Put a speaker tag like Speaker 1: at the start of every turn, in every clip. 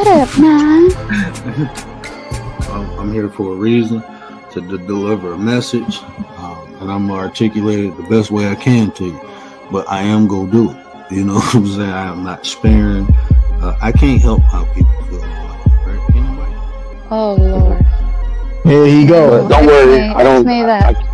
Speaker 1: up, man?
Speaker 2: I'm here for a reason, to deliver a message, and I'm gonna articulate it the best way I can to you. But I am gonna do it. You know what I'm saying? I am not sparing. I can't help how people feel in life, right? Anybody?
Speaker 1: Oh Lord.
Speaker 3: Here you go.
Speaker 4: Don't worry. I don't.
Speaker 1: Explain that.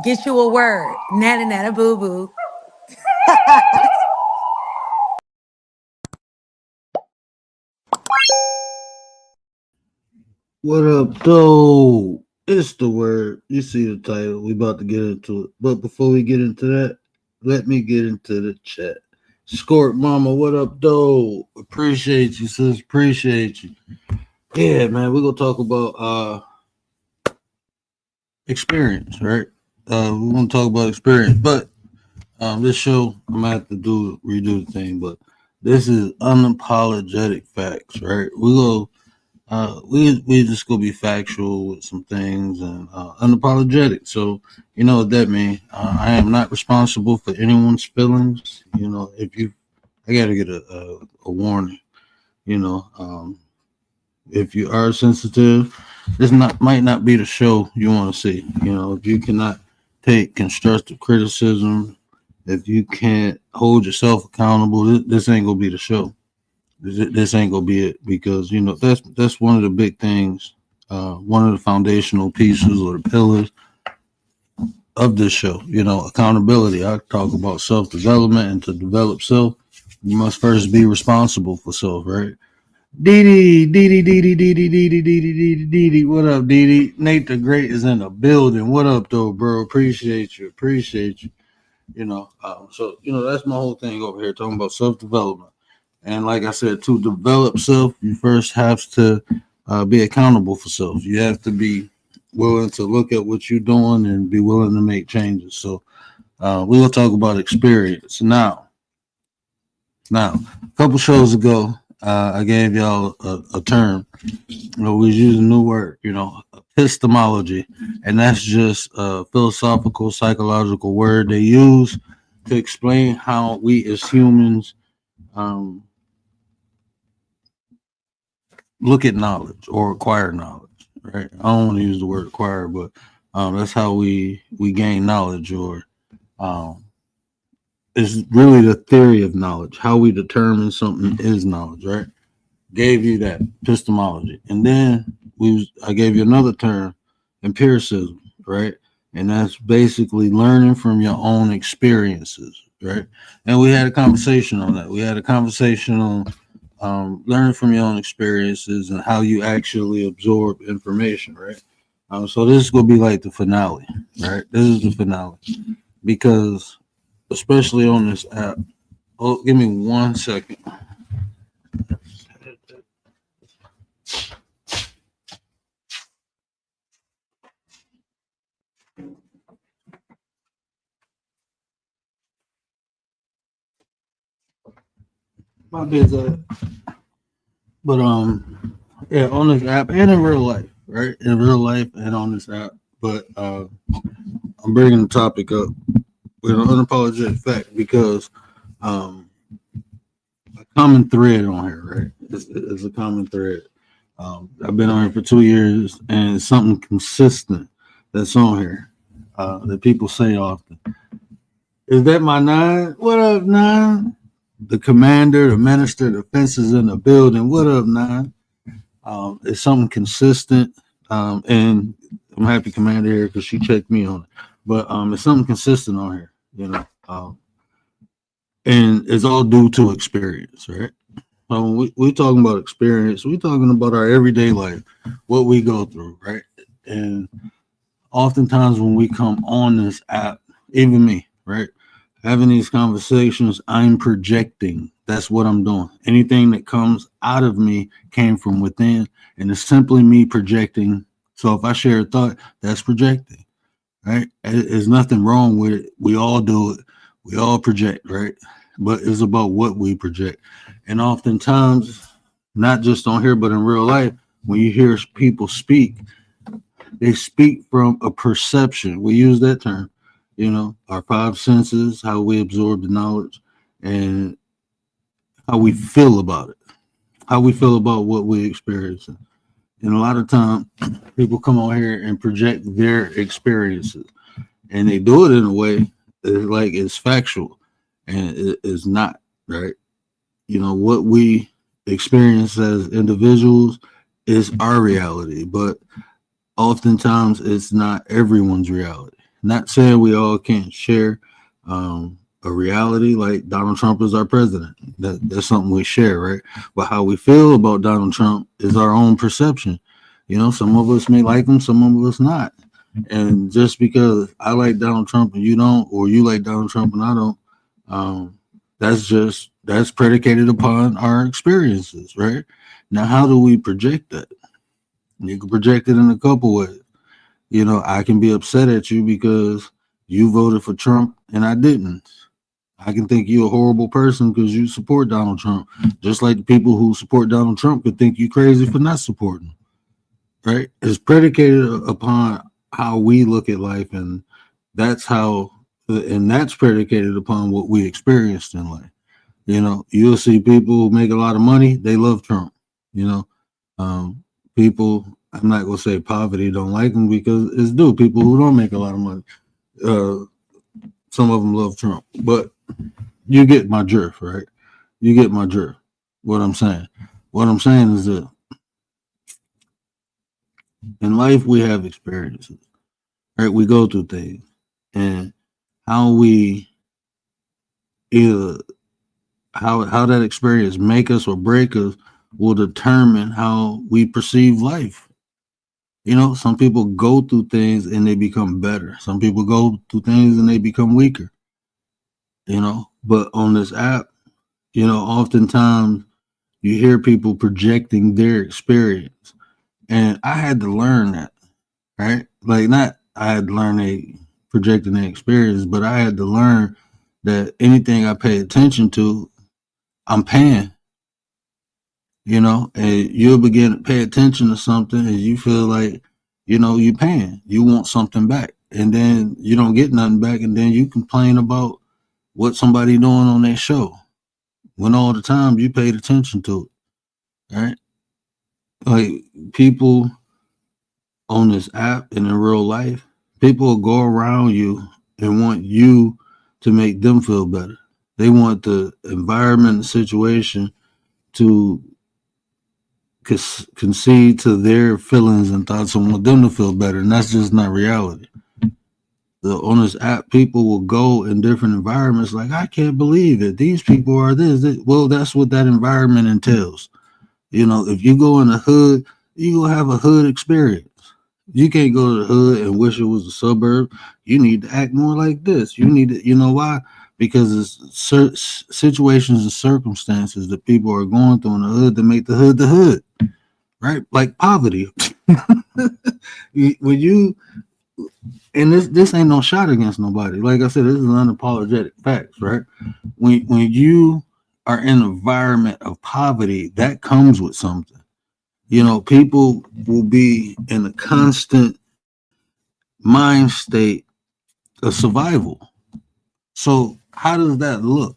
Speaker 5: Get you a word. Nana nana boo boo.
Speaker 2: What up, though? It's the word. You see the title. We about to get into it. But before we get into that, let me get into the chat. Skort Mama, what up, though? Appreciate you, sis. Appreciate you. Yeah, man, we're gonna talk about experience, right? We're gonna talk about experience, but this show I'm gonna have to redo the thing, but this is unapologetic facts, right? We just gonna be factual with some things and unapologetic. So you know what that means. I am not responsible for anyone's feelings. You know, I gotta get a warning. You know, if you are sensitive, this might not be the show you want to see. You know, if you cannot take constructive criticism, if you can't hold yourself accountable, this ain't gonna be the show. This ain't gonna be it, because you know that's one of the big things, one of the foundational pieces or the pillars of this show. You know, accountability. I talk about self-development, and to develop self, you must first be responsible for self, right? Dee Dee, what up, Dee Dee? Nate the Great is in the building. What up, though, bro? Appreciate you. You know, so you know that's my whole thing over here, talking about self-development. And like I said, to develop self, you first have to be accountable for self. You have to be willing to look at what you're doing and be willing to make changes. So we'll talk about experience now. A couple shows ago, I gave y'all a term. You know, we use a new word, you know, epistemology, and that's just a philosophical, psychological word they use to explain how we as humans look at knowledge or acquire knowledge, right? I don't want to use the word acquire, but that's how we gain knowledge, or it's really the theory of knowledge, how we determine something is knowledge, right? Gave you that epistemology, and then I gave you another term, empiricism, right? And that's basically learning from your own experiences, right? And we had a conversation on that. We had a conversation on learning from your own experiences and how you actually absorb information, right? So this is gonna be like the finale, right? This is the finale, because especially on this app. Oh, give me 1 second. My bad. But yeah, on this app and in real life, right? In real life and on this app. But I'm bringing the topic up with an unapologetic fact, because a common thread on here, right? It's a common thread. I've been on here for 2 years, and it's something consistent that's on here that people say often. Is that my nine? What up, nine? The commander, the minister, the fences in the building. What up, nine? It's something consistent, and I'm happy commander here because she checked me on it. But it's something consistent on here, you know, and it's all due to experience, right? When we talking about experience, we talking about our everyday life, what we go through, right? And oftentimes when we come on this app, even me, right, having these conversations, I'm projecting. That's what I'm doing. Anything that comes out of me came from within, and it's simply me projecting So if I share a thought, that's projecting, right? There's nothing wrong with it. We all do it. We all project, right? But it's about what we project. And oftentimes, not just on here, but in real life, when you hear people speak, they speak from a perception. We use that term, our five senses, how we absorb the knowledge, and how we feel about it, how we feel about what we experience. And a lot of time, people come on here and project their experiences, and they do it in a way that like it's factual, and it is not, right? What we experience as individuals is our reality, but oftentimes it's not everyone's reality. Not saying we all can't share a reality like Donald Trump is our president. That's something we share, right? But how we feel about Donald Trump is our own perception. Some of us may like him, some of us not. And just because I like Donald Trump and you don't, or you like Donald Trump and I don't, that's predicated upon our experiences, right? Now, how do we project that? You can project it in a couple ways. I can be upset at you because you voted for Trump and I didn't. I can think you're a horrible person because you support Donald Trump. Just like the people who support Donald Trump could think you crazy for not supporting him, right? It's predicated upon how we look at life, and that's predicated upon what we experienced in life. You'll see people who make a lot of money, they love Trump. People, I'm not gonna say poverty don't like him because it's due. People who don't make a lot of money, some of them love Trump, but you get my drift, right? You get my drift. What I'm saying is that in life we have experiences, right? We go through things, and how we either how that experience make us or break us will determine how we perceive life. Some people go through things and they become better. Some people go through things and they become weaker. But on this app, oftentimes you hear people projecting their experience. And I had to learn that, right? Like, not I had to learn projecting their experience, but I had to learn that anything I pay attention to, I'm paying. And you'll begin to pay attention to something and you feel like, you're paying. You want something back. And then you don't get nothing back. And then you complain about what somebody doing on their show when all the time you paid attention to it, right? Like, people on this app and in real life, people will go around you and want you to make them feel better. They want the environment, the situation to concede to their feelings and thoughts and want them to feel better. And that's just not reality. On this app, people will go in different environments like, I can't believe it. These people are this. Well, that's what that environment entails. If you go in the hood, you will have a hood experience. You can't go to the hood and wish it was a suburb. You need to act more like this. You need to, why? Because it's situations and circumstances that people are going through in the hood that make the hood, right? Like poverty. When you, and this ain't no shot against nobody. Like I said, this is unapologetic facts, right? When you are in an environment of poverty, that comes with something. People will be in a constant mind state of survival. So how does that look,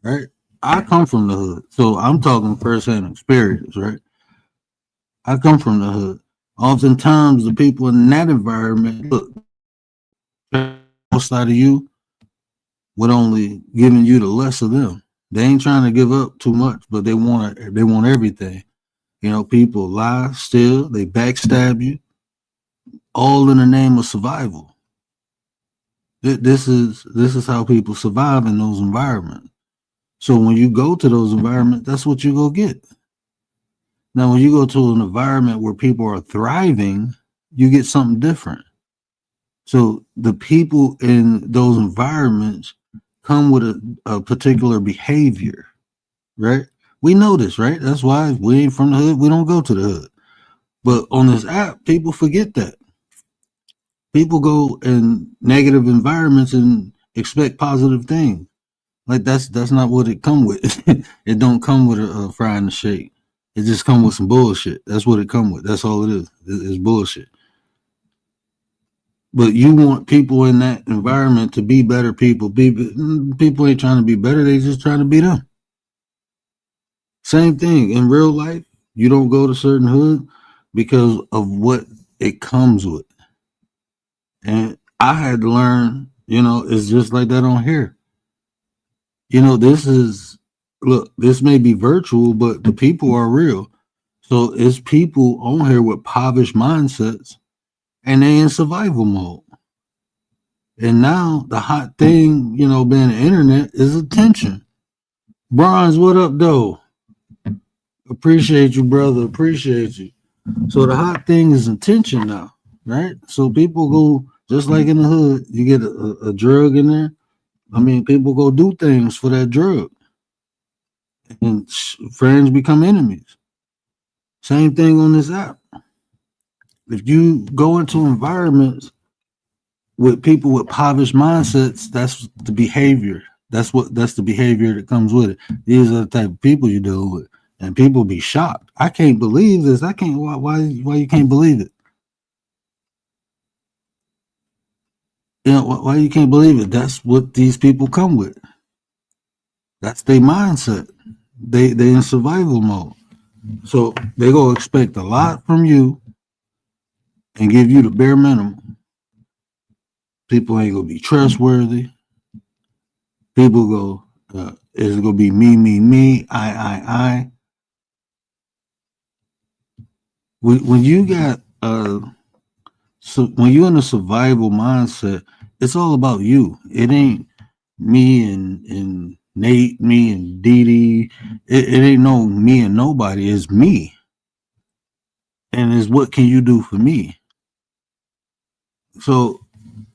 Speaker 2: right? I come from the hood, so I'm talking firsthand experience, right? I come from the hood. Oftentimes, the people in that environment, look, outside of you, with only giving you the less of them. They ain't trying to give up too much, but they want everything. People lie, steal, they backstab you, all in the name of survival. This is how people survive in those environments. So when you go to those environments, that's what you go get. Now, when you go to an environment where people are thriving, you get something different. So the people in those environments come with a particular behavior, right? We know this, right? That's why we ain't from the hood. We don't go to the hood. But on this app, people forget that. People go in negative environments and expect positive things. Like that's not what it come with. It don't come with a fry and a shake. It just come with some bullshit. That's what it come with. That's all it is. It's bullshit. But you want people in that environment to be better people. People ain't trying to be better. They just trying to be them. Same thing in real life. You don't go to certain hood because of what it comes with. And I had to learn, it's just like that on here. This may be virtual, but the people are real. So it's people on here with povish mindsets and they in survival mode. And now the hot thing, being the internet is attention. Bronze, what up, though? Appreciate you, brother. Appreciate you. So the hot thing is attention now, right? So people go, just like in the hood, you get a drug in there. I mean, people go do things for that drug. And friends become enemies. Same thing on this app. If you go into environments with people with povish mindsets, that's the behavior. That's the behavior that comes with it. These are the type of people you deal with, and people be shocked. I can't believe this. I can't. Why you can't believe it? Why you can't believe it? That's what these people come with. That's their mindset. They in survival mode, so they gonna expect a lot from you and give you the bare minimum. People ain't gonna be trustworthy. People go, it's gonna be me, I. When you got so when you're in a survival mindset, it's all about you. It ain't me and Nate, me and Dee Dee. It ain't no me and nobody. It's me. And it's what can you do for me? So,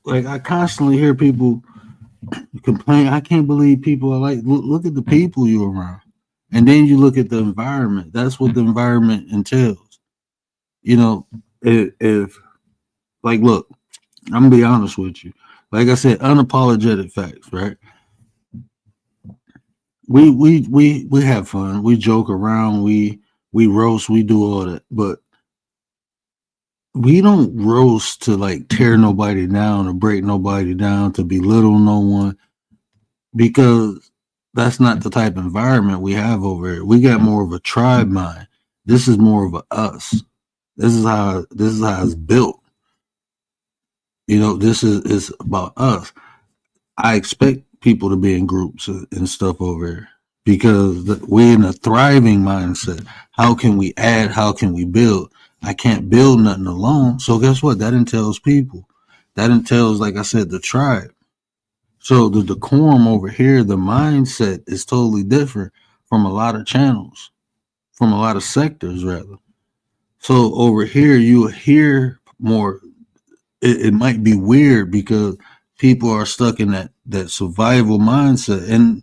Speaker 2: like, I constantly hear people complain. I can't believe people are like, look at the people you're around. And then you look at the environment. That's what the environment entails. If like, look, I'm gonna be honest with you. Like I said, unapologetic facts, right? We have fun. We joke around. We roast. We do all that, but we don't roast to like tear nobody down or break nobody down to belittle no one, because that's not the type of environment we have over here. We got more of a tribe mind. This is more of a us. This is how it's built. This is about us. I expect people to be in groups and stuff over here because we're in a thriving mindset. How can we add? How can we build? I can't build nothing alone. So guess what? That entails people. That entails, like I said, the tribe. So the decorum over here, the mindset is totally different from a lot of channels, from a lot of sectors rather. So over here, you hear more. It might be weird because people are stuck in that survival mindset, and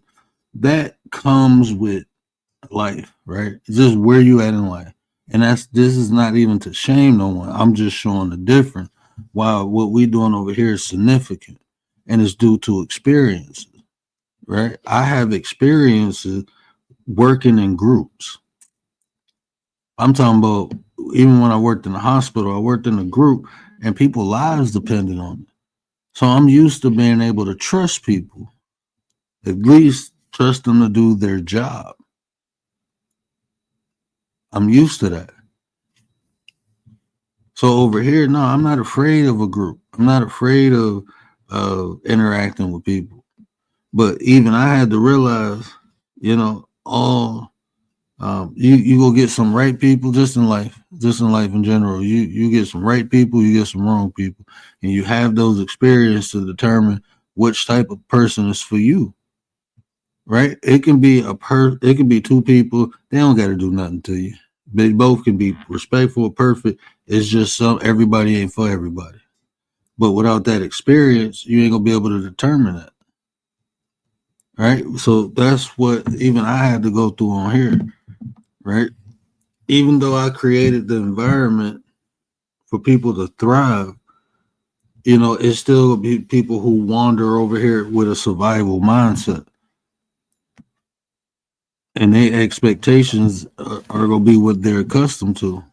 Speaker 2: that comes with life, right? It's just where you at in life. And this is not even to shame no one. I'm just showing the difference. While what we doing over here is significant, and it's due to experiences, right? I have experiences working in groups. I'm talking about even when I worked in the hospital, I worked in a group and people's lives depended on it. So I'm used to being able to trust people, at least trust them to do their job. I'm used to that. So over here, no, I'm not afraid of a group. I'm not afraid of interacting with people. But even I had to realize, all you go get some right people just in life in general. You get some right people, you get some wrong people, and you have those experiences to determine which type of person is for you. Right? It can be it can be two people. They don't got to do nothing to you. They both can be respectful, perfect. It's just everybody ain't for everybody. But without that experience, you ain't gonna be able to determine that. Right? So that's what even I had to go through on here. Right? Even though I created the environment for people to thrive, it's still be people who wander over here with a survival mindset, and their expectations are going to be what they're accustomed to.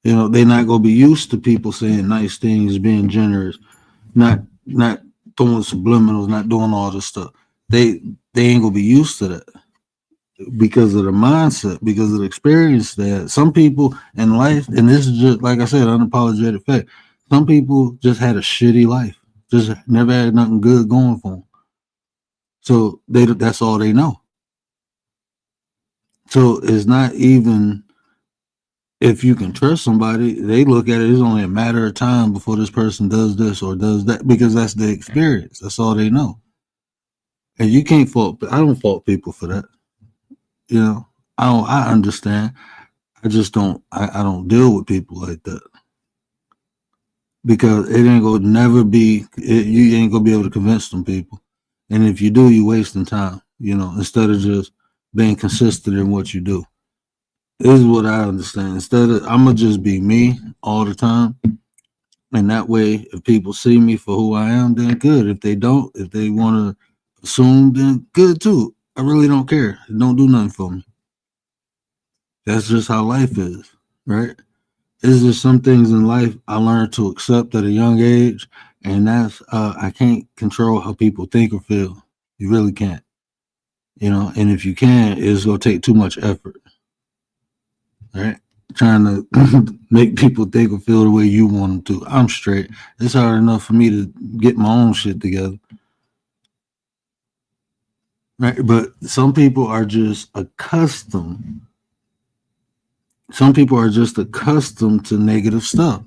Speaker 2: They're not going to be used to people saying nice things, being generous, not throwing subliminals, not doing all this stuff. They ain't gonna be used to that because of the mindset, because of the experience that some people in life, and this is just like I said, unapologetic fact. Some people just had a shitty life, just never had nothing good going for them. So that's all they know. So it's not even if you can trust somebody, they look at it, it's only a matter of time before this person does this or does that, because that's the experience. That's all they know. And you can't fault, I don't fault people for that. I understand. I just I don't deal with people like that. Because it ain't gonna never be, you ain't gonna be able to convince them people. And if you do, you wasting time, instead of just being consistent in what you do. This is what I understand. Instead of, I'm gonna just be me all the time. And that way, if people see me for who I am, then good. If they don't, if they want to assume, then good too. I really don't care. It don't do nothing for me. That's just how life is, right? There's just some things in life I learned to accept at a young age, and that's I can't control how people think or feel. You really can't, And if you can, it's gonna take too much effort, right? Trying to make people think or feel the way you want them to. I'm straight. It's hard enough for me to get my own shit together. Right. But some people are just accustomed. Some people are just accustomed to negative stuff.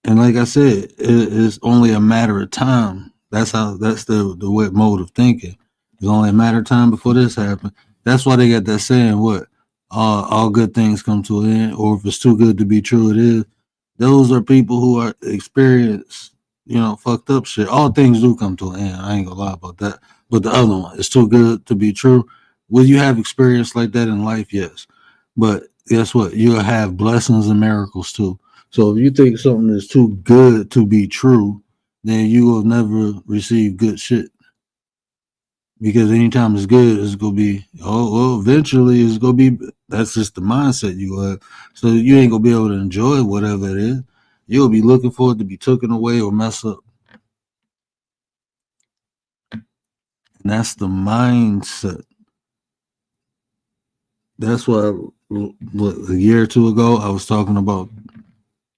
Speaker 2: And like I said, it's only a matter of time. That's the way mode of thinking. It's only a matter of time before this happens. That's why they got that saying, what? All good things come to an end, or if it's too good to be true, it is. Those are people who are experienced, fucked up shit. All things do come to an end. I ain't gonna lie about that. But the other one, it's too good to be true. Will you have experience like that in life? Yes. But guess what? You'll have blessings and miracles too. So if you think something is too good to be true, then you will never receive good shit. Because anytime it's good, it's gonna be, eventually it's gonna be, that's just the mindset you have. So you ain't gonna be able to enjoy whatever it is. You'll be looking for it to be taken away or mess up. And that's the mindset. That's why a year or two ago I was talking about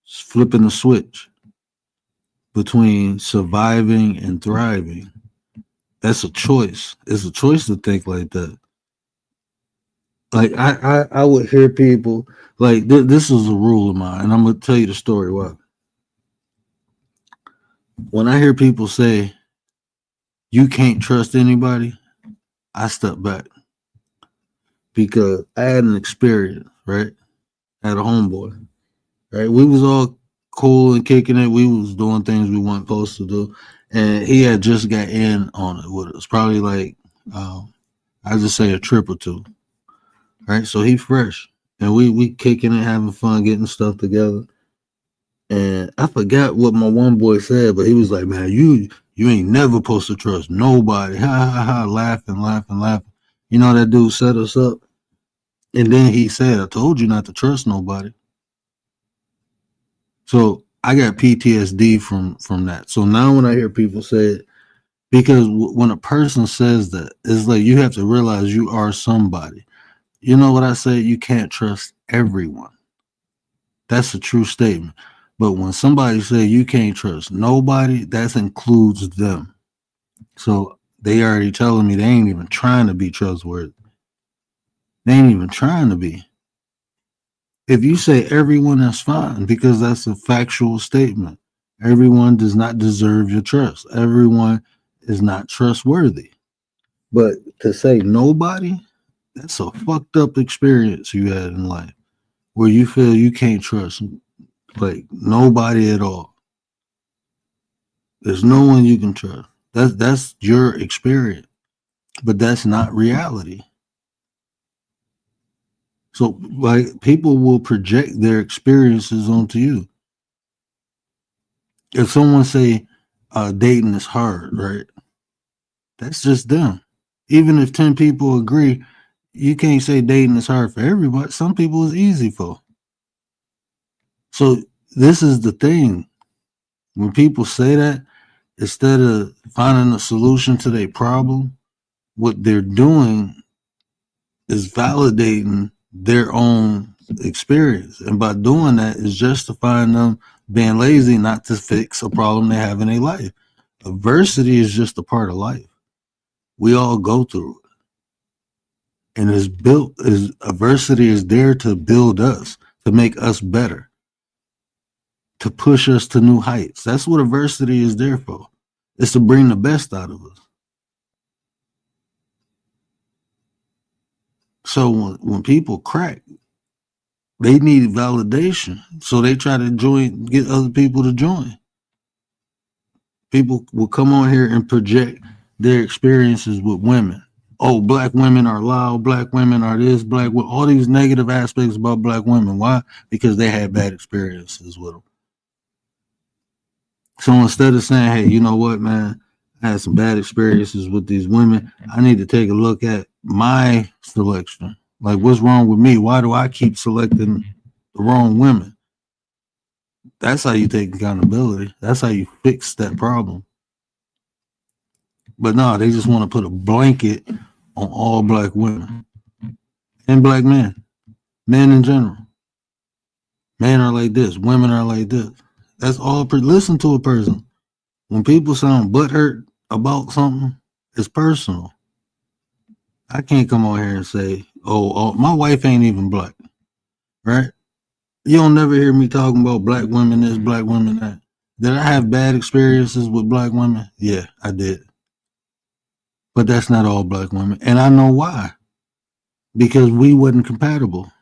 Speaker 2: flipping the switch between surviving and thriving. That's a choice. It's a choice to think like that. Like I would hear people like this is a rule of mine, and I'm gonna tell you the story why. When I hear people say you can't trust anybody, I step back because I had an experience. Right, I had a homeboy. Right, we was all cool and kicking it. We was doing things we weren't supposed to do, and he had just got in on it with us. Probably like I just say a trip or two. Right, so he fresh, and we kicking it, having fun, getting stuff together. And I forgot what my one boy said, but he was like, "Man, you ain't never supposed to trust nobody." Ha ha ha, laughing, laughing, laughing. That dude set us up, and then he said, "I told you not to trust nobody." So I got PTSD from that. So now when I hear people say it, because when a person says that, it's like you have to realize you are somebody. You know what I say? You can't trust everyone. That's a true statement. But when somebody say you can't trust nobody, that includes them. So they already telling me they ain't even trying to be trustworthy. They ain't even trying to be. If you say everyone, that's fine because that's a factual statement. Everyone does not deserve your trust. Everyone is not trustworthy. But to say nobody, that's a fucked up experience you had in life where you feel you can't trust like nobody at all. There's no one you can trust. That's your experience, but that's not reality. So like people will project their experiences onto you. If someone say dating is hard, right? That's just them. Even if 10 people agree, you can't say dating is hard for everybody. Some people it's easy for. So this is the thing. When people say that, instead of finding a solution to their problem, what they're doing is validating their own experience. And by doing that is justifying them being lazy not to fix a problem they have in their life. Adversity is just a part of life. We all go through it. And adversity is there to build us, to make us better, to push us to new heights. That's what adversity is there for. It's to bring the best out of us. So when people crack, they need validation. So they try to get other people to join. People will come on here and project their experiences with women. Oh, black women are loud, black women are this, all these negative aspects about black women. Why? Because they had bad experiences with them. So instead of saying, hey, you know what, man, I had some bad experiences with these women, I need to take a look at my selection. Like, what's wrong with me? Why do I keep selecting the wrong women? That's how you take accountability. That's how you fix that problem. But no, they just want to put a blanket on all black women and black men in general. Men are like this, women are like this. That's all. Listen to a person. When people sound butthurt about something, it's personal. I can't come on here and say, oh, my wife ain't even black, right? You don't never hear me talking about black women this, black women that. Did I have bad experiences with black women? Yeah, I did. But that's not all black women. And I know why. Because we wasn't compatible.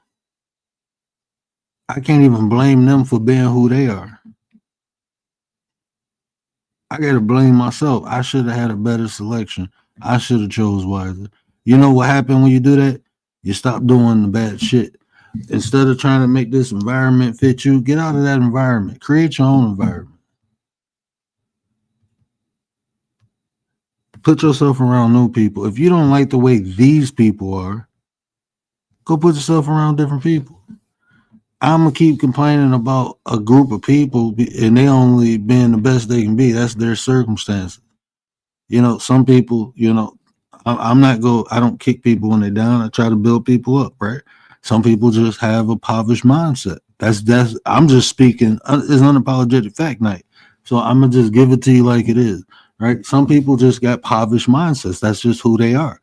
Speaker 2: I can't even blame them for being who they are. I got to blame myself. I should have had a better selection. I should have chose wiser. You know what happened when you do that? You stop doing the bad shit. Instead of trying to make this environment fit you, get out of that environment. Create your own environment. Put yourself around new people. If you don't like the way these people are, go put yourself around different people. I'm going to keep complaining about a group of people and they only being the best they can be. That's their circumstances. You know, some people, you know, I don't kick people when they're down. I try to build people up, right? Some people just have a impoverished mindset. I'm just speaking, it's unapologetic fact night. So I'm going to just give it to you like it is, right? Some people just got impoverished mindsets. That's just who they are.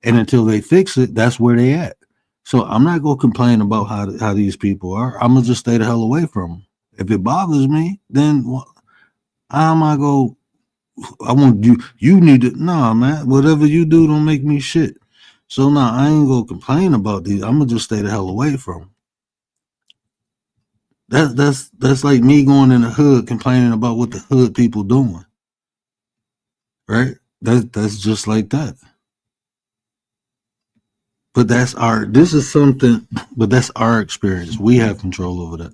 Speaker 2: And until they fix it, that's where they at. So I'm not going to complain about how these people are. I'm going to just stay the hell away from them. If it bothers me, then how am I going I want you need to, nah, man, whatever you do don't make me shit. So nah, I ain't gonna complain about these. I'm gonna just stay the hell away from them. That's like me going in the hood complaining about what the hood people doing. Right? That's just like that. But that's our experience. We have control over that.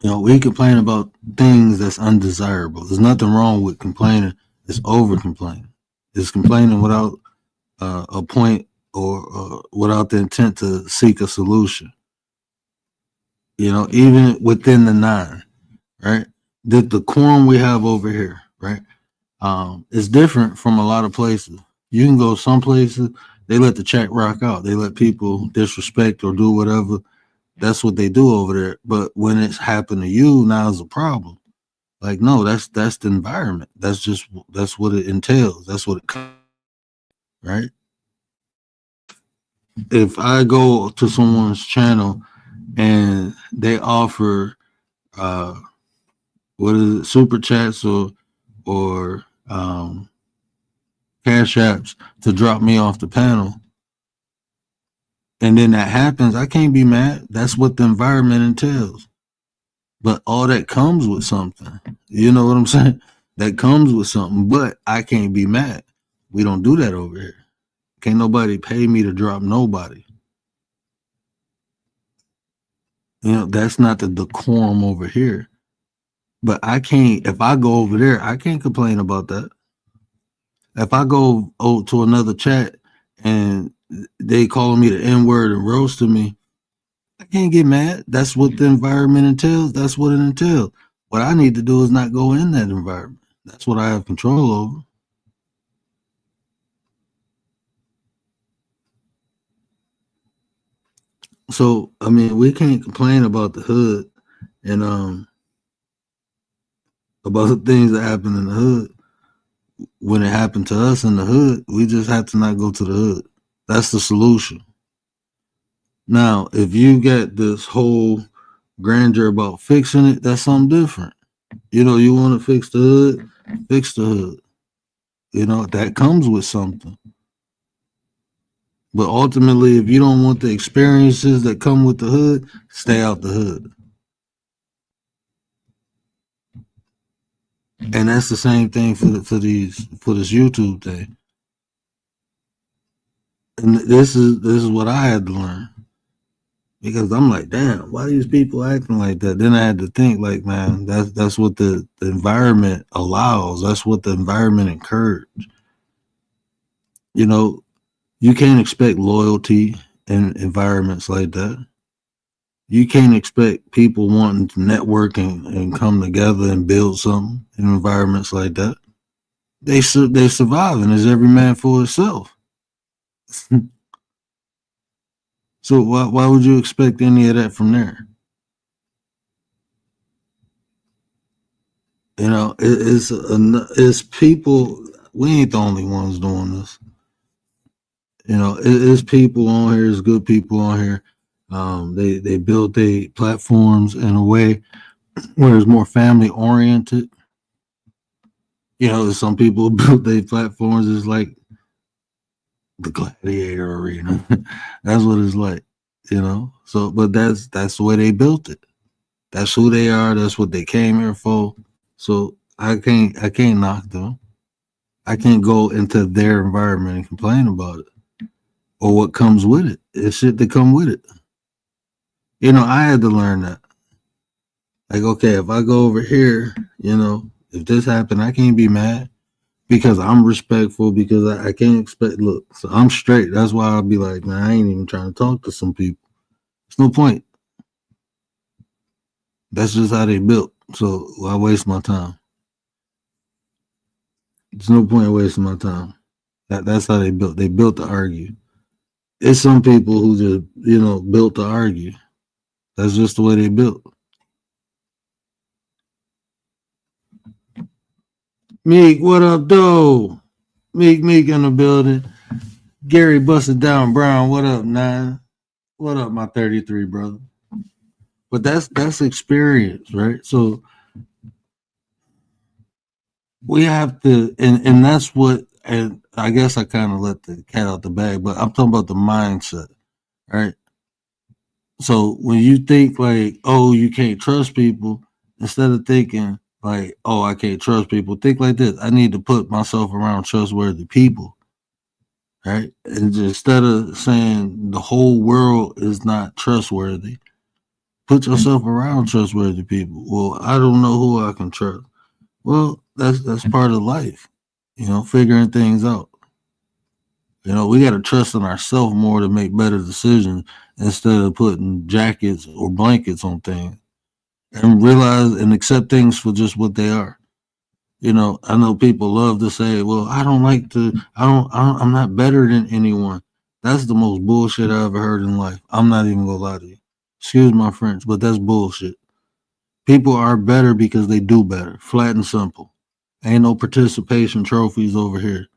Speaker 2: You know, we complain about things that's undesirable. There's nothing wrong with complaining. It's over complaining. It's complaining without a point or without the intent to seek a solution. You know, even within the 9, right? The decorum we have over here, right? Is different from a lot of places. You can go some places, they let the chat rock out. They let people disrespect or do whatever. That's what they do over there. But when it's happened to you, now it's a problem. Like, no, that's the environment. That's what it entails. That's what it, right? If I go to someone's channel and they offer what is it, super chats or cash apps to drop me off the panel, and then that happens, I can't be mad. That's what the environment entails. But all that comes with something. You know what I'm saying? That comes with something, but I can't be mad. We don't do that over here. Can't nobody pay me to drop nobody. That's not the decorum over here. But I can't, if I go over there, I can't complain about that. If I go to another chat and they calling me the N word and roasting me, I can't get mad. That's what the environment entails. That's what it entails. What I need to do is not go in that environment. That's what I have control over. So, I mean, we can't complain about the hood and about the things that happen in the hood. When it happened to us in the hood, we just had to not go to the hood. That's the solution. Now, if you get this whole grandeur about fixing it, that's something different. You want to fix the hood, fix the hood. That comes with something. But ultimately, if you don't want the experiences that come with the hood, stay out the hood. And that's the same thing for this YouTube thing. And this is what I had to learn. Because I'm like, damn, why are these people acting like that? Then I had to think, like, man, that's what the environment allows. That's what the environment encourages. You can't expect loyalty in environments like that. You can't expect people wanting to network and come together and build something in environments like that. They surviving as every man for himself. So why would you expect any of that from there? It's people. We ain't the only ones doing this. It's people on here. It's good people on here. They build their platforms in a way where it's more family oriented. Some people build their platforms as like the gladiator arena. That's what it's like. So but that's the way they built it. That's who they are. That's what they came here for. So I can't knock them. I can't go into their environment and complain about it or what comes with it. It's shit that come with it. I had to learn that. Like, okay, if I go over here, if this happened, I can't be mad because I'm respectful, because I can't expect, look, so I'm straight. That's why I'll be like, man, I ain't even trying to talk to some people. There's no point. That's just how they built. So why waste my time? There's no point in wasting my time. That's how they built. They built to argue. It's some people who just, built to argue. That's just the way they built. Meek, what up, though? Meek in the building. Gary busted down Brown. What up, 9? What up, my 33 brother? But that's experience, right? So we have to, and that's what, and I guess I kind of let the cat out the bag, but I'm talking about the mindset, right? So when you think like, oh, you can't trust people, instead of thinking like, oh, I can't trust people, think like this: I need to put myself around trustworthy people, right? And instead of saying the whole world is not trustworthy, put yourself around trustworthy people. Well, I don't know who I can trust. Well, that's part of life, figuring things out. We got to trust in ourselves more to make better decisions instead of putting jackets or blankets on things, and realize and accept things for just what they are. I know people love to say, well, I'm not better than anyone. That's the most bullshit I ever heard in life. I'm not even gonna lie to you. Excuse my French, but that's bullshit. People are better because they do better. Flat and simple. Ain't no participation trophies over here.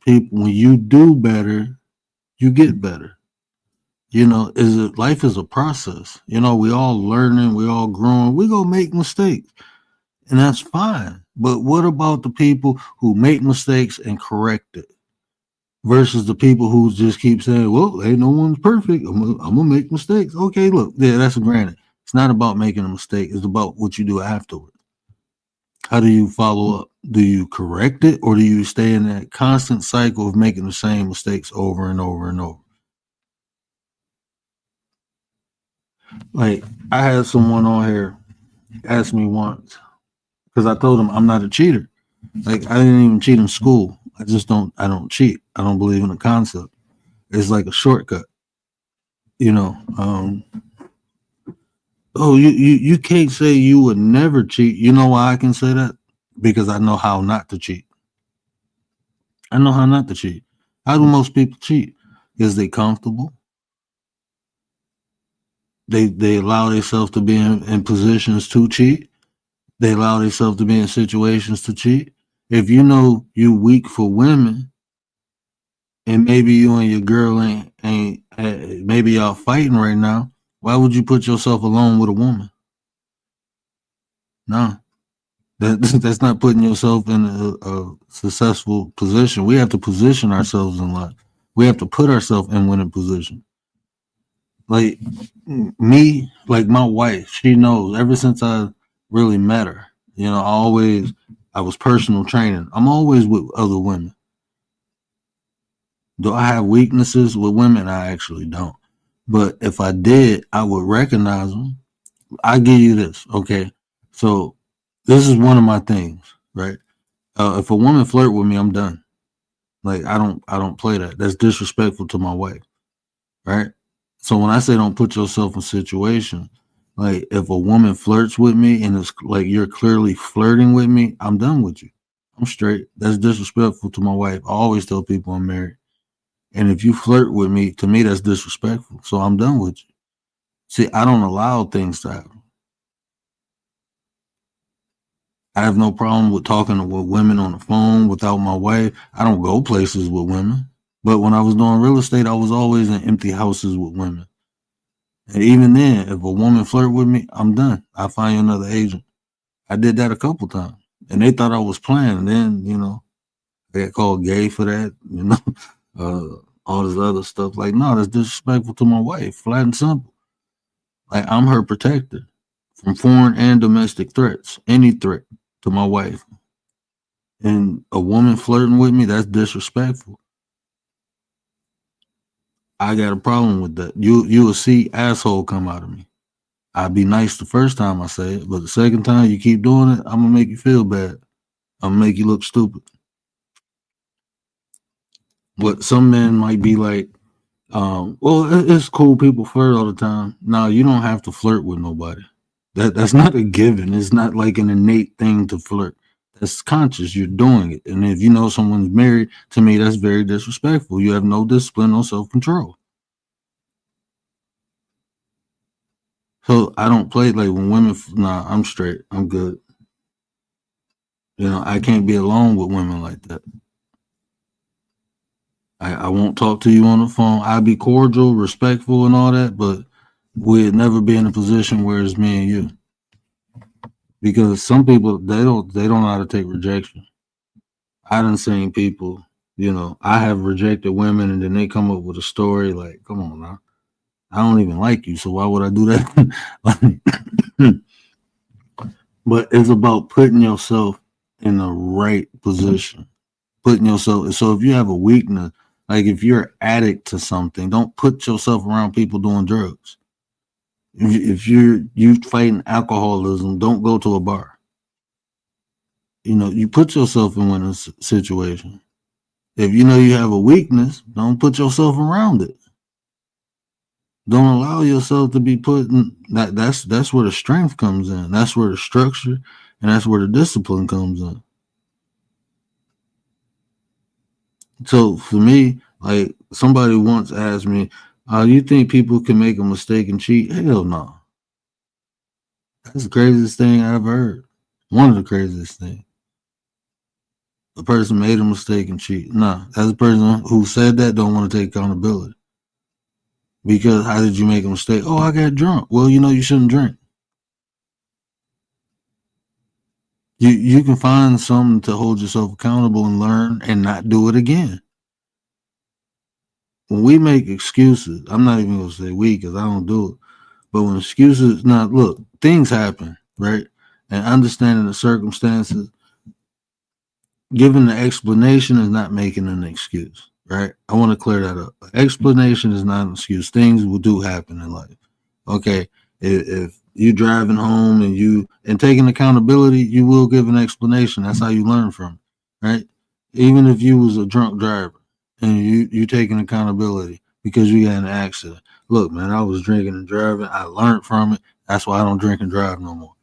Speaker 2: People, when you do better, you get better. Life is a process. We all learning, we all growing. We gonna make mistakes, and that's fine. But what about the people who make mistakes and correct it, versus the people who just keep saying, "Well, ain't no one's perfect. I'm gonna make mistakes." Okay, look, yeah, that's granted. It's not about making a mistake. It's about what you do afterwards. How do you follow up? Do you correct it, or do you stay in that constant cycle of making the same mistakes over and over and over? Like I had someone on here ask me once because I told him I'm not a cheater. Like I didn't even cheat in school. I don't cheat. I don't believe in the concept. It's like a shortcut, you know. Oh, you can't say you would never cheat. You know why I can say that? Because I know how not to cheat. I know how not to cheat. How do most people cheat? Is they comfortable? They allow themselves to be in positions to cheat. They allow themselves to be in situations to cheat. If you know you weak for women, and maybe you and your girl ain't maybe y'all fighting right now, why would you put yourself alone with a woman? No, that's not putting yourself in a successful position. We have to position ourselves in life. We have to put ourselves in winning position. Like me, like my wife, she knows ever since I really met her. You know, I was personal training. I'm always with other women. Do I have weaknesses with women? I actually don't. But if I did, I would recognize them. I give you this, okay? So this is one of my things, right? If a woman flirt with me, I'm done. Like I don't play that. That's disrespectful to my wife, right? So when I say don't put yourself in situations, like if a woman flirts with me and it's like you're clearly flirting with me, I'm done with you. I'm straight. That's disrespectful to my wife. I always tell people I'm married. And if you flirt with me, to me that's disrespectful. So I'm done with you. See, I don't allow things to happen. I have no problem with talking with women on the phone without my wife. I don't go places with women. But when I was doing real estate, I was always in empty houses with women. And even then, if a woman flirt with me, I'm done. I find you another agent. I did that a couple times. And they thought I was playing. And then, you know, I got called gay for that, you know, all this other stuff. Like, no, that's disrespectful to my wife, flat and simple. Like, I'm her protector from foreign and domestic threats, any threat to my wife. And a woman flirting with me, that's disrespectful. I got a problem with that. You will see asshole come out of me. I'd be nice the first time I say it, but the second time you keep doing it, I'm gonna make you feel bad. I'm gonna make you look stupid. But some men might be like, well, it's cool. People flirt all the time. No, you don't have to flirt with nobody. That's not a given. It's not like an innate thing to flirt. That's conscious. You're doing it. And if you know someone's married, to me, that's very disrespectful. You have no discipline, no self control. So I don't play like when women. Nah, I'm straight. I'm good. You know, I can't be alone with women like that. I won't talk to you on the phone. I'll be cordial, respectful, and all that, but we'd never be in a position where it's me and you. Because some people they don't know how to take rejection. I done seen people, you know, I have rejected women and then they come up with a story like, come on now. I don't even like you, so why would I do that? But it's about putting yourself in the right position. Putting yourself so if you have a weakness, like if you're an addict to something, don't put yourself around people doing drugs. If you fighting alcoholism, don't go to a bar. You know, you put yourself in one situation. If you know you have a weakness, don't put yourself around it. Don't allow yourself to be put in that's where the strength comes in. That's where the structure and that's where the discipline comes in. So for me, like somebody once asked me, you think people can make a mistake and cheat? Hell no. That's the craziest thing I ever heard. One of the craziest things. A person made a mistake and cheat. Nah, as a person who said that don't want to take accountability. Because how did you make a mistake? Oh, I got drunk. Well, you know you shouldn't drink. You can find something to hold yourself accountable and learn and not do it again. When we make excuses, I'm not even gonna say we because I don't do it. But when excuses, now look, things happen, right? And understanding the circumstances, giving the explanation is not making an excuse, right? I want to clear that up. Explanation is not an excuse. Things will do happen in life. Okay. If you driving home and taking accountability, you will give an explanation. That's how you learn from it, right? Even if you was a drunk driver and you taking accountability because you got in an accident. Look, man, I was drinking and driving. I learned from it. That's why I don't drink and drive no more.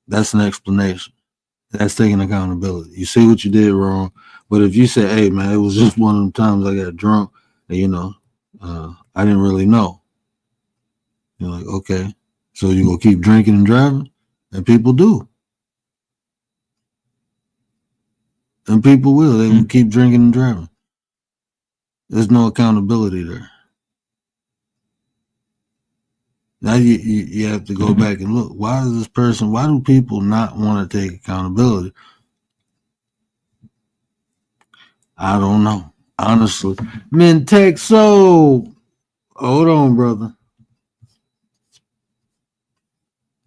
Speaker 2: That's an explanation. That's taking accountability. You see what you did wrong. But if you say, hey, man, it was just one of them times I got drunk and, I didn't really know. You're like, okay, so you gonna keep drinking and driving? And people do. And people will. They will keep drinking and driving. There's no accountability there. Now you have to go back and look. Why do people not want to take accountability? I don't know. Honestly. Mintex, so hold on, brother.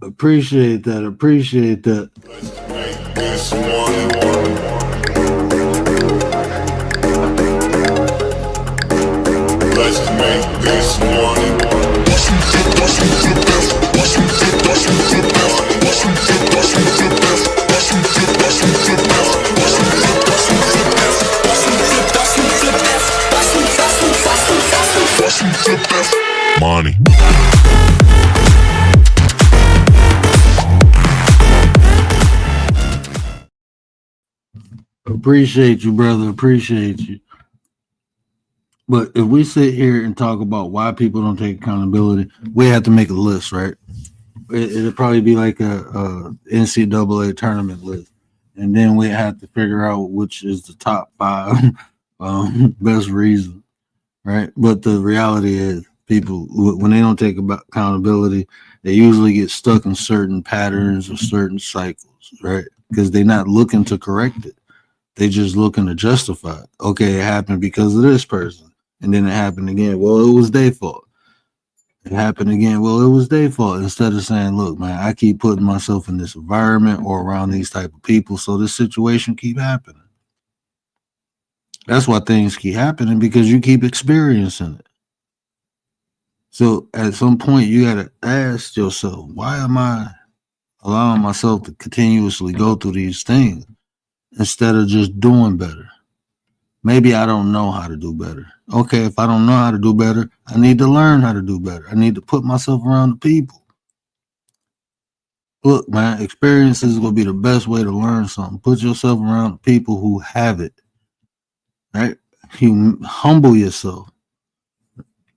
Speaker 2: Appreciate that.
Speaker 4: Let's make this money. Money.
Speaker 2: Appreciate you, brother. Appreciate you. But if we sit here and talk about why people don't take accountability, we have to make a list, right? It'll probably be like a NCAA tournament list, and then we have to figure out which is the top 5 best reasons, right? But the reality is, people, when they don't take accountability, they usually get stuck in certain patterns or certain cycles, right? Because they're not looking to correct it. They just looking to justify it. Okay, it happened because of this person. And then it happened again. Well, it was their fault. It happened again. Well, it was their fault. Instead of saying, look, man, I keep putting myself in this environment or around these type of people, so this situation keep happening. That's why things keep happening, because you keep experiencing it. So at some point, you got to ask yourself, why am I allowing myself to continuously go through these things instead of just doing better? Maybe I don't know how to do better. Okay, if I don't know how to do better, I need to learn how to do better. I need to put myself around the people. Look, man, experience is going to be the best way to learn something. Put yourself around the people who have it, right? You humble yourself.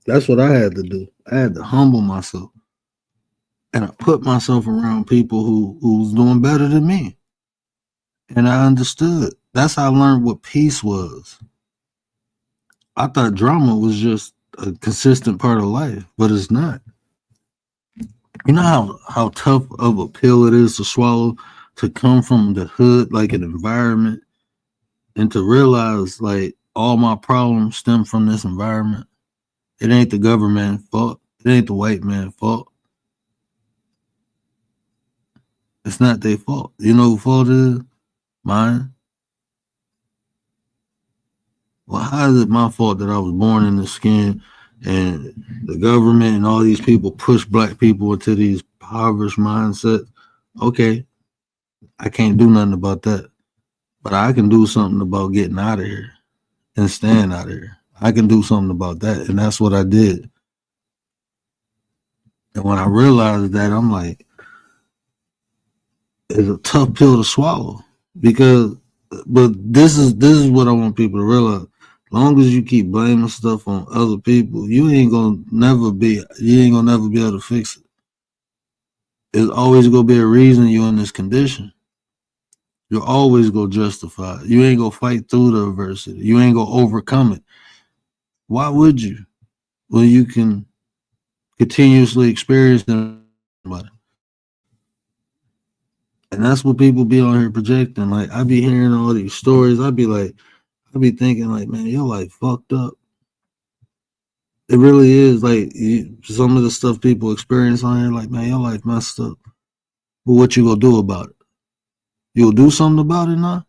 Speaker 2: That's what I had to do. I had to humble myself. And I put myself around people who's doing better than me. And I understood. That's how I learned what peace was. I thought drama was just a consistent part of life, but it's not. You know how tough of a pill it is to swallow, to come from the hood, like an environment, and to realize like all my problems stem from this environment. It ain't the government's fault. It ain't the white man's fault. It's not their fault. You know whose fault it is? Mine. Well, how is it my fault that I was born in this skin and the government and all these people push black people into these impoverished mindsets? Okay, I can't do nothing about that. But I can do something about getting out of here and staying out of here. I can do something about that. And that's what I did. And when I realized that, I'm like, it's a tough pill to swallow. But this is what I want people to realize. As long as you keep blaming stuff on other people, you ain't gonna never be able to fix it. There's always gonna be a reason you're in this condition. You're always gonna justify it. You ain't gonna fight through the adversity. You ain't gonna overcome it. Why would you? Well, you can continuously experience them. And that's what people be on here projecting. Like, I be hearing all these stories. I be thinking like, man, your life fucked up. It really is. Like, some of the stuff people experience on here, like, man, your life messed up. But what you gonna do about it? You'll do something about it now?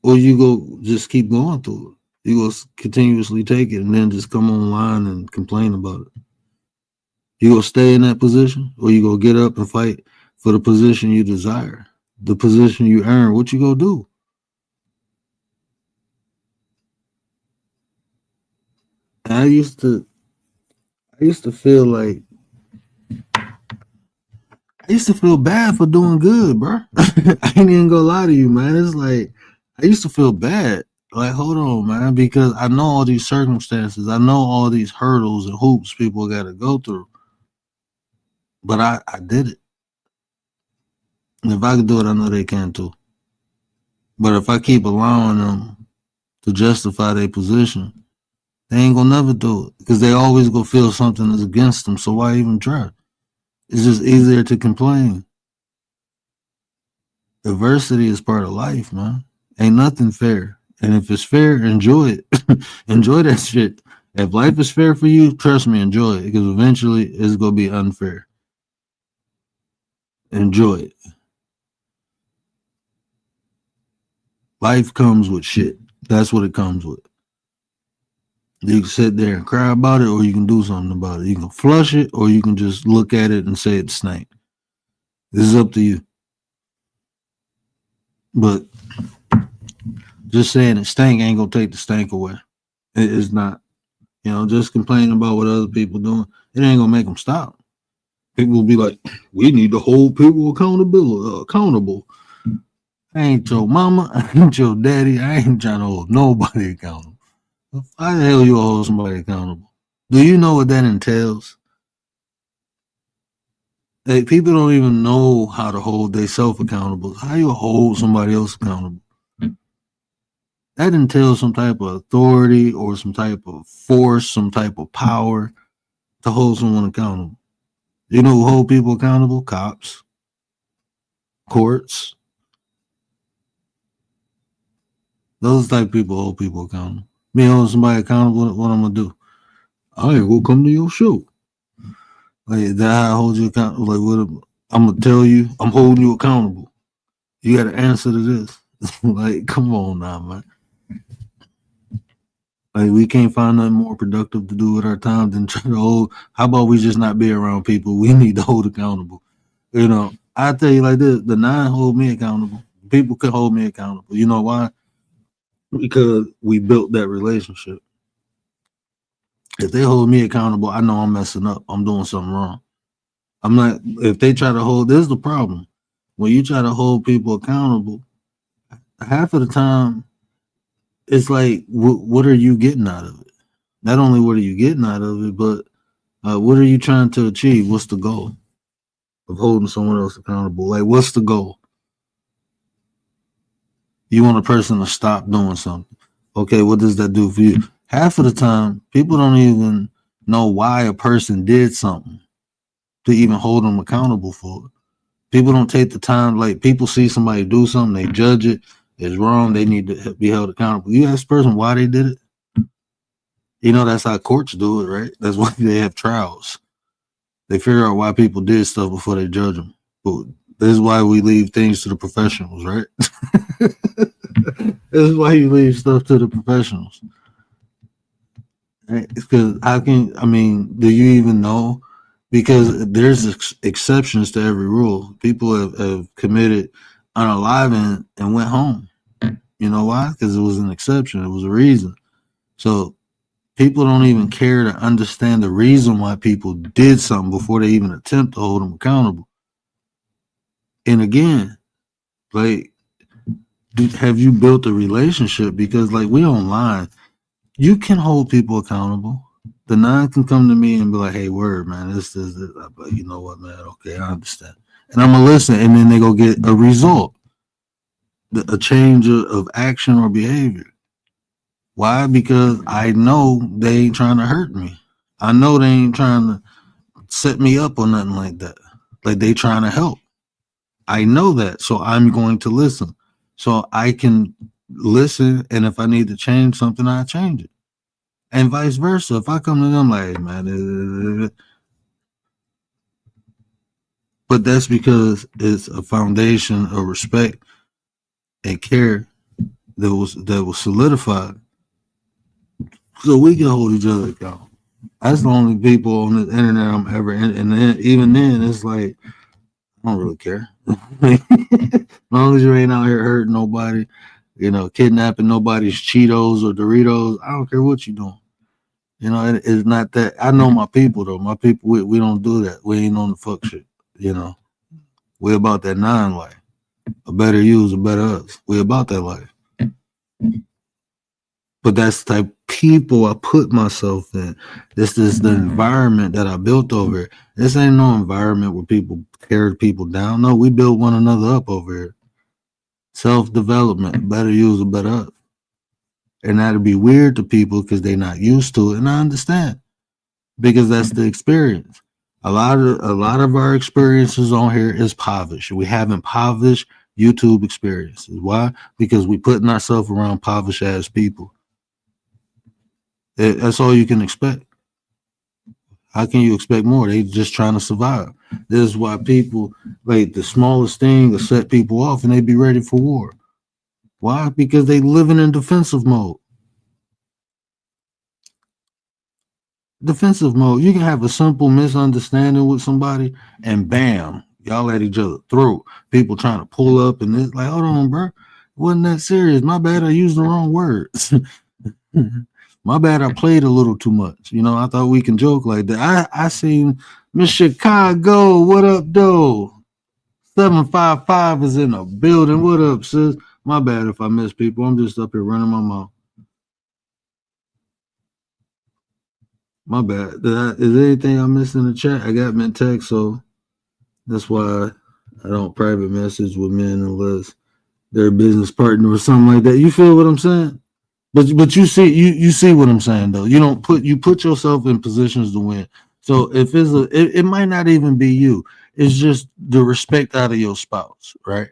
Speaker 2: Or you go just keep going through it? You will continuously take it and then just come online and complain about it. You gonna stay in that position, or you gonna get up and fight for the position you desire, the position you earn? What you gonna do? And I used to feel like I used to feel bad for doing good, bro. I ain't even gonna lie to you, man. It's like I used to feel bad. Like, hold on, man, because I know all these circumstances, I know all these hurdles and hoops people got to go through, but I did it. And if I can do it, I know they can too. But if I keep allowing them to justify their position, they ain't gonna never do it because they always gonna feel something is against them. So why even try? It's just easier to complain. Adversity is part of life, man. Ain't nothing fair. And if it's fair, enjoy it. Enjoy that shit. If life is fair for you, trust me, enjoy it because eventually it's gonna be unfair. Enjoy it. Life comes with shit. That's what it comes with. You can sit there and cry about it, or you can do something about it. You can flush it, or you can just look at it and say it stank. This is up to you. But just saying it stank ain't gonna take the stank away. It's not. You know, just complaining about what other people doing, it ain't gonna make them stop. People will be like, we need to hold people accountable. I ain't your mama, I ain't your daddy, I ain't trying to hold nobody accountable. Why the hell you hold somebody accountable? Do you know what that entails? Hey, people don't even know how to hold themselves accountable. How you hold somebody else accountable? That entails some type of authority or some type of force, some type of power to hold someone accountable. You know who hold people accountable? Cops, courts. Those type of people hold people accountable. Me holding somebody accountable, what I'm gonna do? I ain't gonna come to your show. Like that, I hold you accountable. Like what? I'm gonna tell you, I'm holding you accountable. You got to answer to this. Like, come on now, man. Like we can't find nothing more productive to do with our time than try to hold. How about we just not be around people we need to hold accountable? You know, I tell you like this: the 9 hold me accountable. People can hold me accountable. You know why? Because we built that relationship. If they hold me accountable, I know I'm messing up. I'm doing something wrong. I'm not. If they try to hold, this is the problem. When you try to hold people accountable, half of the time, it's like, what are you getting out of it? Not only what are you getting out of it, but what are you trying to achieve? What's the goal of holding someone else accountable? Like, what's the goal? You want a person to stop doing something. Okay, what does that do for you? Half of the time, people don't even know why a person did something to even hold them accountable for it. People don't take the time. Like, people see somebody do something, they judge it, it's wrong, they need to be held accountable. You ask the person why they did it. You know, that's how courts do it, right? That's why they have trials. They figure out why people did stuff before they judge them. But this is why we leave things to the professionals, right? This is why you leave stuff to the professionals. Right? Because do you even know? Because there's exceptions to every rule. People have committed unaliving and went home. You know why? Because it was an exception. It was a reason. So people don't even care to understand the reason why people did something before they even attempt to hold them accountable. And again, like, have you built a relationship? Because like we online, you can hold people accountable. The 9 can come to me and be like, hey, word, man, this. I'm like, you know what, man? Okay, I understand. And I'm going to listen. And then they go get a result, a change of action or behavior. Why? Because I know they ain't trying to hurt me. I know they ain't trying to set me up or nothing like that. Like they trying to help. I know that. So I'm going to listen. So I can listen. And if I need to change something, I change it. And vice versa. If I come to them like, hey, man, but that's because it's a foundation of respect and care that was solidified so we can hold each other accountable. That's the only people on the internet I'm ever in, and then, even then, it's like I don't really care. As long as you ain't out here hurting nobody, kidnapping nobody's Cheetos or Doritos, I don't care what you're doing. It's not that. I know my people though. My people, we don't do that. We ain't on the fuck shit. We about that nine life. A better you is a better us. We about that life. But that's the type of people I put myself in. This is the environment that I built over here. This ain't no environment where people tear people down. No, we build one another up over here. Self-development, better you is a better us. And that'd be weird to people because they're not used to it. And I understand. Because that's the experience. A lot of our experiences on here is impoverished. We have impoverished YouTube experiences. Why? Because we putting ourselves around impoverished ass people. That's all you can expect. How can you expect more? They just trying to survive. This is why people like the smallest thing to set people off and they be ready for war. Why? Because they living in defensive mode. Defensive mode. You can have a simple misunderstanding with somebody and bam, y'all at each other throat. People trying to pull up and it's like, hold on, bro. Wasn't that serious? My bad. I used the wrong words. My bad, I played a little too much. I thought we can joke like that. I seen Miss Chicago. What up, though? 755 is in the building. What up, sis? My bad if I miss people. I'm just up here running my mouth. My bad. Is there anything I missed in the chat? I got mint text, so that's why I don't private message with men unless they're a business partner or something like that. You feel what I'm saying? But you see what I'm saying though. You put yourself in positions to win. So if it might not even be you. It's just the respect out of your spouse, right?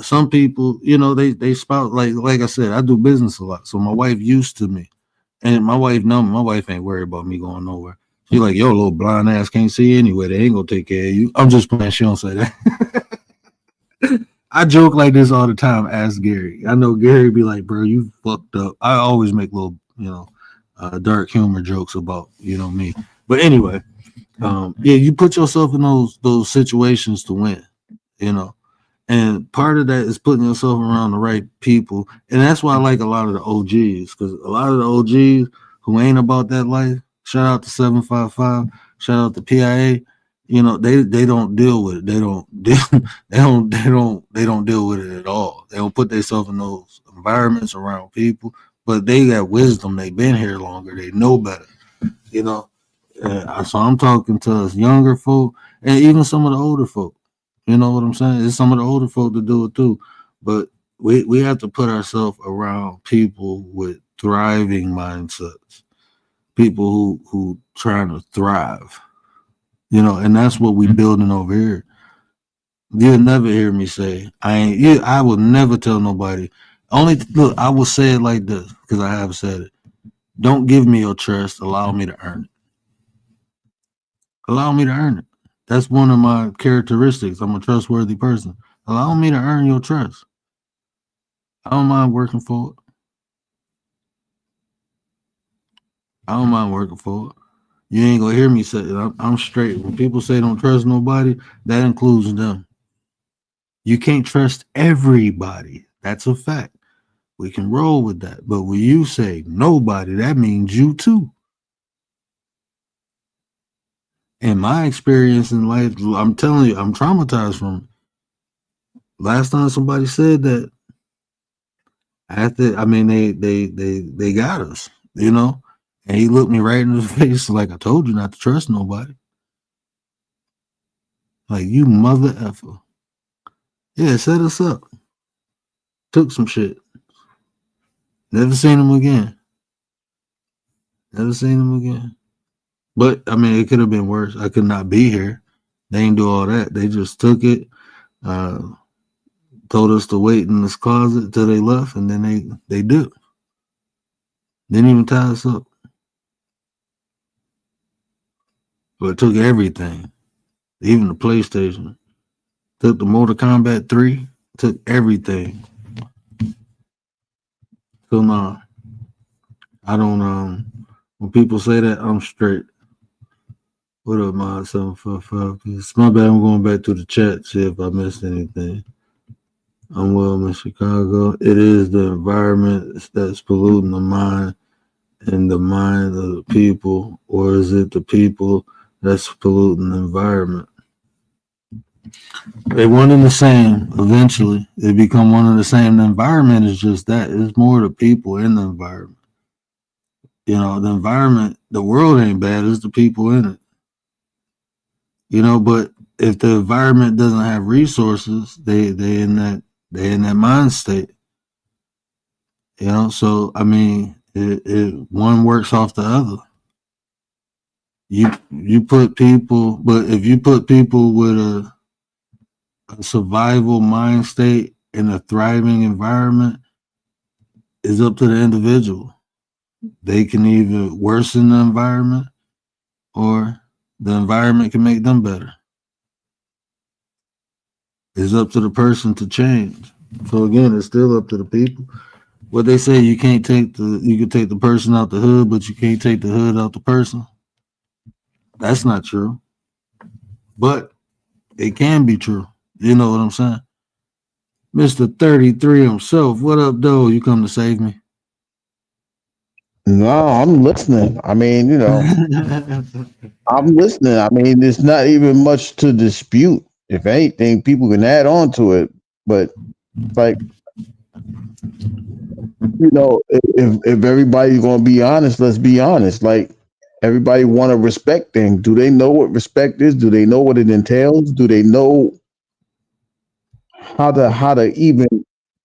Speaker 2: Some people, they spouse like I said, I do business a lot. So my wife used to me, and my wife know me. My wife ain't worried about me going nowhere. She like, yo, little blind ass can't see anyway. They ain't gonna take care of you. I'm just playing. She don't say that. I joke like this all the time. Ask Gary. I know Gary be like, bro, you fucked up. I always make little, dark humor jokes about, me. But anyway, you put yourself in those situations to win, and part of that is putting yourself around the right people. And that's why I like a lot of the OGs, because a lot of the OGs who ain't about that life, shout out to 755, shout out to PIA, they don't deal with it. They don't deal with it at all. They don't put themselves in those environments around people, but they got wisdom. They've been here longer. They know better, so I'm talking to us younger folk and even some of the older folk. You know what I'm saying? It's some of the older folk to do it too, but we have to put ourselves around people with thriving mindsets, people who trying to thrive. And that's what we building over here. You'll never hear me say I ain't. Yeah, I will never tell nobody. Only look, I will say it like this because I have said it. Don't give me your trust. Allow me to earn it. Allow me to earn it. That's one of my characteristics. I'm a trustworthy person. Allow me to earn your trust. I don't mind working for it. I don't mind working for it. You ain't gonna hear me say it. I'm straight. When people say don't trust nobody, that includes them. You can't trust everybody. That's a fact. We can roll with that. But when you say nobody, that means you too. In my experience in life, I'm telling you, I'm traumatized from it. Last time somebody said that, they got us, And he looked me right in the face like I told you not to trust nobody. Like, you mother effer. Yeah, set us up. Took some shit. Never seen him again. Never seen him again. But it could have been worse. I could not be here. They didn't do all that. They just took it, told us to wait in this closet till they left, and then they did. Didn't even tie us up. But it took everything. Even the PlayStation. Took the Mortal Kombat 3. Took everything. So now, I don't when people say that, I'm straight. What up, my 755? It's my bad. I'm going back to the chat, see if I missed anything. I'm well in Chicago. It is the environment that's polluting the mind and the mind of the people, or is it the people that's polluting the environment? They one and the same. Eventually, they become one and the same. The environment is just that. It's more the people in the environment. You know, the environment, the world ain't bad. It's the people in it. You know, but if the environment doesn't have resources, they in that mind state. You know, so I mean, it one works off the other. You put people, but if you put people with a survival mind state in a thriving environment, it's up to the individual. They can either worsen the environment or the environment can make them better. It's up to the person to change. So again, it's still up to the people. What they say, you can take the person out the hood, but you can't take the hood out the person. That's not true. But it can be true. You know what I'm saying? Mr. 33 himself, what up, though? You come to save me?
Speaker 3: No, I'm listening. I mean, I'm listening. I mean, there's not even much to dispute. If anything, people can add on to it. But like, if everybody's gonna be honest, let's be honest. Like, everybody want to respect things. Do they know what respect is? Do they know what it entails? Do they know how to even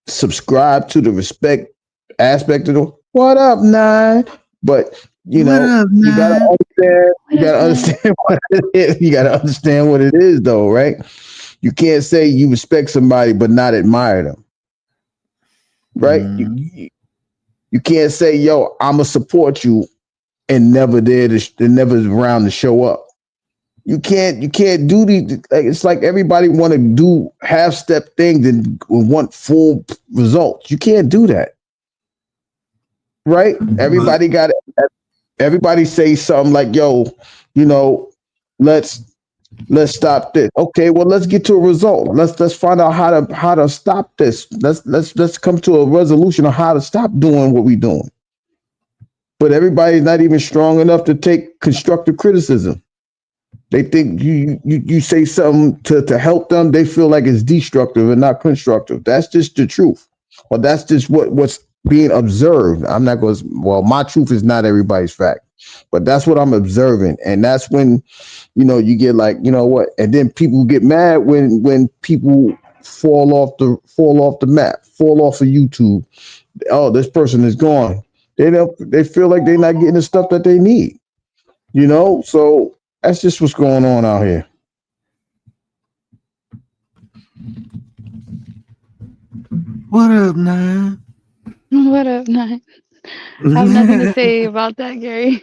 Speaker 3: subscribe to the respect aspect of the what up, nine? But
Speaker 2: What up,
Speaker 3: you gotta
Speaker 2: man?
Speaker 3: understand. You
Speaker 1: What
Speaker 3: gotta
Speaker 1: up, man?
Speaker 3: understand what it is. You gotta understand what it is, though, right? You can't say you respect somebody but not admire them, right?
Speaker 2: Mm-hmm.
Speaker 3: You can't say, "Yo, I'ma support you," and never there to never around to show up. You can't do these. Like, it's like everybody want to do half step things and want full results. You can't do that, right?
Speaker 2: But
Speaker 3: Everybody say something like, "Yo, you know, let's stop this." Okay, well, let's get to a result. Let's find out how to stop this. Let's come to a resolution of how to stop doing what we're doing. But everybody's not even strong enough to take constructive criticism. They think you say something to help them, they feel like it's destructive and not constructive. That's just the truth. Or that's just what's being observed. I'm not going to, well, my truth is not everybody's fact, but that's what I'm observing. And that's when, you get like, you know what? And then people get mad when people fall off the map, fall off of YouTube. Oh, this person is gone. They feel like they're not getting the stuff that they need. So that's just what's going on out here.
Speaker 2: what up, man?
Speaker 1: What up, Nine? I have nothing to say about that, Gary.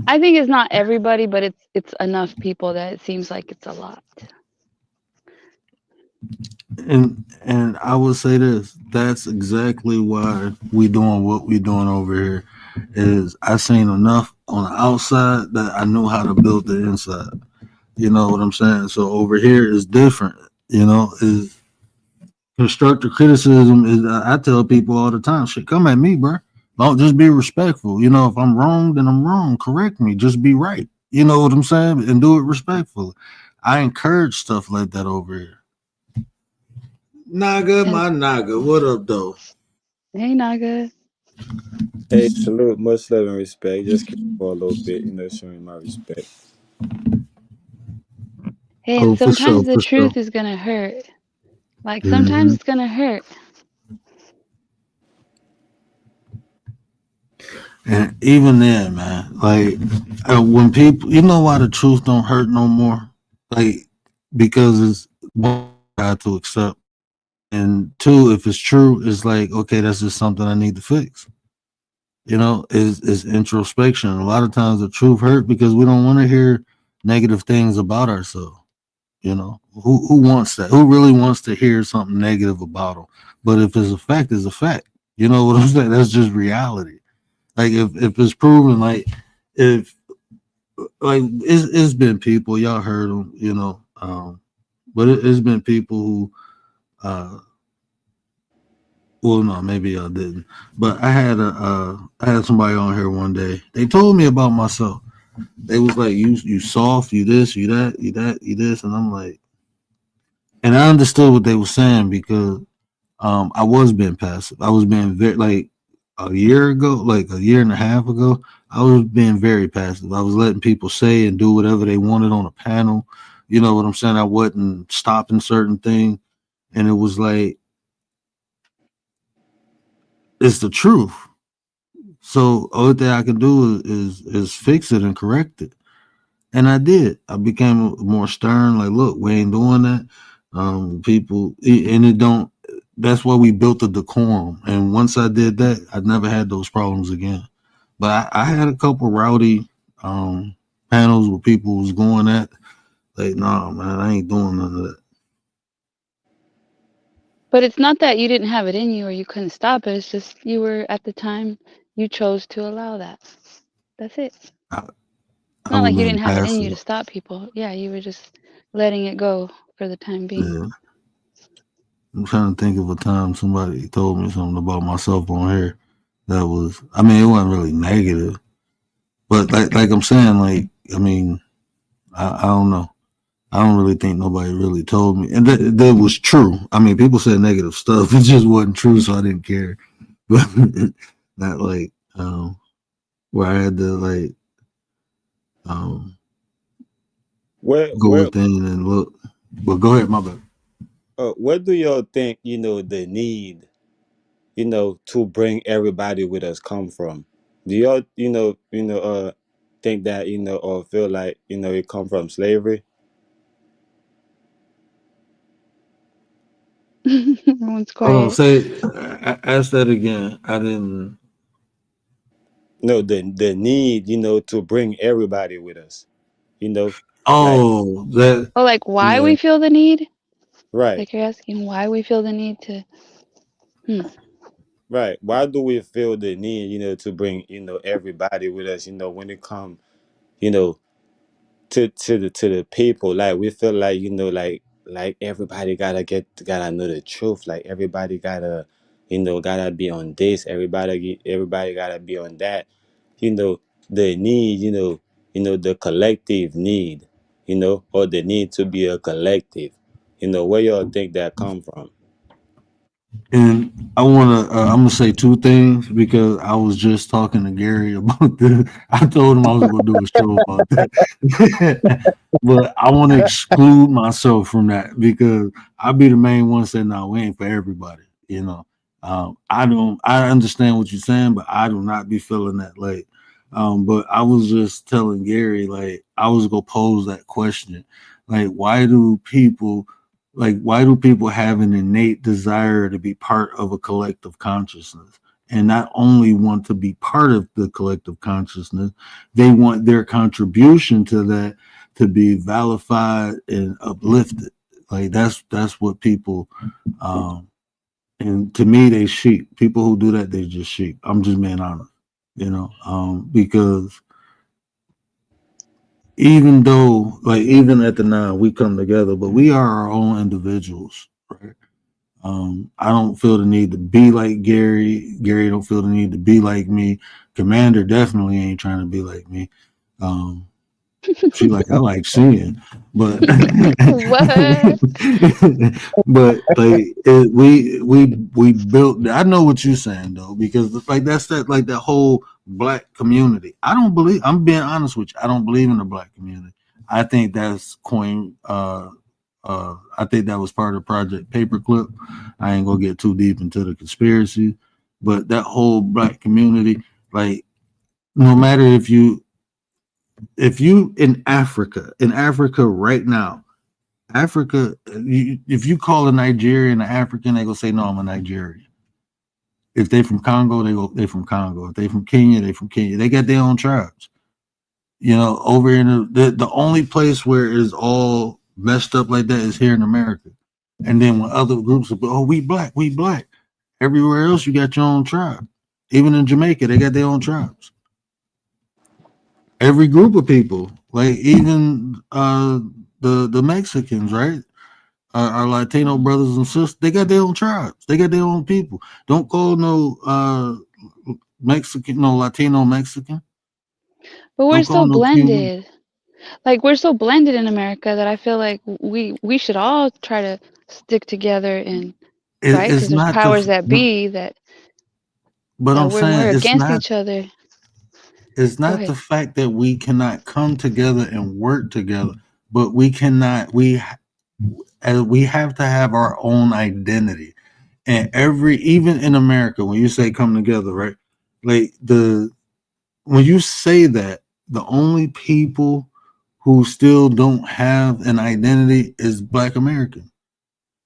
Speaker 1: I think it's not everybody, but it's enough people that it seems like it's a lot.
Speaker 2: and I would say this. That's exactly why we doing what we doing over here. Is I seen enough on the outside that I knew how to build the inside. You know what I'm saying? So over here is different. Is constructive criticism is I tell people all the time, shit, come at me, bro. Don't just be respectful. If I'm wrong, then I'm wrong. Correct me. Just be right. You know what I'm saying? And do it respectfully. I encourage stuff like that over here. Naga,
Speaker 1: And
Speaker 2: my Naga. What up, though?
Speaker 1: hey, Naga.
Speaker 6: Hey, salute, much love and respect. Just came for a little bit, showing my respect.
Speaker 1: Hey, and
Speaker 2: Oh, for sure,
Speaker 1: sometimes the
Speaker 2: for sure.
Speaker 1: truth is gonna hurt. Like sometimes
Speaker 2: Mm-hmm.
Speaker 1: it's gonna hurt.
Speaker 2: And even then, man, like when people, you know why the truth don't hurt no more? Like, because it's one, got to accept. And two, if it's true, it's like, okay, that's just something I need to fix. Is introspection. A lot of times the truth hurt because we don't want to hear negative things about ourselves. Who wants that? Who really wants to hear something negative about them? But if it's a fact, it's a fact. You know what I'm saying? That's just reality. Like if it's proven, like if like it's been people y'all heard them, you know, but it's been people who, uh, well, no, maybe y'all didn't, but I had somebody on here one day. They told me about myself. They was like, you soft, you this, you that, you that, you this, and I'm like, and I understood what they were saying because I was being passive. I was being very like a year ago, like a year and a half ago. I was being very passive. I was letting people say and do whatever they wanted on a panel. You know what I'm saying? I wasn't stopping certain things, and it was like it's the truth. So only thing I can do is fix it and correct it. And I did. I became more stern. Like, look, we ain't doing that. People, and it don't. That's why we built the decorum. And once I did that, I never had those problems again. But I had a couple rowdy panels where people was going at like, nah, man, I ain't doing none of that.
Speaker 1: But it's not that you didn't have it in you or you couldn't stop it. It's just you were at the time you chose to allow that. That's it. It's
Speaker 2: I, I
Speaker 1: not
Speaker 2: was
Speaker 1: like you
Speaker 2: being
Speaker 1: didn't have it in you
Speaker 2: passive.
Speaker 1: to stop people. Yeah, you were just letting it go for the time being.
Speaker 2: Yeah. I'm trying to think of a time somebody told me something about myself on here that was. I mean, it wasn't really negative, but like I'm saying, like I mean, I don't know. I don't really think nobody really told me, and that was true. I mean, people said negative stuff. It just wasn't true, so I didn't care. But not like where I had to like um,
Speaker 6: Where
Speaker 2: go
Speaker 6: where
Speaker 2: within and look. But go ahead, my bad.
Speaker 6: where do y'all think, the need, to bring everybody with us come from? Do y'all, think that, or feel like, it come from slavery?
Speaker 1: Everyone's
Speaker 2: Hold on,
Speaker 1: quiet.
Speaker 2: say ask that again. I didn't.
Speaker 6: No, the need, to bring everybody with us. You know, like
Speaker 2: Oh, that
Speaker 1: Oh, like why
Speaker 2: yeah.
Speaker 1: we feel the need?
Speaker 6: right,
Speaker 1: Like you're asking why we feel the need to. Hmm.
Speaker 6: right. Why do we feel the need, to bring, everybody with us, when it come, you know, to the people, like we feel like, like everybody gotta know the truth, like everybody gotta be on this, everybody gotta be on that, you know the need, the collective need, or the need to be a collective, where y'all think that come from?
Speaker 2: And I want to. I'm gonna say two things because I was just talking to Gary about this. I told him I was gonna do a show about that, but I want to exclude myself from that because I'll be the main one saying, "No, we ain't for everybody." You know, I don't. I understand what you're saying, but I do not be feeling that. Like, but I was just telling Gary, like, I was gonna pose that question, like, why do people have an innate desire to be part of a collective consciousness and not only want to be part of the collective consciousness, they want their contribution to that to be validated and uplifted. Like that's what people and to me they sheep. People who do that, they just sheep. I'm just being honest, because even though like even at the nine we come together, but we are our own individuals, right? I don't feel the need to be like Gary. Gary don't feel the need to be like me. Commander definitely ain't trying to be like me. Um, she like I like seeing, but
Speaker 1: What?
Speaker 2: but like we built. I know what you're saying though, because like that's that like that whole black community. I don't believe. I'm being honest with you. I don't believe in the black community. I think that's coin. I think that was part of Project Paperclip. I ain't gonna get too deep into the conspiracy, but that whole black community, like no matter if you in Africa right now, Africa, if you call a Nigerian an African, they gonna say no, I'm a Nigerian. If they from Congo, they from Congo. If they from Kenya, they from Kenya. They got their own tribes. Over in the only place where it's all messed up like that is here in America. And then when other groups are, oh, we black. Everywhere else, you got your own tribe. Even in Jamaica, they got their own tribes. Every group of people, like even the Mexicans, right? Our Latino brothers and sisters, they got their own tribes. They got their own people. Don't call no Mexican, no Latino Mexican.
Speaker 1: But we're
Speaker 2: Don't call
Speaker 1: so
Speaker 2: no Cuban.
Speaker 1: blended. Like we're so blended in America that I feel like we should all try to stick together and right
Speaker 2: It's
Speaker 1: because there's
Speaker 2: not the,
Speaker 1: powers that be that
Speaker 2: but I'm
Speaker 1: when we're
Speaker 2: saying
Speaker 1: against each other.
Speaker 2: it's
Speaker 1: Go
Speaker 2: not the
Speaker 1: ahead.
Speaker 2: fact that we cannot come together and work together, but we cannot as we have to have our own identity. And even in America, when you say come together, right? Like when you say that, the only people who still don't have an identity is Black American.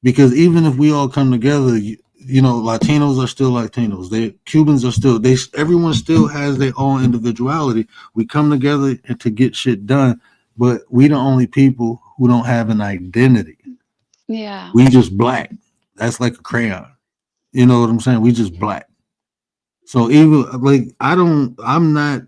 Speaker 2: Because even if we all come together, Latinos are still Latinos. They Cubans are still everyone still has their own individuality. We come together to get shit done, but we the only people who don't have an identity.
Speaker 1: Yeah.
Speaker 2: We just black. That's like a crayon. You know what I'm saying? We just black. So even like I'm not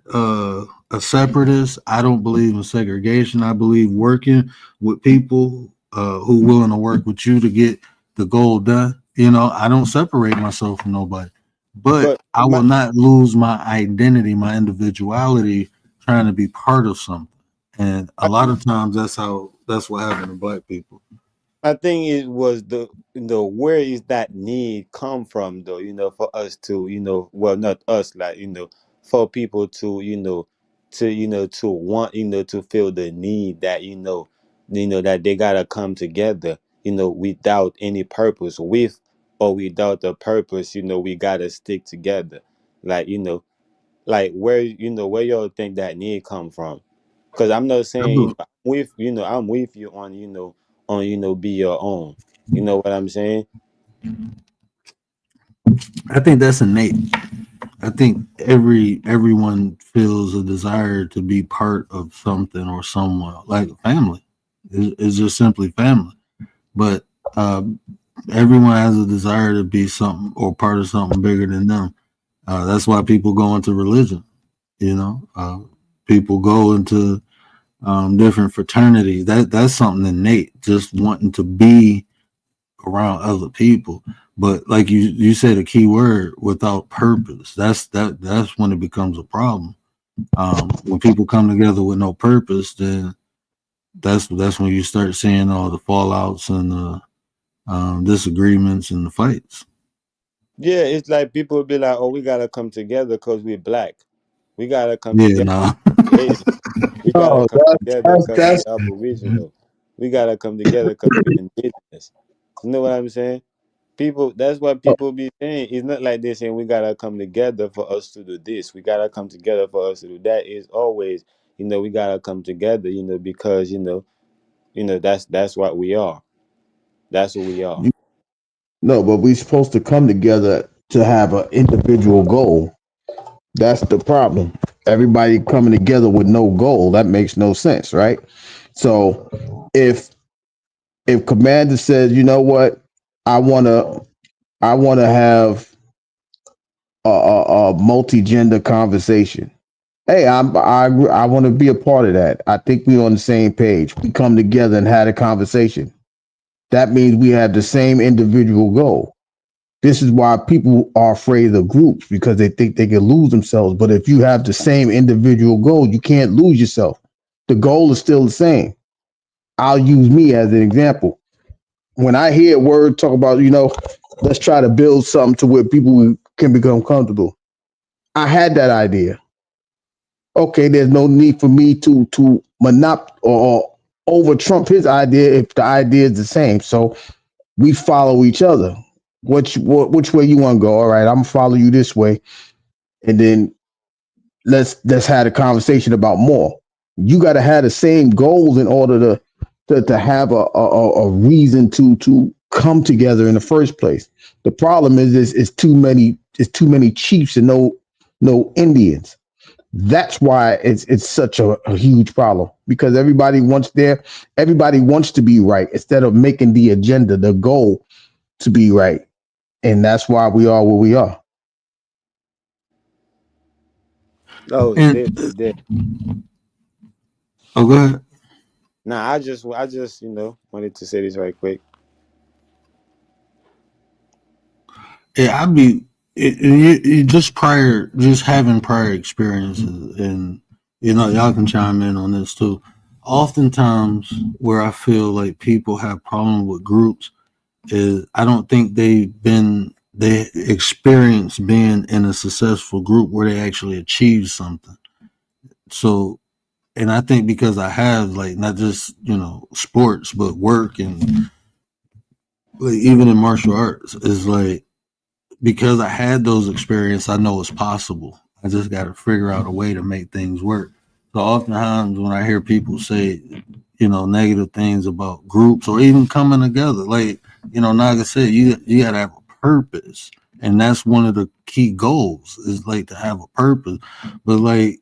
Speaker 2: a separatist. I don't believe in segregation. I believe working with people who willing to work with you to get the goal done. I don't separate myself from nobody. But
Speaker 6: But
Speaker 2: I will not lose my identity, my individuality trying to be part of something. And a lot of times that's what happened to black people.
Speaker 6: I think it was where is that need come from though, for us to, well, not us, like, for people to, to want, to feel the need that, that they gotta come together, without any purpose, with or without a purpose, we gotta stick together. Like, like where y'all think that need come from? Because I'm not
Speaker 2: I,
Speaker 6: saying,
Speaker 2: be-
Speaker 6: I'm with you on, be your own. You know what I'm saying?
Speaker 2: I think that's innate. I think everyone feels a desire to be part of something or someone, like family. It's just simply family. But everyone has a desire to be something or part of something bigger than them. That's why people go into religion. You know, people go into different fraternities. That's something innate, just wanting to be around other people. But like you said, a key word, without purpose. That's when it becomes a problem. When people come together with no purpose, then that's when you start seeing all the fallouts and the disagreements and the fights.
Speaker 6: Yeah, it's like people be like, "Oh, we gotta come together because we're black. We gotta come
Speaker 2: Yeah,
Speaker 6: together
Speaker 2: nah.
Speaker 6: because we Asian. We gotta
Speaker 3: No,
Speaker 6: come together because we
Speaker 3: that's
Speaker 6: Aboriginal. We gotta come together because we indigenous." You know what I'm saying? People, that's what people be saying. It's not like they're saying we gotta come together for us to do this. We gotta come together for us to do that. Is always, we gotta come together, because that's what we are. That's what we are.
Speaker 3: no, but we're supposed to come together to have an individual goal. That's the problem. Everybody coming together with no goal, that makes no sense, right? So if commander says, you know what, I wanna have a multi-gender conversation. Hey, I want to be a part of that. I think we're on the same page. We come together and had a conversation. That means we have the same individual goal. This is why people are afraid of groups because they think they can lose themselves. But if you have the same individual goal, you can't lose yourself. The goal is still the same. I'll use me as an example. When I hear word talk about, let's try to build something to where people can become comfortable. I had that idea. Okay, there's no need for me to or over trump his idea if the idea is the same. So we follow each other. Which way you want to go? All right, I'm gonna follow you this way, and then let's have a conversation about more. You got to have the same goals in order to have a reason to come together in the first place. The problem is too many chiefs and no Indians. That's why it's such a huge problem because everybody wants to be right instead of making the agenda, the goal to be right. And that's why we are where we are.
Speaker 6: Oh,
Speaker 2: And
Speaker 6: they.
Speaker 2: oh, go ahead.
Speaker 6: Nah, I just wanted to say this right quick.
Speaker 2: Yeah, I'd be you just prior, just having prior experiences, and y'all can chime in on this too. Oftentimes, where I feel like people have problem with groups is I don't think they experience being in a successful group where they actually achieve something. So, and I think because I have like not just sports but work and like even in martial arts is like because I had those experiences, I know it's possible. I just got to figure out a way to make things work. So oftentimes when I hear people say, negative things about groups or even coming together, like, Naga said, you got to have a purpose. And that's one of the key goals is like to have a purpose. But like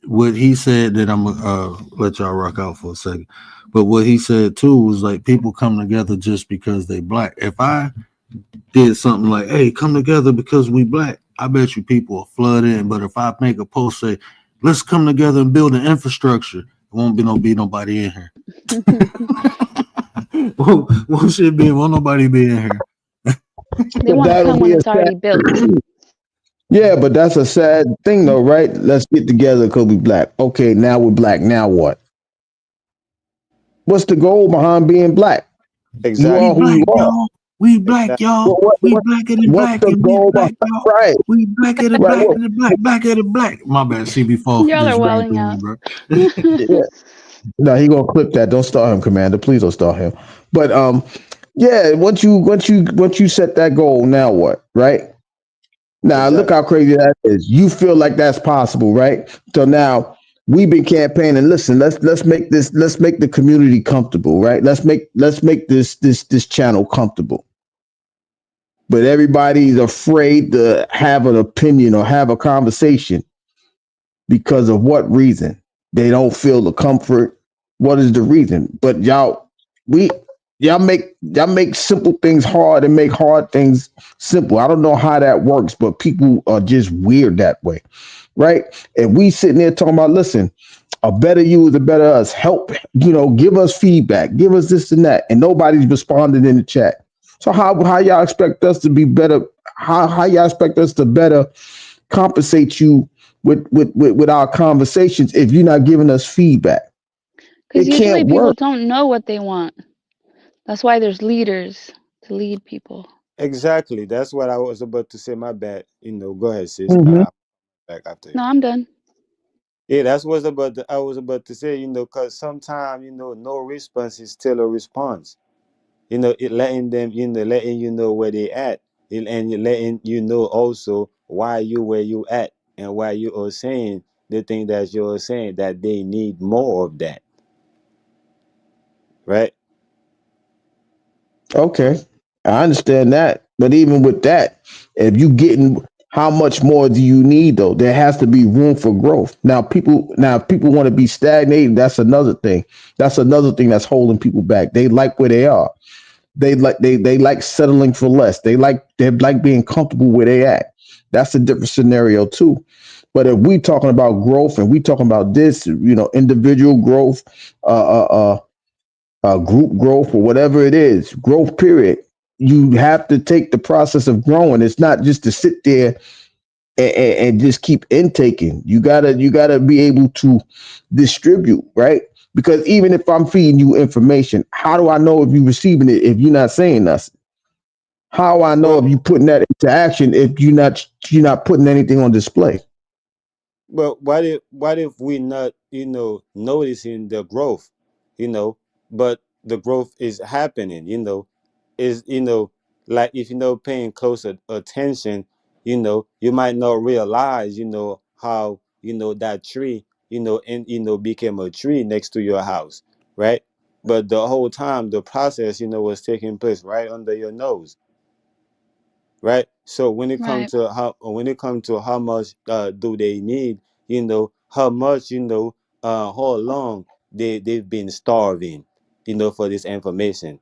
Speaker 2: what he said that I'm gonna let y'all rock out for a second. But what he said too was like people come together just because they black. If I did something like, "Hey, come together because we black," I bet you people will flood in. But if I make a post say, "Let's come together and build an infrastructure," it won't be nobody in here. Won't nobody be in here.
Speaker 1: They want to
Speaker 3: That'll
Speaker 1: come when
Speaker 3: be a
Speaker 1: it's
Speaker 3: sad.
Speaker 1: already built.
Speaker 3: Yeah, but that's a sad thing, though, right? Let's get together because we black. Okay, now we're black. Now what? What's the goal behind being black? You
Speaker 2: We
Speaker 3: are
Speaker 6: Exactly.
Speaker 3: who you
Speaker 2: black,
Speaker 3: are.
Speaker 2: y'all. We black,
Speaker 6: Exactly.
Speaker 2: y'all.
Speaker 3: What, what,
Speaker 2: We
Speaker 3: what,
Speaker 2: blacker than
Speaker 3: what's
Speaker 2: black
Speaker 3: the
Speaker 2: and we
Speaker 3: goal behind?
Speaker 2: black, y'all.
Speaker 3: Right,
Speaker 2: We blacker than
Speaker 3: right.
Speaker 2: black and the black of the black. My bad, CB4
Speaker 1: Y'all are
Speaker 2: just ran
Speaker 1: wilding
Speaker 2: through me,
Speaker 1: out.
Speaker 2: bro.
Speaker 3: Yeah. No, he gonna clip that. Don't start him, Commander. Please don't start him. But yeah. Once you set that goal, now what? Right now, look
Speaker 6: Exactly.
Speaker 3: how crazy that is. You feel like that's possible, right? So now we've been campaigning. Listen, let's make the community comfortable, right? Let's make this channel comfortable. But everybody's afraid to have an opinion or have a conversation because of what reason? They don't feel the comfort. What is the reason? But we y'all make simple things hard and make hard things simple. I don't know how that works, but people are just weird that way, right? And we sitting there talking about, listen, a better you is a better us. Help, give us feedback, give us this and that, and nobody's responding in the chat. So how y'all expect us to be better? How y'all expect us to better compensate you with our conversations if you're not giving us feedback?
Speaker 1: Because
Speaker 3: It
Speaker 1: usually
Speaker 3: can't
Speaker 1: people
Speaker 3: work.
Speaker 1: don't know what they want. That's why there's leaders to lead people.
Speaker 6: Exactly. That's what I was about to say. My bad. Go ahead, sis.
Speaker 3: Hmm.
Speaker 6: I'm back after you.
Speaker 1: No, I'm done.
Speaker 6: Yeah, that's what I was about to say. Because sometimes no response is still a response. It letting them, letting you know where they at, and letting you know also why you where you at, and why you are saying the thing that you're saying that they need more of that, right?
Speaker 3: Okay, I understand that, but even with that, if you getting, how much more do you need though? There has to be room for growth. Now people want to be stagnated. That's another thing. That's another thing that's holding people back. They like where they are. They like settling for less. They like being comfortable where they at. That's a different scenario too. But if we talking about growth and we talking about this, individual growth, uh, uh, group growth, or whatever it is, growth period. You have to take the process of growing. It's not just to sit there and just keep intaking. You gotta be able to distribute, right? Because even if I'm feeding you information, how do I know if you're receiving it if you're not saying nothing? How I know if
Speaker 6: Well,
Speaker 3: you putting that into action if you're not putting anything on display?
Speaker 6: Well, what if we not noticing the growth, you know, but the growth is happening, is like if paying closer attention, you might not realize, how that tree, and became a tree next to your house, right? But the whole time the process, was taking place right under your nose, right? So
Speaker 1: Right.
Speaker 6: when it comes to how much do they need, how much, how long they've been starving, for this information,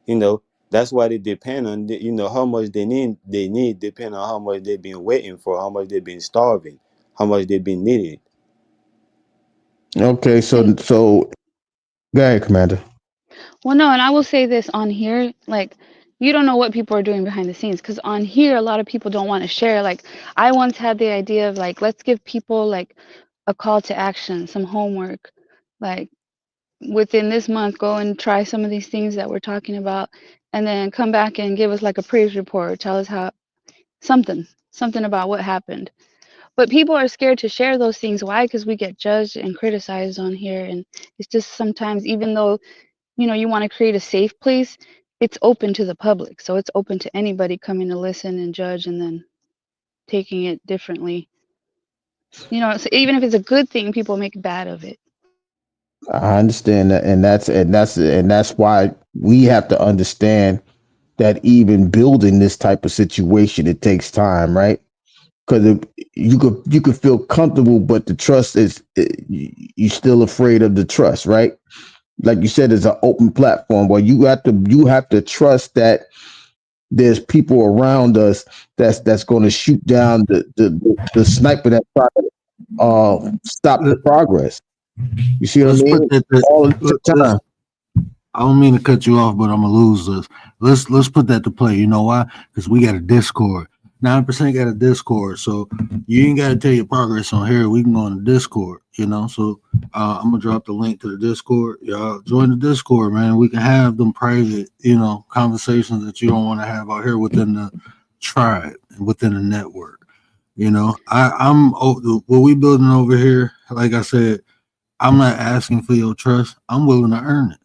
Speaker 6: you know that's why they depend on how much they need depend on how much they've been waiting for, how much they've been starving, how much they've been needed.
Speaker 3: Okay,
Speaker 1: And
Speaker 3: so go ahead, Commander.
Speaker 1: well, no, and I will say this on here, like, you don't know what people are doing behind the scenes because on here, a lot of people don't want to share. Like, I once had the idea of like, let's give people like a call to action, some homework, like within this month, go and try some of these things that we're talking about, and then come back and give us like a praise report, tell us how something about what happened. But people are scared to share those things. Why? Because we get judged and criticized on here, and it's just sometimes, even though you want to create a safe place, it's open to the public. So it's open to anybody coming to listen and judge and then taking it differently. So even if it's a good thing, people make bad of it.
Speaker 3: I understand that, and that's why we have to understand that even building this type of situation, it takes time, right? Because you could feel comfortable, but the trust is you're still afraid of the trust, right? Like you said, it's an open platform where you have to trust that there's people around us that's going to shoot down the sniper that try to stop the
Speaker 2: Let-
Speaker 3: progress. You see what I
Speaker 2: Let's put
Speaker 3: mean?
Speaker 2: that.
Speaker 3: All at the same
Speaker 2: Let's.
Speaker 3: time.
Speaker 2: I don't mean to cut you off, but I'm gonna lose this. Let's put that to play. You know why? Because we got a Discord. 9% got a Discord, so you ain't got to tell your progress on here. We can go on the Discord. So I'm gonna drop the link to the Discord. Y'all join the Discord, man. We can have them private, conversations that you don't want to have out here within the tribe and within the network. What we building over here. Like I said, I'm not asking for your trust. I'm willing to earn it.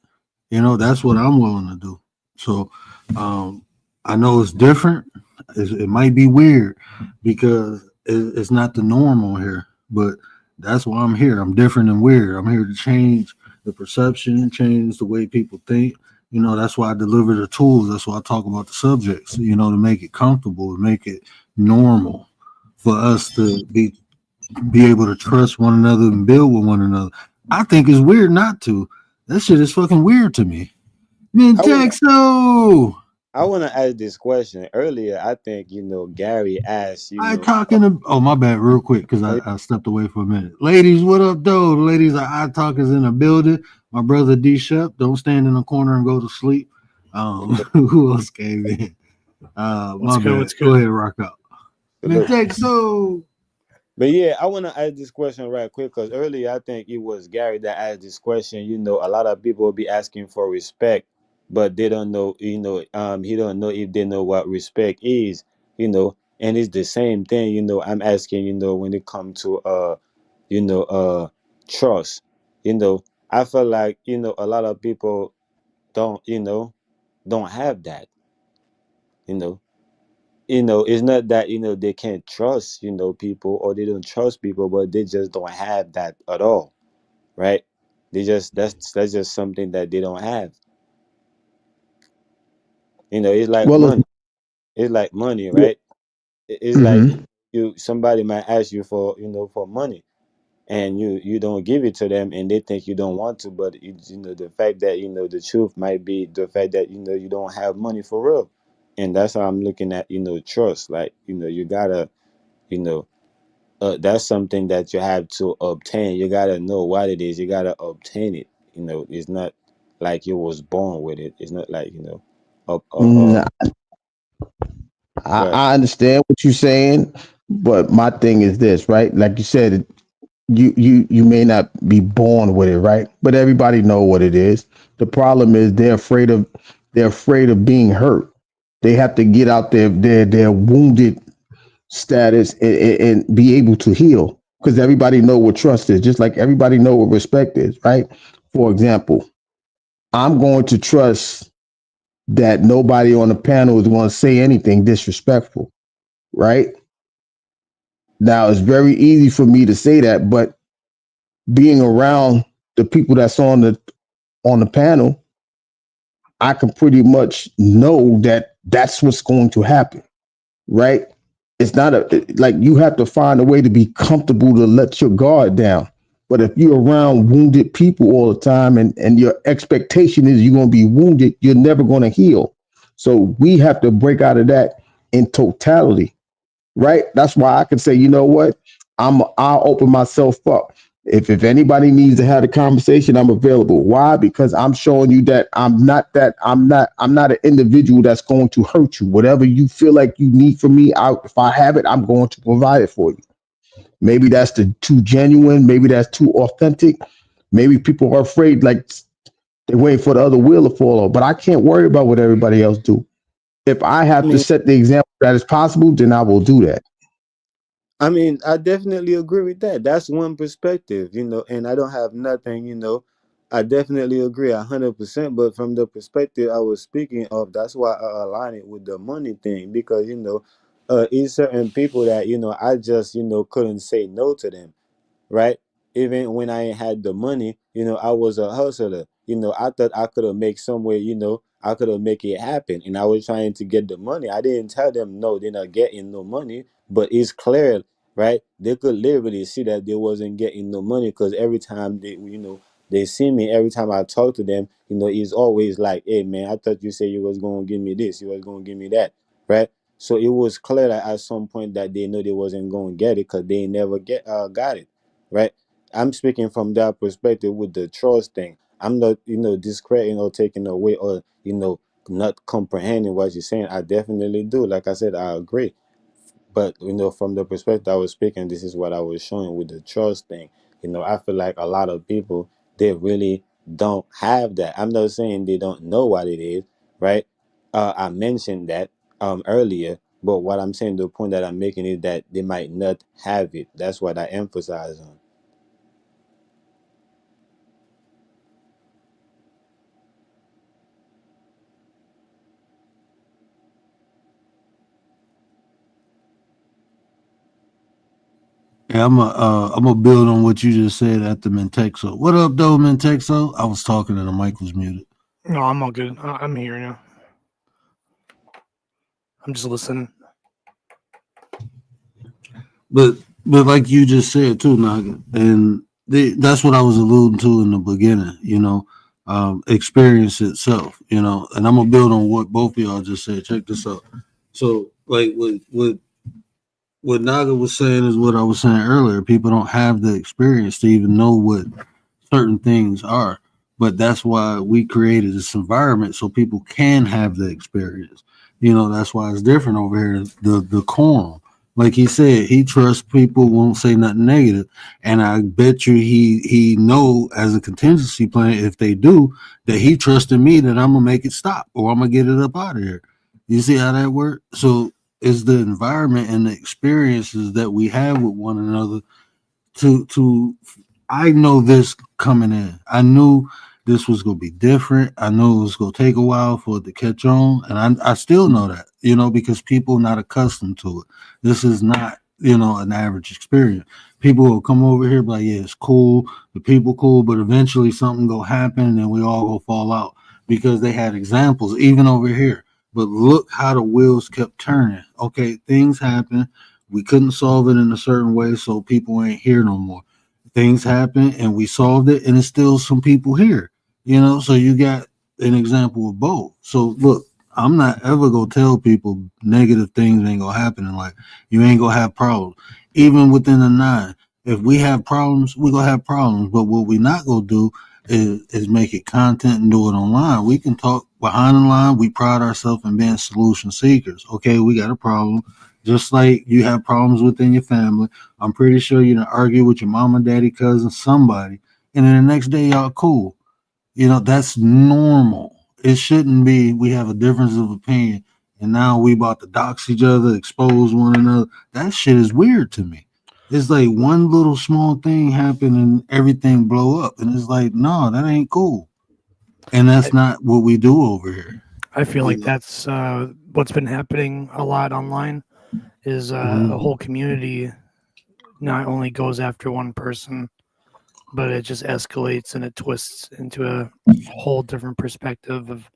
Speaker 2: That's what I'm willing to do. So I know it's different. It might be weird because it's not the norm on here, but that's why I'm here. I'm different and weird. I'm here to change the perception, change the way people think. That's why I deliver the tools. That's why I talk about the subjects, to make it comfortable, to make it normal for us to be able to trust one another and build with one another. I think it's weird not to. That shit is fucking weird to me. Man,
Speaker 6: I wanna
Speaker 2: Texo.
Speaker 6: I wanna ask this question. Earlier, I think Gary asked,
Speaker 2: I talking to. Oh, my bad, real quick, because I stepped away for a minute. Ladies, what up, though? The ladies are I talkers in the building. My brother D Shep, don't stand in the corner and go to sleep. Who else came in?
Speaker 7: What's
Speaker 2: My
Speaker 7: good?
Speaker 2: bad.
Speaker 7: What's
Speaker 2: Go
Speaker 7: good?
Speaker 2: ahead, rock out. Man,
Speaker 6: look.
Speaker 2: Texo.
Speaker 6: But yeah, I want to ask this question right quick because earlier I think it was Gary that asked this question. A lot of people will be asking for respect, but they don't know. He don't know if they know what respect is. And it's the same thing. I'm asking. When it comes to you know, trust. I feel like a lot of people don't don't have that. You know, it's not that they can't trust people or they don't trust people, but they just don't have that at all, right? They just that's just something that they don't have. It's like
Speaker 3: Well,
Speaker 6: money. It's like money, right? It's like
Speaker 3: mm-hmm.
Speaker 6: you somebody might ask you for for money, and you don't give it to them, and they think you don't want to, but the fact that the truth might be the fact that you don't have money for real, and that's how I'm looking at trust. Like you gotta you know that's something that you have to obtain. You gotta know what it is. You gotta obtain it. It's not like you was born with it. It's not like
Speaker 3: Mm, I,
Speaker 6: right.
Speaker 3: I understand what you're saying, but my thing is this, right? Like you said, you may not be born with it, right? But everybody know what it is. The problem is they're afraid of being hurt. They have to get out their wounded status and be able to heal because everybody know what trust is, just like everybody know what respect is, right? For example, I'm going to trust that nobody on the panel is going to say anything disrespectful, right? Now it's very easy for me to say that, but being around the people that's on the panel, I can pretty much know that that's what's going to happen, right? It's not like you have to find a way to be comfortable to let your guard down. But if you're around wounded people all the time and your expectation is you're going to be wounded, you're never going to heal. So we have to break out of that in totality, right? That's why I can say, you know what? I'll open myself up. If anybody needs to have a conversation, I'm available. Why? Because I'm showing you that I'm not an individual that's going to hurt you. Whatever you feel like you need from me, if I have it, I'm going to provide it for you. Maybe that's too genuine. Maybe that's too authentic. Maybe people are afraid, like they're waiting for the other wheel to fall off. But I can't worry about what everybody else do. If I
Speaker 6: I
Speaker 3: have to
Speaker 6: mean,
Speaker 3: set the example that is possible, then I will do that.
Speaker 6: I definitely agree with that. That's one perspective, and I don't have nothing, I definitely agree 100%. But from the perspective I was speaking of, that's why I align it with the money thing because, it's certain people that, I just, couldn't say no to them, right? Even when I ain't had the money, I was a hustler. I thought I could have make some way, I could have make it happen. And I was trying to get the money. I didn't tell them no, they're not getting no money, but it's clear, right? They could literally see that they wasn't getting no money because every time they see me, every time I talk to them, it's always like, hey man, I thought you said you was gonna give me this, you was gonna give me that, right? So it was clear that at some point that they know they wasn't gonna get it because they never got it, right? I'm speaking from that perspective with the trust thing. I'm not, discrediting or taking away or, not comprehending what you're saying. I definitely do. Like I said, I agree. But, from the perspective I was speaking, this is what I was showing with the trust thing. I feel like a lot of people, they really don't have that. I'm not saying they don't know what it is, right? I mentioned that earlier, but what I'm saying, the point that I'm making is that they might not have it. That's what I emphasize on.
Speaker 2: Yeah, I'm gonna build on what you just said at the Mentexo. What up, though, Mentexo? I was talking and the mic was muted.
Speaker 7: No, I'm all good. I'm here now. I'm just listening.
Speaker 2: But like you just said too, Naga, and that's what I was alluding to in the beginning. Experience itself. And I'm gonna build on what both of y'all just said. Check this out. So, like what Naga was saying is what I was saying earlier. People don't have the experience to even know what certain things are. But that's why we created this environment so people can have the experience. That's why it's different over here. The quorum. Like he said, he trusts people, won't say nothing negative. And I bet you he know as a contingency plan, if they do, that he trusted me that I'm gonna make it stop or I'm gonna get it up out of here. You see how that works? So it's the environment and the experiences that we have with one another to I know this coming in. I knew this was gonna be different. I knew it was gonna take a while for it to catch on, and I still know that, because people not accustomed to it. This is not, an average experience. People will come over here, be like, yeah, it's cool, the people cool, but eventually something go happen and we all go fall out because they had examples even over here. But look how the wheels kept turning. Okay, things happen. We couldn't solve it in a certain way, so people ain't here no more. Things happen and we solved it, and it's still some people here. So you got an example of both. So look, I'm not ever gonna tell people negative things ain't gonna happen in life. You ain't gonna have problems. Even within the nine. If we have problems, we're gonna have problems. But what we not gonna do is make it content and do it online. We can talk behind the line. We pride ourselves in being solution seekers. Okay, we got a problem. Just like you have problems within your family. I'm pretty sure you done argue with your mama, daddy, cousin, somebody, and then the next day y'all cool. That's normal. It shouldn't be. We have a difference of opinion, and now we about to dox each other, expose one another. That shit is weird to me. It's like one little small thing happen and everything blow up, and it's like, no, that ain't cool, and that's
Speaker 7: I,
Speaker 2: not what we do over here.
Speaker 7: I feel
Speaker 2: You
Speaker 7: like
Speaker 2: know?
Speaker 7: that's what's been happening a lot online is a
Speaker 2: Mhm.
Speaker 7: whole community not only goes after one person, but it just escalates and it twists into a whole different perspective of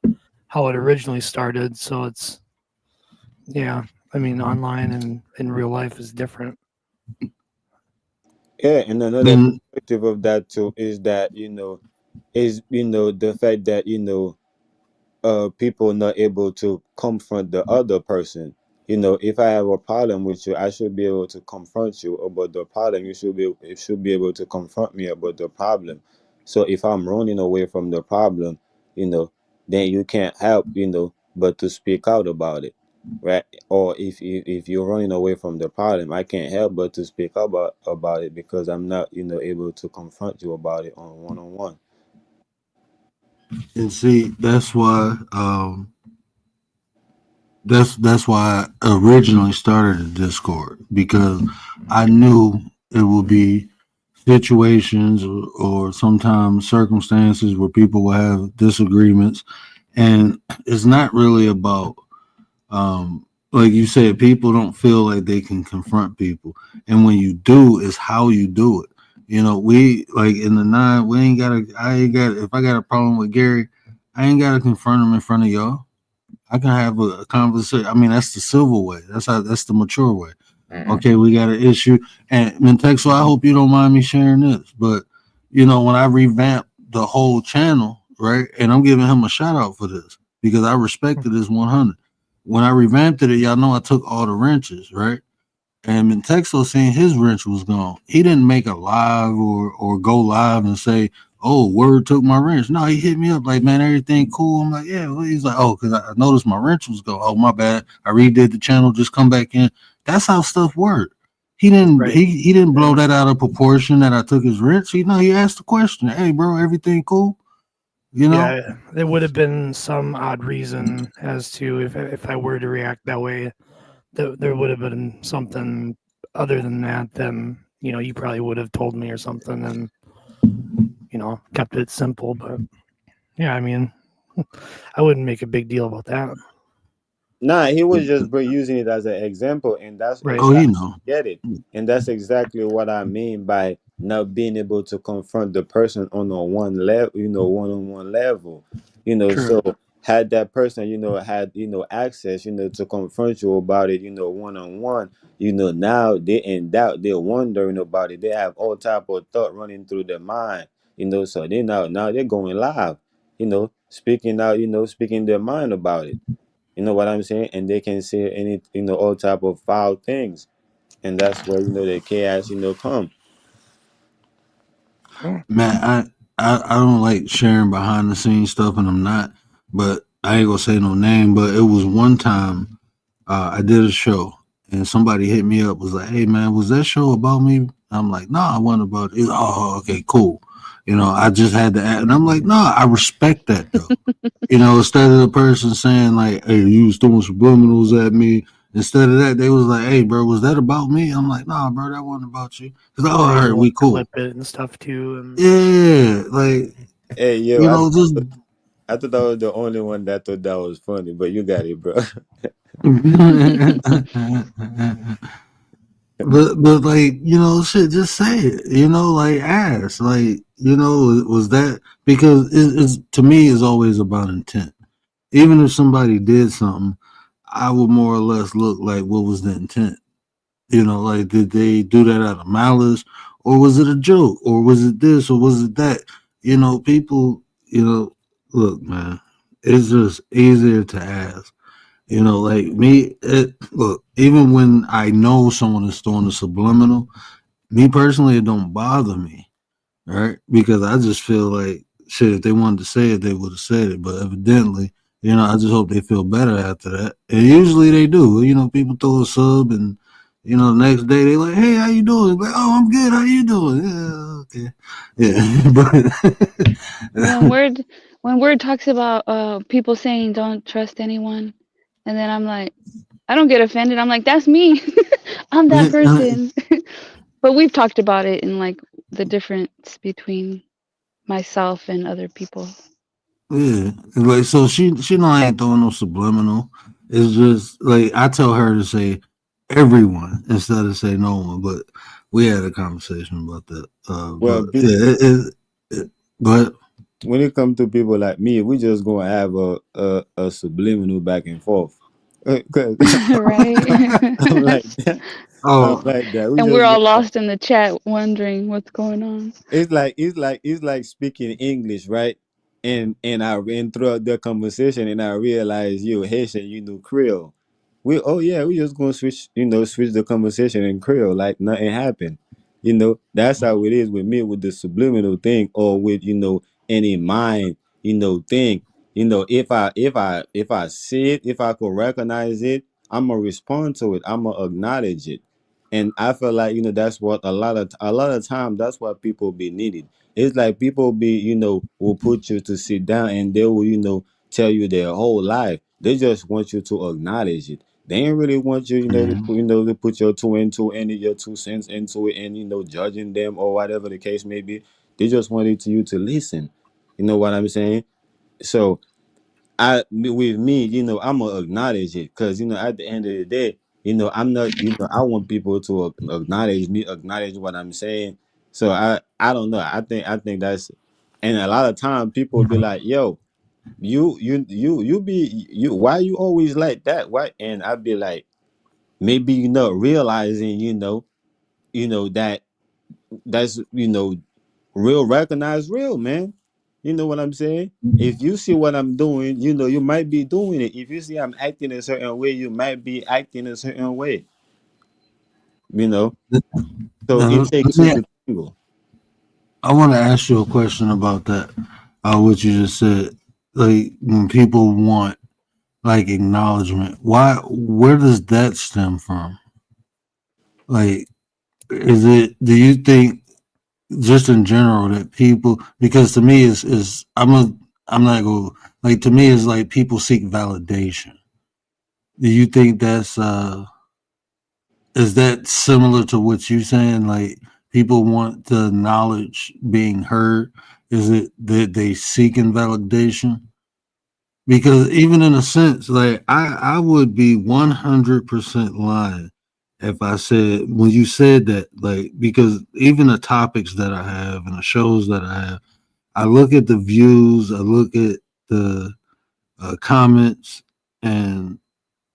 Speaker 7: how it originally started. So it's, yeah, I mean, online and in real life is different.
Speaker 6: Yeah, and another
Speaker 2: Then
Speaker 6: perspective of that too is that the fact that people not able to confront the other person, If I have a problem with you, I should be able to confront you about the problem. You should be able to confront me about the problem. So if I'm running away from the problem, you know, then you can't help, but to speak out about it, right? Or if you're running away from the problem, I can't help but to speak about it because I'm not, able to confront you about it on one on one.
Speaker 2: And see, that's why I originally started a Discord, because I knew it would be situations or sometimes circumstances where people will have disagreements, and it's not really about, like you said, people don't feel like they can confront people, and when you do, it's how you do it. We like in the nine, we ain't gotta. I ain't got. If I got a problem with Gary, I ain't gotta confront him in front of y'all. I can have a conversation. I mean, that's the civil way. That's the mature way. Okay, we got an issue. And Mentex, I hope you don't mind me sharing this, but when I revamped the whole channel, right, and I'm giving him a shout out for this because I respected this 100. When I revamped it, y'all know I took all the wrenches, right? And Mentexo saying his wrench was gone. He didn't make a live or go live and say, "Oh, word took my wrench." No, he hit me up like, "Man, everything cool?" I'm like, "Yeah." Well, he's like, "Oh, because I noticed my wrench was gone. Oh, my bad. I redid the channel. Just come back in." That's how stuff worked. He didn't
Speaker 7: Right.
Speaker 2: he didn't blow that out of proportion that I took his wrench. He asked the question, "Hey, bro, everything cool?" You know?
Speaker 7: Yeah, there would have been some odd reason as to if I were to react that way. There would have been something other than that. Then you probably would have told me or something, and kept it simple. But yeah, I mean, I wouldn't make a big deal about that.
Speaker 6: Nah, he was just using it as an example, and that's
Speaker 7: Right.
Speaker 2: Oh, he
Speaker 6: exactly
Speaker 2: know.
Speaker 6: get it, and that's exactly what I mean by not being able to confront the person on a one level, one-on-one level.
Speaker 7: True.
Speaker 6: So had that person, had access, to confront you about it, one on one, now they in doubt, they're wondering about it, they have all type of thought running through their mind, so they now they're going live, speaking out, speaking their mind about it. You know what I'm saying? And they can say any, all type of foul things, and that's where the chaos, come.
Speaker 7: Hmm.
Speaker 2: Man, I don't like sharing behind the scenes stuff, and I'm not. But I ain't gonna say no name. But it was one time I did a show, and somebody hit me up, was like, "Hey man, was that show about me?" I'm like, "Nah, I wasn't about it." Oh, okay, cool. I just had to add, and I'm like, "Nah, I respect that though." Instead of the person saying like, "Hey, you was throwing subliminals at me," instead of that, they was like, "Hey, bro, was that about me?" I'm like, "Nah, bro, that wasn't about you." Cause oh, all
Speaker 7: Right.
Speaker 2: right,
Speaker 7: You want
Speaker 2: we
Speaker 7: to
Speaker 2: cool.
Speaker 7: clip it and stuff too, and
Speaker 2: Yeah, like
Speaker 6: Hey, yo,
Speaker 2: just
Speaker 6: I thought I was the only one that thought that was funny, but you got it, bro.
Speaker 2: but like shit, just say it. Like ask, like was that because it's to me is always about intent. Even if somebody did something, I would more or less look like what was the intent. Like did they do that out of malice, or was it a joke, or was it this, or was it that? People. Look, man, it's just easier to ask. Like me, look, even when I know someone is throwing a subliminal, me personally, it don't bother me, right? Because I just feel like shit. If they wanted to say it, they would have said it. But evidently, I just hope they feel better after that. And usually they do. People throw a sub, and the next day they like, "Hey, how you doing?" Like, "Oh, I'm good. How you doing?" Yeah, okay, yeah.
Speaker 1: when
Speaker 2: But
Speaker 1: word when word talks about people saying don't trust anyone, and then I'm like, I don't get offended. I'm like, that's me. I'm that person. But we've talked about it in like the difference between myself and other people.
Speaker 2: Yeah, like so she know I ain't throwing no subliminal. It's just like I tell her to say everyone instead of say no one. But we had a conversation about that.
Speaker 6: Well,
Speaker 2: But yeah, but
Speaker 6: when it comes to people like me, we just gonna have a subliminal back and forth. 'Cause
Speaker 1: Right?
Speaker 6: I'm like that. I'm
Speaker 2: oh
Speaker 6: like that. We
Speaker 1: And we're
Speaker 6: just
Speaker 1: all
Speaker 6: gonna.
Speaker 1: lost in the chat wondering what's going on.
Speaker 6: It's like speaking English, right? And throughout the conversation, and I realize you Haitian, you know Creole. we just gonna switch, switch the conversation in Creole like nothing happened. That's how it is with me with the subliminal thing, or with any mind, thing. If I see it, if I could recognize it, I'm gonna respond to it. I'm gonna acknowledge it. And I feel like that's what a lot of time, that's what people be needed. It's like people will put you to sit down, and they will tell you their whole life. They just want you to acknowledge it. They ain't really want you, to put your two into any your 2 cents into it, and judging them or whatever the case may be. They just wanted you to listen. You know what I'm saying? So with me, I'm gonna acknowledge it, because at the end of the day, I'm not, I want people to acknowledge me, acknowledge what I'm saying. So I don't know. I think that's, and a lot of time people be like, yo, you be you why you always like that? Why? And I'd be like, maybe you're not realizing, that that's real, recognize real, man. You know what I'm saying? If you see what I'm doing, you might be doing it. If you see I'm acting a certain way, you might be acting a certain way. You know, so
Speaker 2: Now,
Speaker 6: it takes two to tango.
Speaker 2: I want to ask you a question about that. What you just said, like when people want like acknowledgement, where does that stem from? Like, is it? Do you think just in general that people? Because to me, I'm not going like to me it's like people seek validation. Do you think that's is that similar to what you saying? Like people want the knowledge being heard. Is it that they seeking validation? Because even in a sense, like I would be 100% lying if I said when you said that, like because even the topics that I have and the shows that I have, I look at the views, I look at the comments, and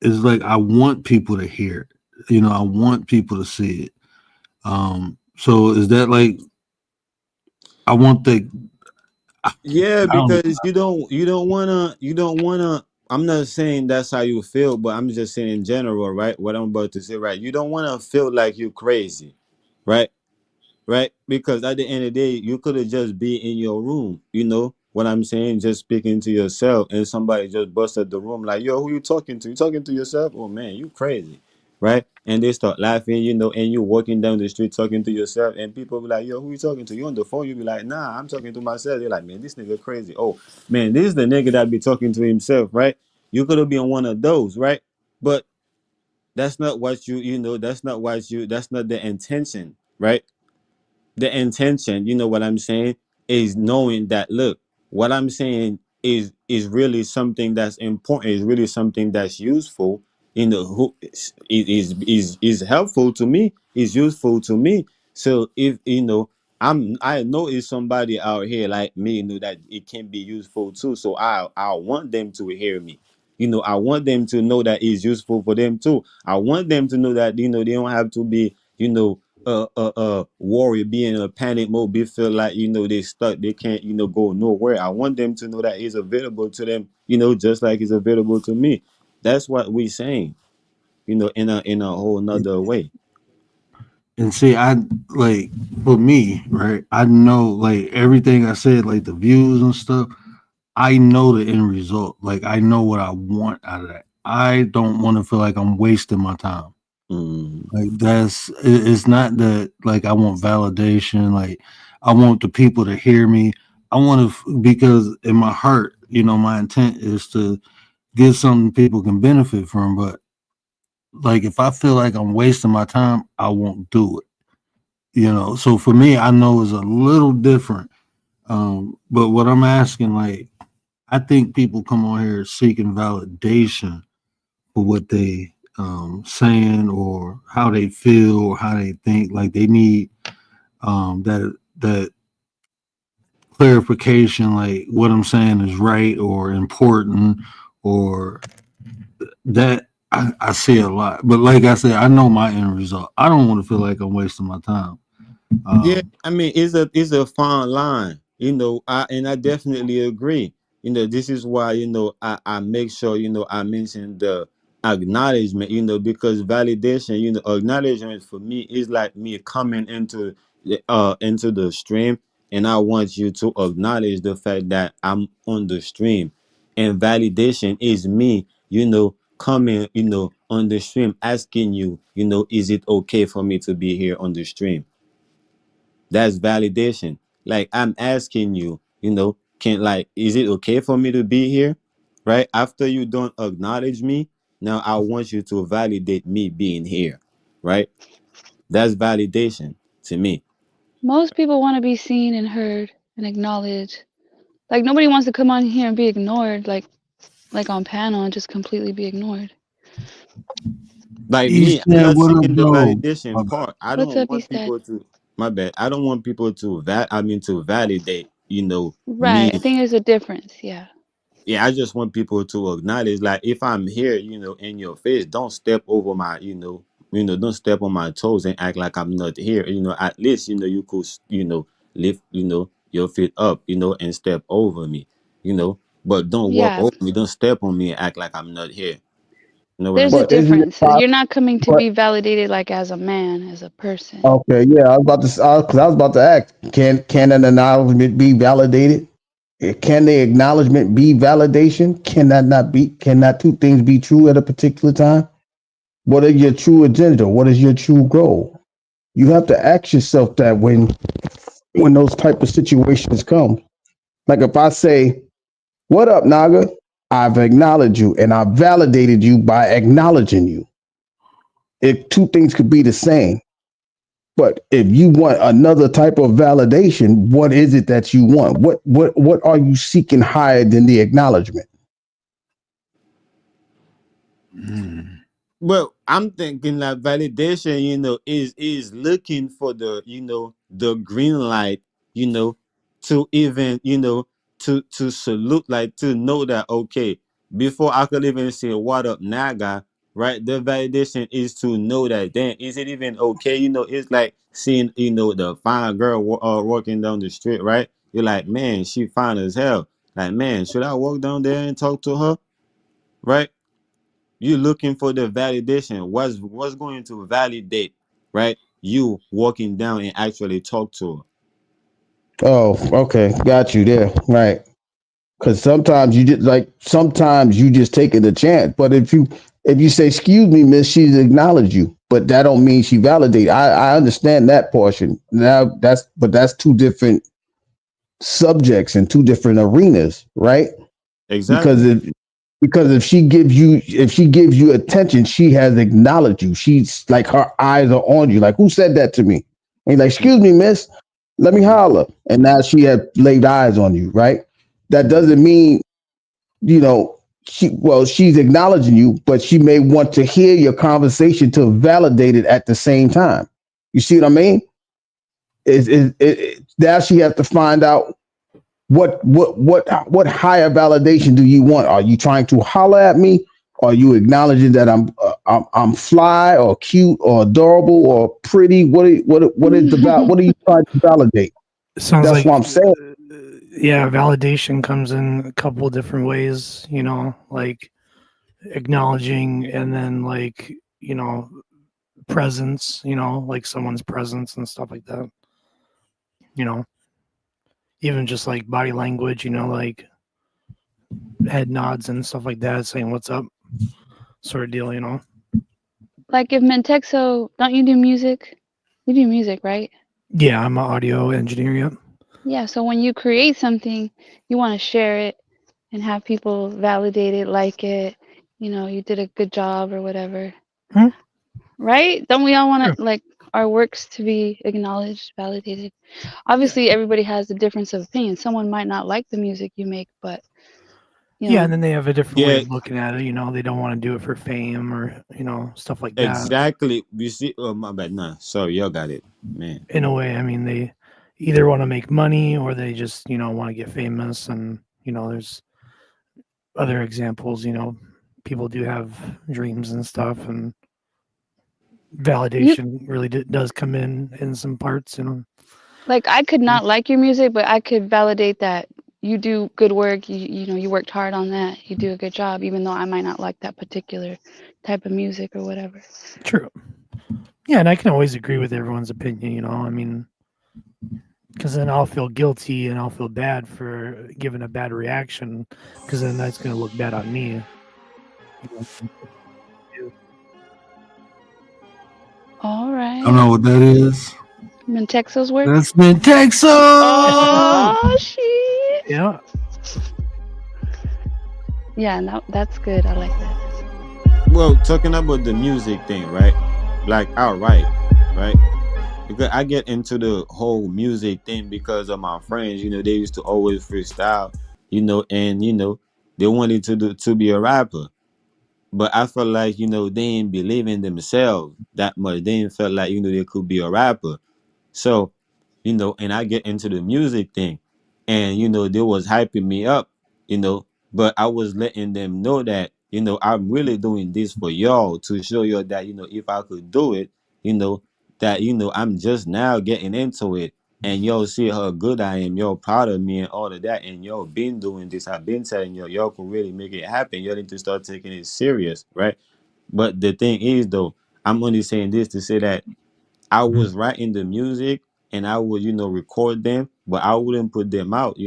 Speaker 2: it's like I want people to hear it. I want people to see it. So is that like I want the
Speaker 6: Yeah,
Speaker 2: I don't
Speaker 6: because you don't wanna. I'm not saying that's how you feel, but I'm just saying in general, right? What I'm about to say, right? You don't wanna feel like you're crazy, right? Right? Because at the end of the day, you could have just be in your room, what I'm saying, just speaking to yourself, and somebody just busted the room like, yo, who you talking to? You talking to yourself? Oh man, you crazy, right? And they start laughing, and you walking down the street talking to yourself, and people be like, yo, who you talking to? You on the phone? You be like, nah, I'm talking to myself. They're like, man, this nigga crazy. Oh man, this is the nigga that be talking to himself, right? You could have been one of those, right? But that's not what that's not the intention, right? The intention, what I'm saying, is knowing that, look, what I'm saying is really something that's important, is really something that's useful, who is helpful to me, is useful to me. So if I know it's somebody out here like me, that it can be useful too. So I want them to hear me. I want them to know that it's useful for them too. I want them to know that they don't have to be worry, be in a panic mode, be feel like they stuck, they can't go nowhere. I want them to know that it's available to them, just like it's available to me. That's what we saying, in a whole nother way.
Speaker 2: and see I like for me, right? I know like everything I said, like the views and stuff. I know the end result. Like I know what I want out of that. I don't want to feel like I'm wasting my time.
Speaker 6: Mm.
Speaker 2: Like it's not that like I want validation. Like I want the people to hear me. I want to because in my heart, my intent is to get something people can benefit from. But like if I feel like I'm wasting my time, I won't do it. So for me, I know it's a little different. But what I'm asking, like, I think people come on here seeking validation for what they saying or how they feel or how they think. Like they need that clarification, like what I'm saying is right or important or that I see a lot. But like I said, I know my end result. I don't want to feel like I'm wasting my time.
Speaker 6: Yeah,
Speaker 2: Um,
Speaker 6: I mean, it's a fine line, I definitely agree. This is why I make sure I mention acknowledgement, because validation, acknowledgement for me is like me coming into the stream, and I want you to acknowledge the fact that I'm on the stream. And validation is me, coming, on the stream, asking you, is it okay for me to be here on the stream? That's validation. Like I'm asking you, can, like, is it okay for me to be here? Right? After you don't acknowledge me, now I want you to validate me being here. Right? That's validation to me.
Speaker 1: Most people want to be seen and heard and acknowledged. Like nobody wants to come on here and be ignored, like on panel and just completely be ignored.
Speaker 6: Like
Speaker 2: He
Speaker 6: me, I'm
Speaker 2: said,
Speaker 6: not
Speaker 2: "What up,
Speaker 6: seeing the
Speaker 2: though?" My
Speaker 6: validation
Speaker 2: bad.
Speaker 6: part. I
Speaker 1: What's
Speaker 6: don't
Speaker 1: up,
Speaker 6: want
Speaker 1: Eastside?
Speaker 6: people to my bad. I don't want people to to validate,
Speaker 1: Right.
Speaker 6: me.
Speaker 1: I think there's a difference. Yeah.
Speaker 6: Yeah, I just want people to acknowledge, like, if I'm here, in your face, don't step over my, don't step on my toes and act like I'm not here. At least, you could, lift, your feet up, and step over me, but don't walk
Speaker 1: Yeah.
Speaker 6: over me, don't step on me and act like I'm not here. You know what I'm
Speaker 1: There's a
Speaker 6: saying?
Speaker 3: But isn't it
Speaker 1: difference. You're not coming to
Speaker 3: but
Speaker 1: be validated like as a man, as a person.
Speaker 3: okay, yeah, I was about to because I was about to ask, can an acknowledgement be validated? Can the acknowledgement be validation? Can that two things be true at a particular time? What is your true agenda? What is your true goal? You have to ask yourself that when those type of situations come. Like if I say, "What up, Naga?" I've acknowledged you and I validated you by acknowledging you. If two things could be the same. But if you want another type of validation, what is it that you want? What are you seeking higher than the acknowledgement?
Speaker 2: Mm.
Speaker 6: Well, I'm thinking that validation, is looking for the, the green light, to even, to salute, like to know that, okay, before I could even say what up, Naga, right? The validation is to know that, then is it even okay? It's like seeing, the fine girl walking down the street, right? You're like, man, she fine as hell. Like, man, should I walk down there and talk to her? Right? You looking for the validation. What's going to validate, right? You walking down and actually talk to her.
Speaker 3: Oh, okay, got you there, right? Because sometimes you just taking a chance. But if you say, "Excuse me, miss," she's acknowledged you, but that don't mean she validate. I understand that portion. Now that's two different subjects and two different arenas, right? Because
Speaker 6: Exactly.
Speaker 3: if she gives you attention, she has acknowledged you. She's like her eyes are on you. Like, who said that to me? And you're like, "Excuse me, miss, let me
Speaker 6: Mm-hmm.
Speaker 3: holler." And now she had laid eyes on you, right? That doesn't mean, you know, she's acknowledging you, but she may want to hear your conversation to validate it at the same time. You see what I mean? Now she has to find out what higher validation do you want? Are you trying to holler at me? Are you acknowledging that I'm fly or cute or adorable or pretty? What are you trying to validate?
Speaker 7: It sounds
Speaker 3: That's
Speaker 7: like,
Speaker 3: what I'm saying.
Speaker 7: yeah, validation comes in a couple different ways, like acknowledging and then like, presence, like someone's presence and stuff like that, you know, even just like body language, like head nods and stuff like that, saying what's up, sort of deal.
Speaker 1: Like if Mentexo, don't you do music? You do music, right?
Speaker 7: Yeah, I'm an audio engineer. Yep.
Speaker 1: Yeah. So when you create something, you want to share it and have people validate it, like it. You did a good job or whatever.
Speaker 7: Hmm?
Speaker 1: Right? Don't we all
Speaker 7: Sure.
Speaker 1: want to like our works to be acknowledged, validated?
Speaker 7: Yeah.
Speaker 1: Obviously, everybody has a difference of opinion. Someone might not like the music you make, but you
Speaker 7: Yeah, and
Speaker 1: know,
Speaker 7: then they have a different way
Speaker 6: Yeah,
Speaker 7: of looking at it. They don't want to do it for fame or stuff like that.
Speaker 6: exactly. You see, oh my bad. Nah, sorry, y'all got it, man.
Speaker 7: In a way, I mean, they either want to make money or they just want to get famous. And there's other examples. People do have dreams and stuff, and
Speaker 1: you
Speaker 7: validation really does come in some parts.
Speaker 1: like I could
Speaker 7: Yeah.
Speaker 1: not like your music, but I could validate that you do good work. You know, you worked hard on that. You do a good job, even though I might not like that particular type of music or whatever.
Speaker 7: True. Yeah, and I can always agree with everyone's opinion, you know. I mean, because then I'll feel guilty and I'll feel bad for giving a bad reaction, because then that's going to look bad on me.
Speaker 1: All right.
Speaker 2: I don't know what that is.
Speaker 1: In Texas work.
Speaker 2: That's been Texas.
Speaker 1: Oh shit.
Speaker 7: Yeah.
Speaker 1: Yeah, no, that's good. I like that.
Speaker 6: Well, talking about the music thing, right? Like, outright, right? Because I get into the whole music thing because of my friends. You know, they used to always freestyle. You know, and you know, they wanted to be a rapper, but I felt like they didn't believe in themselves that much. They didn't feel like they could be a rapper. So and I get into the music thing, and they was hyping me up, but I was letting them know that I'm really doing this for y'all, to show you that if I could do it, that I'm just now getting into it, and y'all see how good I am, y'all proud of me and all of that, and y'all been doing this. I've been telling y'all can really make it happen. Y'all need to start taking it serious, right? But the thing is, though, I'm only saying this to say that I was writing the music, and I would, record them, but I wouldn't put them out.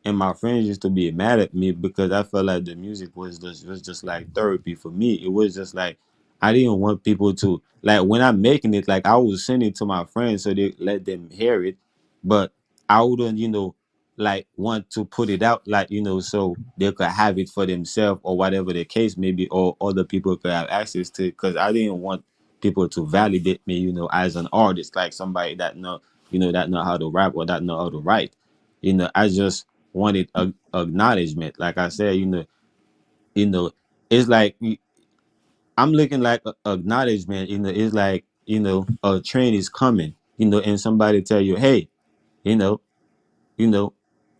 Speaker 6: And my friends used to be mad at me because I felt like the music was just like therapy for me. It was just like I didn't want people to, like, when I'm making it, like, I would send it to my friends so they let them hear it, but I wouldn't, like, want to put it out, like, so they could have it for themselves, or whatever the case may be, or other people could have access to it, because I didn't want people to validate me, as an artist, like somebody that know how to rap or that know how to write. I just wanted acknowledgement. Like I said, you know, it's like I'm looking like acknowledgement. It's like a train is coming. And somebody tell you, hey, you know, you know,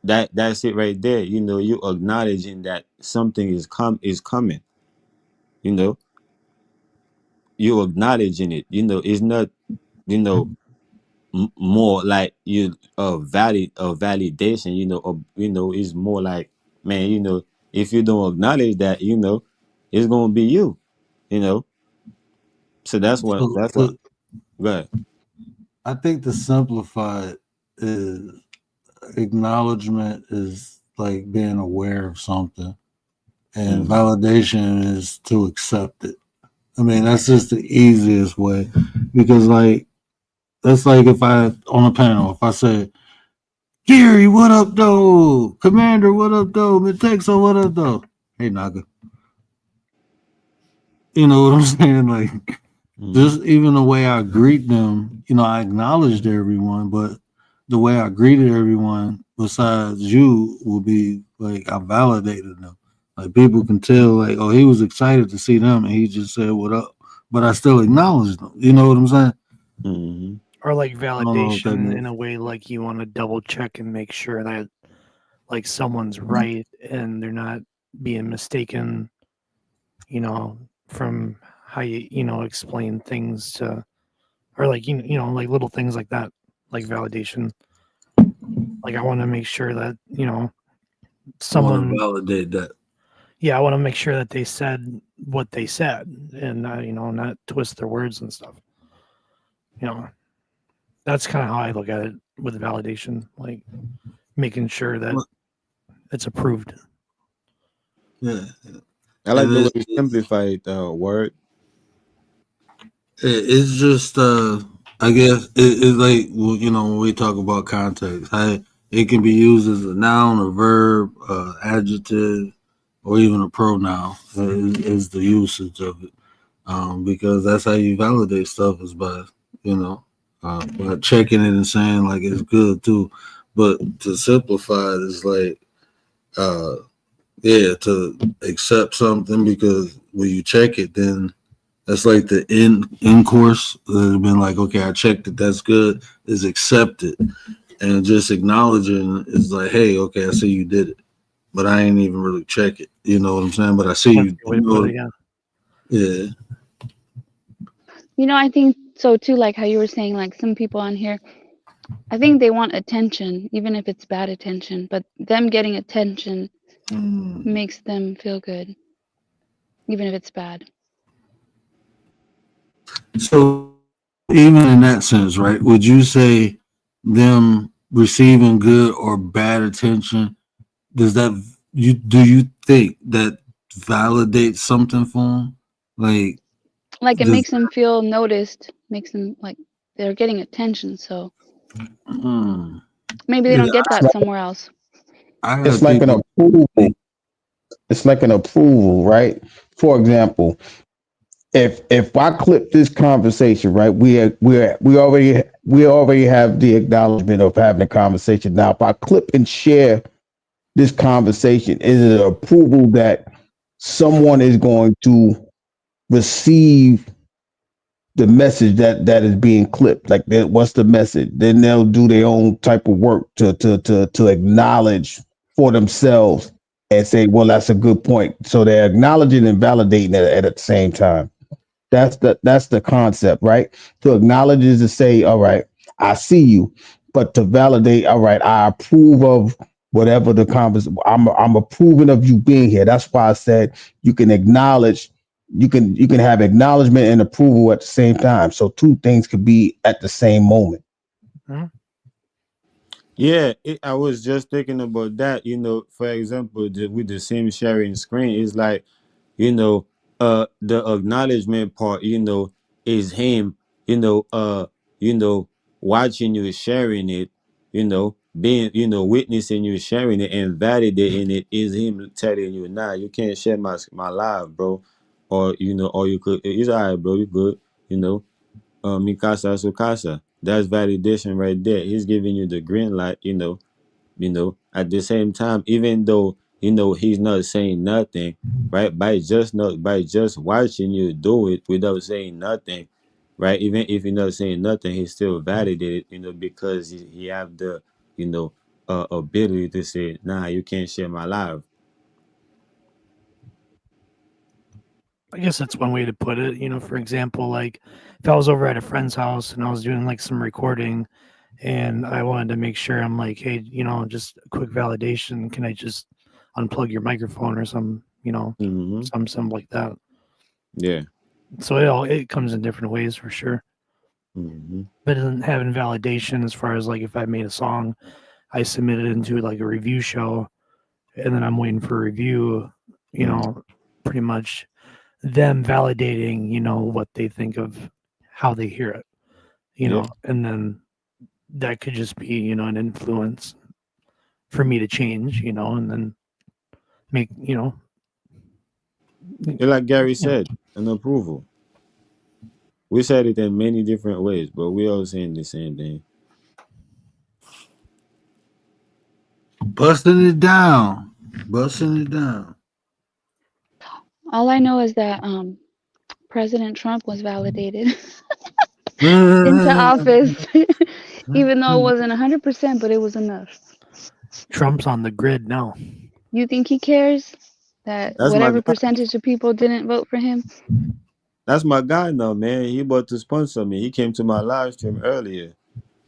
Speaker 6: that's it right there. You acknowledging that something is coming. You know, you acknowledging it. It's not you know more like you a validation, or is more like, man, if you don't acknowledge that, it's gonna be you, you know so
Speaker 2: So
Speaker 6: that's what
Speaker 2: to,
Speaker 6: go ahead.
Speaker 2: I think the simplified is acknowledgement is like being aware of something, and
Speaker 6: Mm,
Speaker 2: validation is to accept it. I mean, that's just the easiest way, because like that's like if I on a panel, if I say, Gary, what up, though? Commander, what up, though? Mitexo, what up, though? Hey, Naga. You know what I'm saying? Like,
Speaker 6: mm,
Speaker 2: just even the way I greet them, I acknowledged everyone, but the way I greeted everyone besides you will be like I validated them. Like, people can tell, like, oh, he was excited to see them and he just said, what up? But I still acknowledged them. You know what I'm saying?
Speaker 6: mm,
Speaker 7: Or like
Speaker 2: I don't know if that
Speaker 7: validation in
Speaker 2: makes
Speaker 7: a way, like you want to double check and make sure that like someone's right and they're not being mistaken, from how you explain things to, or like like little things like that, like validation. Like I want to make sure that
Speaker 2: I want to
Speaker 7: someone,
Speaker 2: validate that.
Speaker 7: yeah, I want to make sure that they said what they said, and not twist their words and stuff. You know, that's kind of how I look at it with validation, like making sure that it's approved.
Speaker 2: Yeah.
Speaker 6: I like
Speaker 2: And
Speaker 6: the way you simplify the word.
Speaker 2: it's just I guess it's like, well, when we talk about context, it can be used as a noun, a verb, adjective, or even a pronoun is the usage of it, because that's how you validate stuff, is by checking it and saying like it's good too. But to simplify it is like yeah, to accept something, because when you check it, then that's like the in course that have been like, okay, I checked it, that's good, is accepted. And just acknowledging is like, hey, okay, I see you did it, but I ain't even really check it. You know what I'm saying? But I see
Speaker 7: That's a
Speaker 2: you,
Speaker 7: good way to put it. Yeah.
Speaker 2: yeah.
Speaker 1: I think so too. Like how you were saying, like some people on here, I think they want attention, even if it's bad attention. But them getting attention makes them feel good, even if it's bad.
Speaker 2: So even in that sense, right? Would you say them receiving good or bad attention, does that do you think that validates something for them?
Speaker 1: Like it
Speaker 2: Does
Speaker 1: makes them feel noticed, makes them like they're getting attention. So
Speaker 2: hmm,
Speaker 1: maybe they
Speaker 2: yeah,
Speaker 1: don't get that somewhere else.
Speaker 2: I got
Speaker 3: It's like an
Speaker 2: people.
Speaker 3: approval. It's like an approval, right? For example, if I clip this conversation, right, we already have the acknowledgement of having a conversation. Now, if I clip and share this conversation, is it an approval that someone is going to receive the message that is being clipped? Like, what's the message? Then they'll do their own type of work to acknowledge for themselves and say, well, that's a good point. So they're acknowledging and validating it at the same time. That's the concept, right? To acknowledge is to say, all right, I see you, but to validate, all right, I approve of whatever the conversation. I'm approving of you being here. That's why I said you can acknowledge, you can have acknowledgement and approval at the same time. So two things could be at the same moment.
Speaker 6: Yeah, I was just thinking about that. For example, with the same sharing screen, it's like, you know, the acknowledgement part, is him, you know, uh, watching you sharing it, being, witnessing you sharing it and validating it is him telling you, nah, you can't share my live, bro, or you could, it's all right, bro, you good, mi casa su casa. That's validation right there. He's giving you the green light, at the same time, even though he's not saying nothing, right? By just watching you do it without saying nothing, right? Even if you're not saying nothing, he's still validated, because he have the you know ability to say, nah, you can't share my life.
Speaker 7: I guess that's one way to put it. For example, like if I was over at a friend's house and I was doing like some recording and I wanted to make sure, I'm like, hey, just a quick validation. Can I just unplug your microphone or
Speaker 6: Hmm.
Speaker 7: something like that?
Speaker 6: Yeah.
Speaker 7: So it comes in different ways for sure.
Speaker 6: Hmm.
Speaker 7: But then having validation as far as like if I made a song, I submit it into like a review show and then I'm waiting for a review, pretty much them validating, what they think of how they hear it,
Speaker 6: Yep.
Speaker 7: and then that could just be, an influence for me to change, and then make,
Speaker 6: Like Gary
Speaker 7: yeah.
Speaker 6: said, an approval. We said it in many different ways, but we all saying the same thing.
Speaker 2: Busting it down. Busting it down.
Speaker 1: All I know is that President Trump was validated into
Speaker 2: Mm,
Speaker 1: office, even though it wasn't 100%, but it was enough.
Speaker 7: Trump's on the grid now.
Speaker 1: You think he cares that
Speaker 6: That's my
Speaker 1: whatever
Speaker 6: guy.
Speaker 1: percentage of people didn't vote for him?
Speaker 6: That's my guy now, man. He about to sponsor me. He came to my live stream earlier.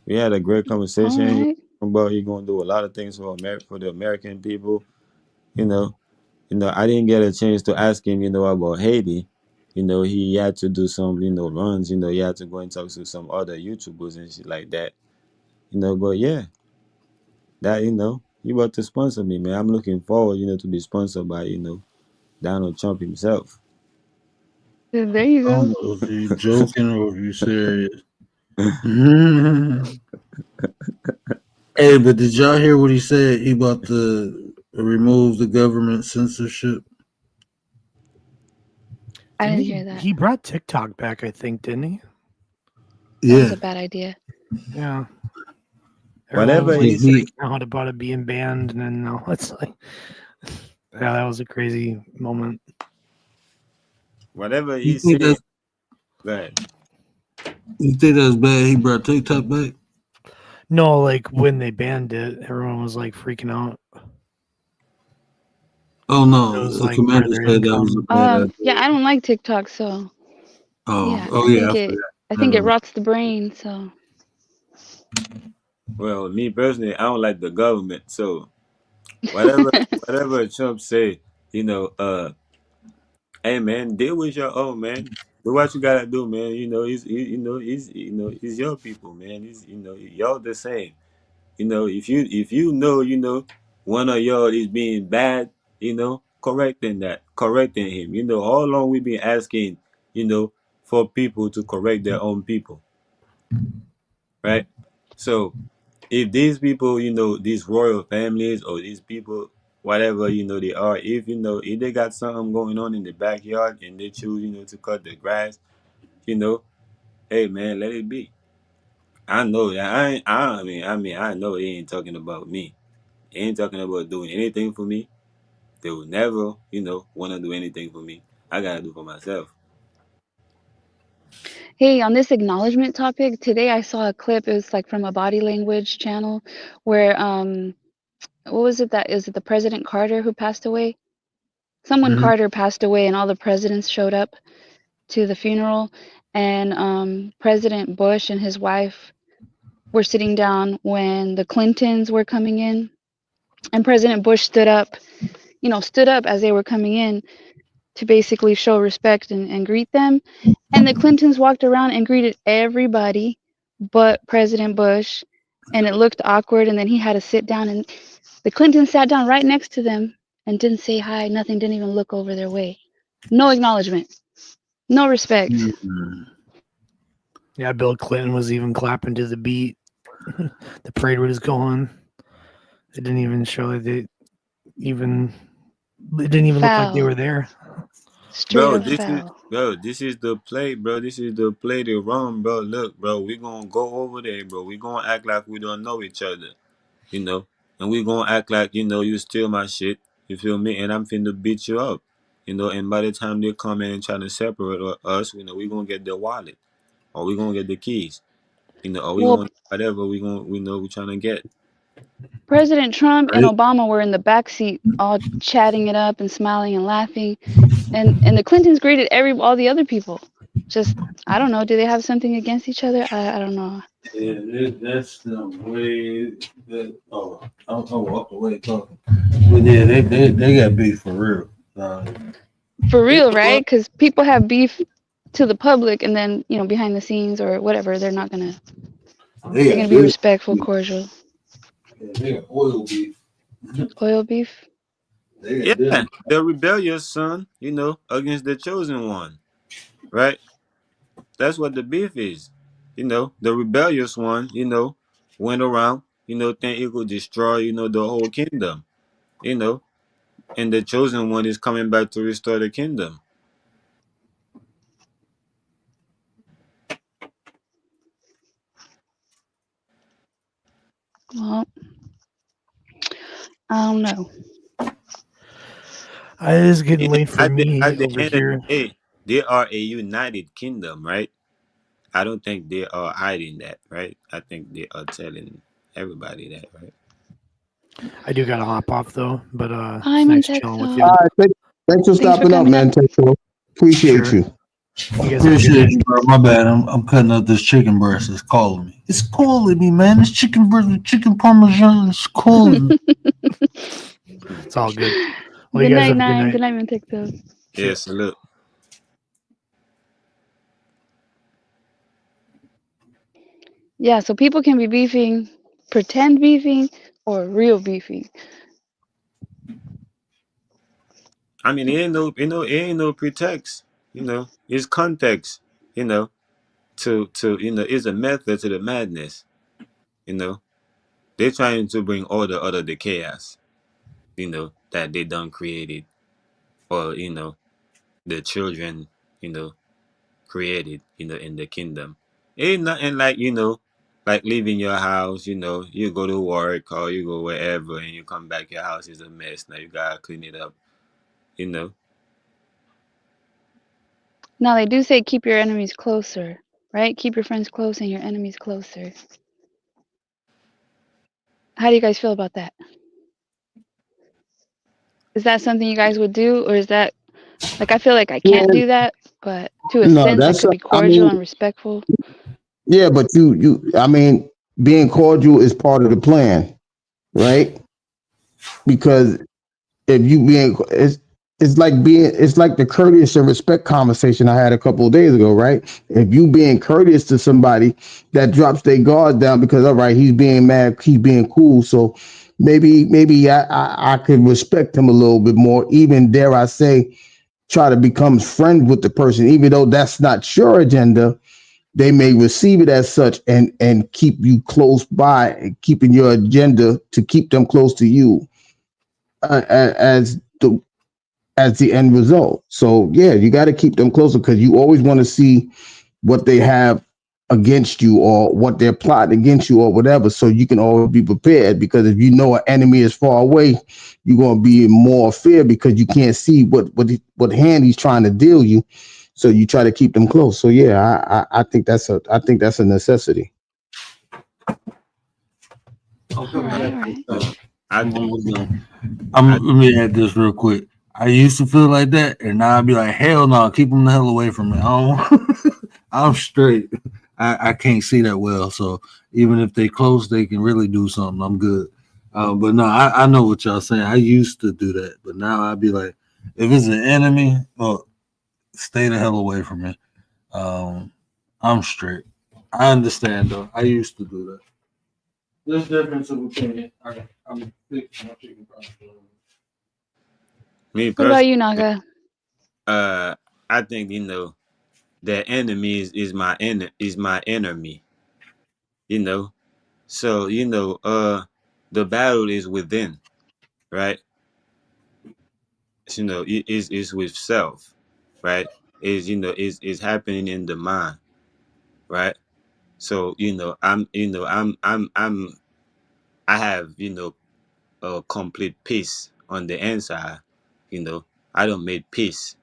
Speaker 6: We had a great
Speaker 1: All
Speaker 6: conversation. He
Speaker 1: right.
Speaker 6: about he gonna do a lot of things for for the American people. You know, I didn't get a chance to ask him, about Haiti. He had to do some, runs. He had to go and talk to some other YouTubers and shit like that. But yeah, that he about to sponsor me, man. I'm looking forward, to be sponsored by, Donald Trump himself.
Speaker 1: There you
Speaker 2: I don't
Speaker 1: go.
Speaker 2: know if you joking or if you serious. Hey, but did y'all hear what he said? He about to remove the government censorship.
Speaker 1: I
Speaker 7: Didn't
Speaker 1: didn't
Speaker 7: he?
Speaker 1: hear that.
Speaker 7: He brought TikTok back, I think, didn't he?
Speaker 1: That was
Speaker 2: Yeah,
Speaker 1: a bad idea.
Speaker 7: Yeah. Everyone
Speaker 6: Whatever
Speaker 7: was like
Speaker 6: he said,
Speaker 2: he
Speaker 7: freaking out about it being banned, and then now it's like, yeah, that was a crazy moment.
Speaker 6: whatever
Speaker 2: you
Speaker 6: he
Speaker 2: think
Speaker 6: said,
Speaker 2: that's
Speaker 6: right.
Speaker 2: you think that's bad? He brought TikTok back.
Speaker 7: No, like when they banned it, everyone was like freaking out.
Speaker 2: Oh
Speaker 7: It
Speaker 2: no,
Speaker 7: was
Speaker 2: the
Speaker 7: like part of
Speaker 2: commander
Speaker 7: their
Speaker 2: said that was a
Speaker 7: income.
Speaker 2: bad
Speaker 1: Yeah,
Speaker 2: idea.
Speaker 1: I don't like TikTok, so
Speaker 2: Oh,
Speaker 1: yeah,
Speaker 2: oh yeah, I
Speaker 1: I
Speaker 2: forgot.
Speaker 1: think it
Speaker 2: Never.
Speaker 1: rots the brain, so
Speaker 6: Well, me personally, I don't like the government. So whatever, whatever Trump say, you know, hey man, deal with your own man. Do what you gotta do, man. You know, he's your people, man. He's, y'all the same. If you know, one of y'all is being bad, correcting him. All along we've been asking, for people to correct their own people, right? So if these people, these royal families or these people, whatever, they are, if they got something going on in the backyard and they choose, to cut the grass, you know, hey man, let it be. I know that I know they ain't talking about me. They ain't talking about doing anything for me. They will never, want to do anything for me. I gotta do for myself.
Speaker 1: Hey, on this acknowledgement topic, today I saw a clip. It was like from a body language channel where what was it that is it the President Carter who passed away? Someone
Speaker 2: Mhm.
Speaker 1: Carter passed away and all the presidents showed up to the funeral, and President Bush and his wife were sitting down when the Clintons were coming in, and President Bush stood up as they were coming in to basically show respect and greet them. And the Clintons walked around and greeted everybody but President Bush. And it looked awkward. And then he had to sit down, and the Clintons sat down right next to them and didn't say hi, nothing, didn't even look over their way. No acknowledgement, no respect.
Speaker 2: Mhm.
Speaker 7: Yeah, Bill Clinton was even clapping to the beat. The parade was going. It didn't even show that even. It didn't even look like they
Speaker 1: Foul.
Speaker 7: were there.
Speaker 1: Straight
Speaker 6: Bro,
Speaker 1: up
Speaker 6: this is
Speaker 1: foul.
Speaker 6: bro, this is the play, bro. This is the play to run, bro. Look, bro, we gonna go over there, bro. We gonna act like we don't know each other, you know, and we gonna act like, you steal my shit. You feel me? And I'm finna beat you up, And by the time they come in and try to separate us, we gonna get the wallet, or we gonna get the keys, or we
Speaker 1: Well,
Speaker 6: gonna whatever we trying to get.
Speaker 1: President Trump and
Speaker 2: Right?
Speaker 1: Obama were in the back seat, all chatting it up and smiling and laughing, and the Clintons greeted all the other people. Just I don't know. Do they have something against each other? I don't know.
Speaker 2: Yeah, that's the way that. Oh, I'll walk away talking. But yeah, they got beef for real.
Speaker 1: For
Speaker 6: You
Speaker 1: real,
Speaker 6: know
Speaker 1: right?
Speaker 6: what?
Speaker 1: Because people have beef to the public, and then behind the scenes or whatever, they're not gonna.
Speaker 2: they
Speaker 1: They're
Speaker 2: got
Speaker 1: gonna be
Speaker 2: good.
Speaker 1: respectful,
Speaker 2: Beef.
Speaker 1: cordial.
Speaker 2: Yeah, they got oil beef.
Speaker 1: Oil beef.
Speaker 2: They got
Speaker 6: Yeah,
Speaker 2: this.
Speaker 6: the rebellious son, against the chosen one, right? That's what the beef is. The rebellious one, went around, think it could destroy, the whole kingdom, you know, and the chosen one is coming back to restore the kingdom.
Speaker 1: Well, I don't know.
Speaker 7: It is getting
Speaker 6: Yeah,
Speaker 7: late for
Speaker 6: at the
Speaker 7: me
Speaker 6: at the
Speaker 7: over
Speaker 6: end of
Speaker 7: here.
Speaker 6: the day, they are a united kingdom, right? I don't think they are hiding that, right? I think they are telling everybody that, right?
Speaker 7: I do gotta hop off though, but
Speaker 1: Bye,
Speaker 7: it's nice chilling with
Speaker 1: Montex.
Speaker 3: All
Speaker 7: you.
Speaker 3: right, thanks for
Speaker 1: Thanks for
Speaker 3: stopping up,
Speaker 1: coming up.
Speaker 3: man. Texo. Appreciate
Speaker 7: Sure.
Speaker 3: you.
Speaker 7: You guys have a good
Speaker 2: Appreciate
Speaker 7: night.
Speaker 2: you, bro. My bad. I'm cutting up this chicken breast. It's calling me. It's calling me, man. This chicken breast with chicken parmesan is calling me.
Speaker 7: It's all good. Well, you
Speaker 1: Good
Speaker 7: guys
Speaker 1: night,
Speaker 7: have a good
Speaker 1: Nine.
Speaker 7: night.
Speaker 1: Good night, Montex.
Speaker 7: See ya.
Speaker 6: Yes, look.
Speaker 1: Yeah, so people can be beefing, pretend beefing, or real beefing.
Speaker 6: I mean, it ain't no pretext, It's context, to it's a method to the madness, you know. They're trying to bring order out of the chaos, that they done created, or the children, you know, created, in the kingdom. Ain't nothing like, like leaving your house, you go to work or you go wherever and you come back, your house is a mess. Now you gotta clean it up, you know.
Speaker 1: Now, they do say keep your enemies closer, right? Keep your friends close and your enemies closer. How do you guys feel about that? Is that something you guys would do, or is that like I feel like I
Speaker 3: Yeah,
Speaker 1: can't do that, but to a
Speaker 3: no,
Speaker 1: sense I
Speaker 3: that's.
Speaker 1: could be
Speaker 3: I
Speaker 1: cordial
Speaker 3: mean,
Speaker 1: and respectful.
Speaker 3: yeah, but I mean, being cordial is part of the plan, right? Because if you being it's like the courteous and respect conversation I had a couple of days ago, right? If you being courteous to somebody, that drops their guard down because all right, he's being mad, he's being cool, so maybe I could respect him a little bit more, even dare I say try to become friends with the person, even though that's not your agenda. They may receive it as such and keep you close by, and keeping your agenda to keep them close to you as the end result. So yeah, you got to keep them closer because you always want to see what they have against you or what they're plotting against you or whatever, so you can always be prepared. Because if you know an enemy is far away, you're gonna be in more fear because you can't see what hand he's trying to deal you. So you try to keep them close. So yeah, I think that's a necessity.
Speaker 1: All right, all right.
Speaker 6: I
Speaker 2: I'm
Speaker 6: think
Speaker 2: almost done.
Speaker 6: I,
Speaker 2: Let me add this real quick. I used to feel like that, and now I'd be like, hell no, keep them the hell away from me. I'm straight. I can't see that well, so even if they close, they can really do something. I'm good. But no, I know what y'all saying. I used to do that, but now I'd be like, if it's an enemy, well, stay the hell away from me. I'm straight. I understand though. I used to do that. There's difference of opinion. I'm fixing my chicken fried.
Speaker 6: me
Speaker 1: What about
Speaker 6: personally,
Speaker 1: you, Naga?
Speaker 6: uh, I think the enemy is my enemy. You know, so the battle is within, right? It is with self, right? Is happening in the mind, right? So I have a complete peace on the inside. I don't make peace,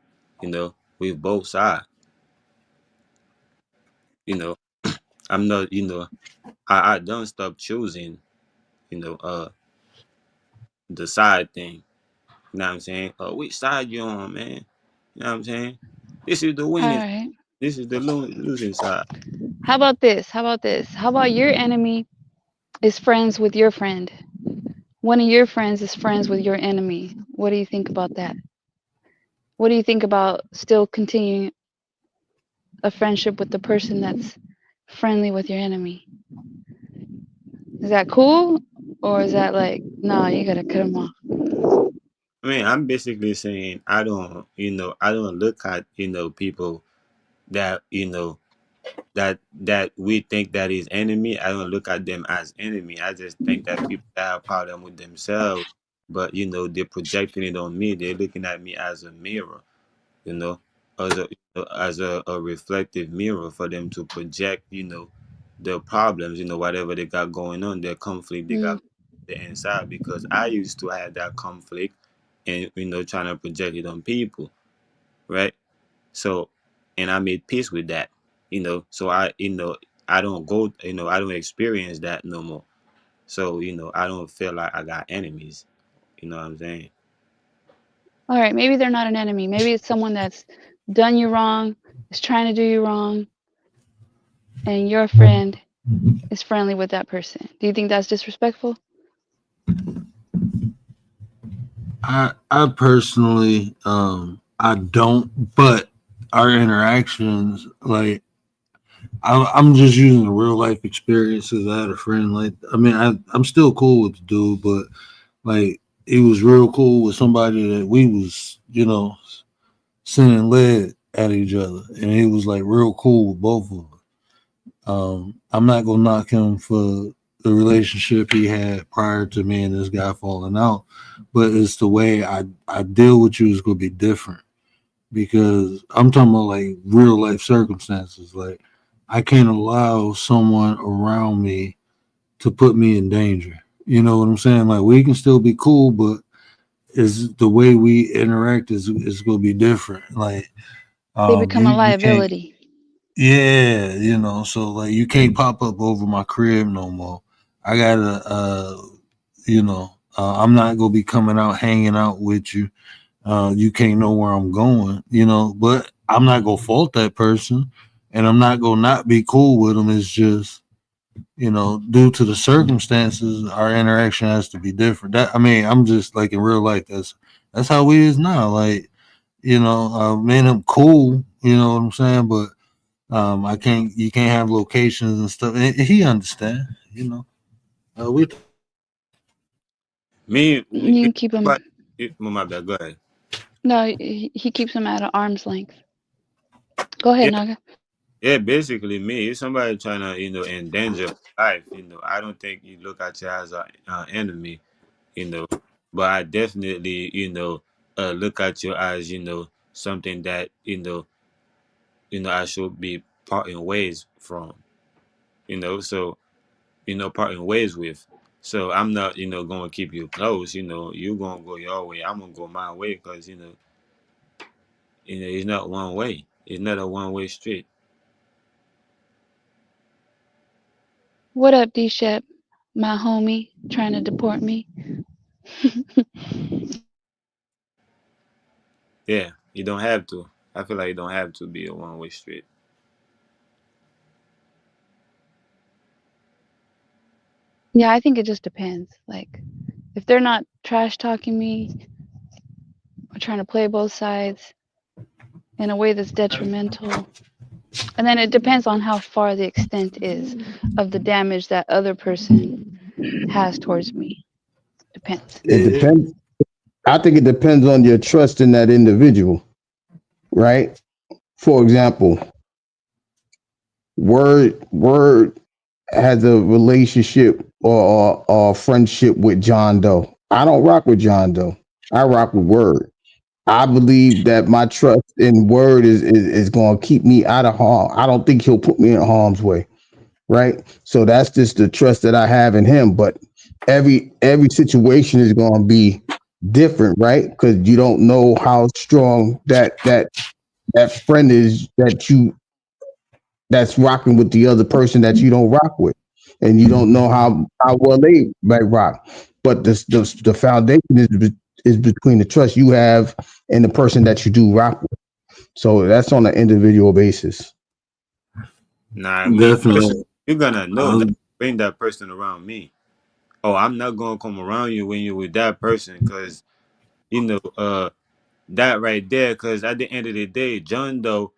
Speaker 6: with both sides. You know, I'm not. I don't stop choosing. You know, uh, the side thing. You know what I'm saying? Which side you on, man? You know what I'm saying? This is the
Speaker 1: All
Speaker 6: winning.
Speaker 1: right.
Speaker 6: This is the losing side.
Speaker 1: How about this? How about this? How about your enemy is friends with your friend? One of your friends is friends with your enemy. What do you think about that? What do you think about still continuing a friendship with the person that's friendly with your enemy? Is that cool? Or is that like, nah, you gotta cut them off?
Speaker 6: I mean, I'm basically saying I don't look at people that that we think that is enemy. I don't look at them as enemy. I just think that people that have problem with themselves, but they're projecting it on me. They're looking at me as a mirror, you know, as a reflective mirror for them to project, their problems, whatever they got going on, their conflict they
Speaker 1: Mm.
Speaker 6: got the inside. Because I used to have that conflict and trying to project it on people, right? So, and I made peace with that, So I don't go, I don't experience that no more. So I don't feel like I got enemies. You know what I'm saying?
Speaker 1: All right, maybe they're not an enemy. Maybe it's someone that's done you wrong, is trying to do you wrong, and your friend is friendly with that person. Do you think that's disrespectful?
Speaker 2: I personally, I don't, but our interactions, like, I'm just using the real life experiences. I had a friend, like, I mean, I'm still cool with the dude, but like, he was real cool with somebody that we was, sending lead at each other, and he was like real cool with both of us. I'm not gonna knock him for the relationship he had prior to me and this guy falling out, but it's the way I deal with you is gonna be different because I'm talking about like real life circumstances. Like I can't allow someone around me to put me in danger. You know what I'm saying? Like we can still be cool, but is the way we interact is gonna be different. Like
Speaker 1: They become a
Speaker 2: you can't.
Speaker 1: liability.
Speaker 2: Yeah, so like you can't pop up over my crib no more. I gotta, I'm not gonna be coming out hanging out with you. You can't know where I'm going, but I'm not gonna fault that person, and I'm not gonna not be cool with them. It's just due to the circumstances, our interaction has to be different. That I mean, I'm just like in real life. That's how we is now. Like, me and him cool. You know what I'm saying? But I can't. You can't have locations and stuff. And he understand. We
Speaker 6: Me,
Speaker 1: You can keep him.
Speaker 6: but well, my bad. Go ahead.
Speaker 1: No, he keeps him at an arm's length. Go ahead,
Speaker 6: Yeah,
Speaker 1: Naga.
Speaker 6: yeah. Basically, me. If somebody trying to, endanger my life, I don't think you look at you as an enemy, you know. But I definitely, look at you as, something that, I should be parting ways from, so, parting ways with. So I'm not, going to keep you close. You're going to go your way. I'm going to go my way because, it's not one way. It's not a one-way street.
Speaker 1: What up, D Shep? My homie trying to deport me.
Speaker 6: Yeah, you don't have to. I feel like you don't have to be a one-way street.
Speaker 1: Yeah, I think it just depends. Like, if they're not trash talking me or trying to play both sides in a way that's detrimental, and then it depends on how far the extent is of the damage that other person has towards me. Depends.
Speaker 3: It depends. I think it depends on your trust in that individual, right? For example, Word has a relationship or friendship with John Doe. I don't rock with John Doe. I rock with Word. I believe that my trust in Word is going to keep me out of harm. I don't think he'll put me in harm's way, right? So that's just the trust that I have in him. But every situation is going to be different, right? Because you don't know how strong that friend is that's rocking with the other person that you don't rock with, and you don't know how well they might rock. But the foundation is between the trust you have and the person that you do rock with. So that's on an individual basis.
Speaker 6: Nah, me
Speaker 2: definitely.
Speaker 6: personally, you're gonna know that
Speaker 2: Um,
Speaker 6: bring that person around me. Oh, I'm not gonna come around you when you're with that person, cause that right there, because at the end of the day, John Doe,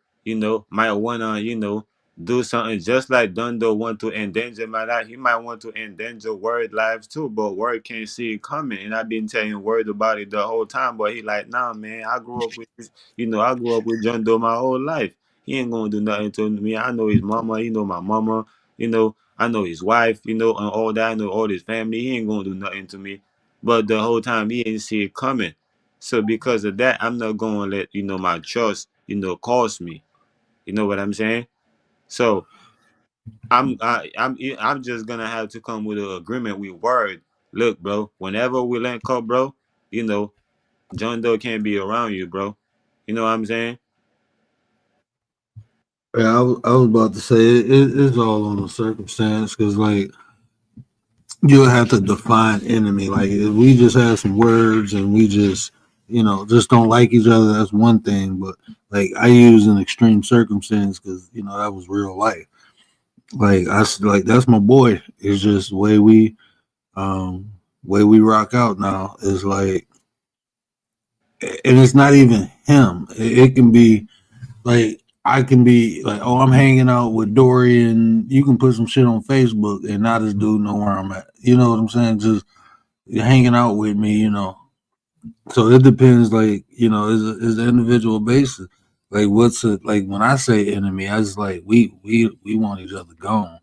Speaker 6: might wanna, do something just like John Doe want to endanger my life. He might want to endanger Word lives too, but Word can't see it coming. And I've been telling Word about it the whole time, but he like, nah, man, I grew up with this, I grew up with John Doe my whole life. He ain't gonna do nothing to me. I know his mama, he know my mama, I know his wife, and all that. I know all his family. He ain't gonna do nothing to me. But the whole time he ain't see it coming. So because of that, I'm not going to let my trust cost me. You know what I'm saying? So I'm just gonna have to come with an agreement with Word. Look, bro, whenever we link up, bro, you know John Doe can't be around you, bro. You know what I'm saying?
Speaker 2: yeah, I was about to say it's all on the circumstance because like you'll have to define enemy. Like if we just have some words and we just don't like each other, that's one thing. But like I use an extreme circumstance because that was real life. Like like that's my boy. It's just the way we rock out now is like, and it's not even him. It can be like I can be like, oh, I'm hanging out with Dory, and you can put some shit on Facebook, and not this dude know where I'm at. You know what I'm saying? Just hanging out with me. So it depends, like is the individual basis. Like what's it like when I say enemy? I just like we want each other gone.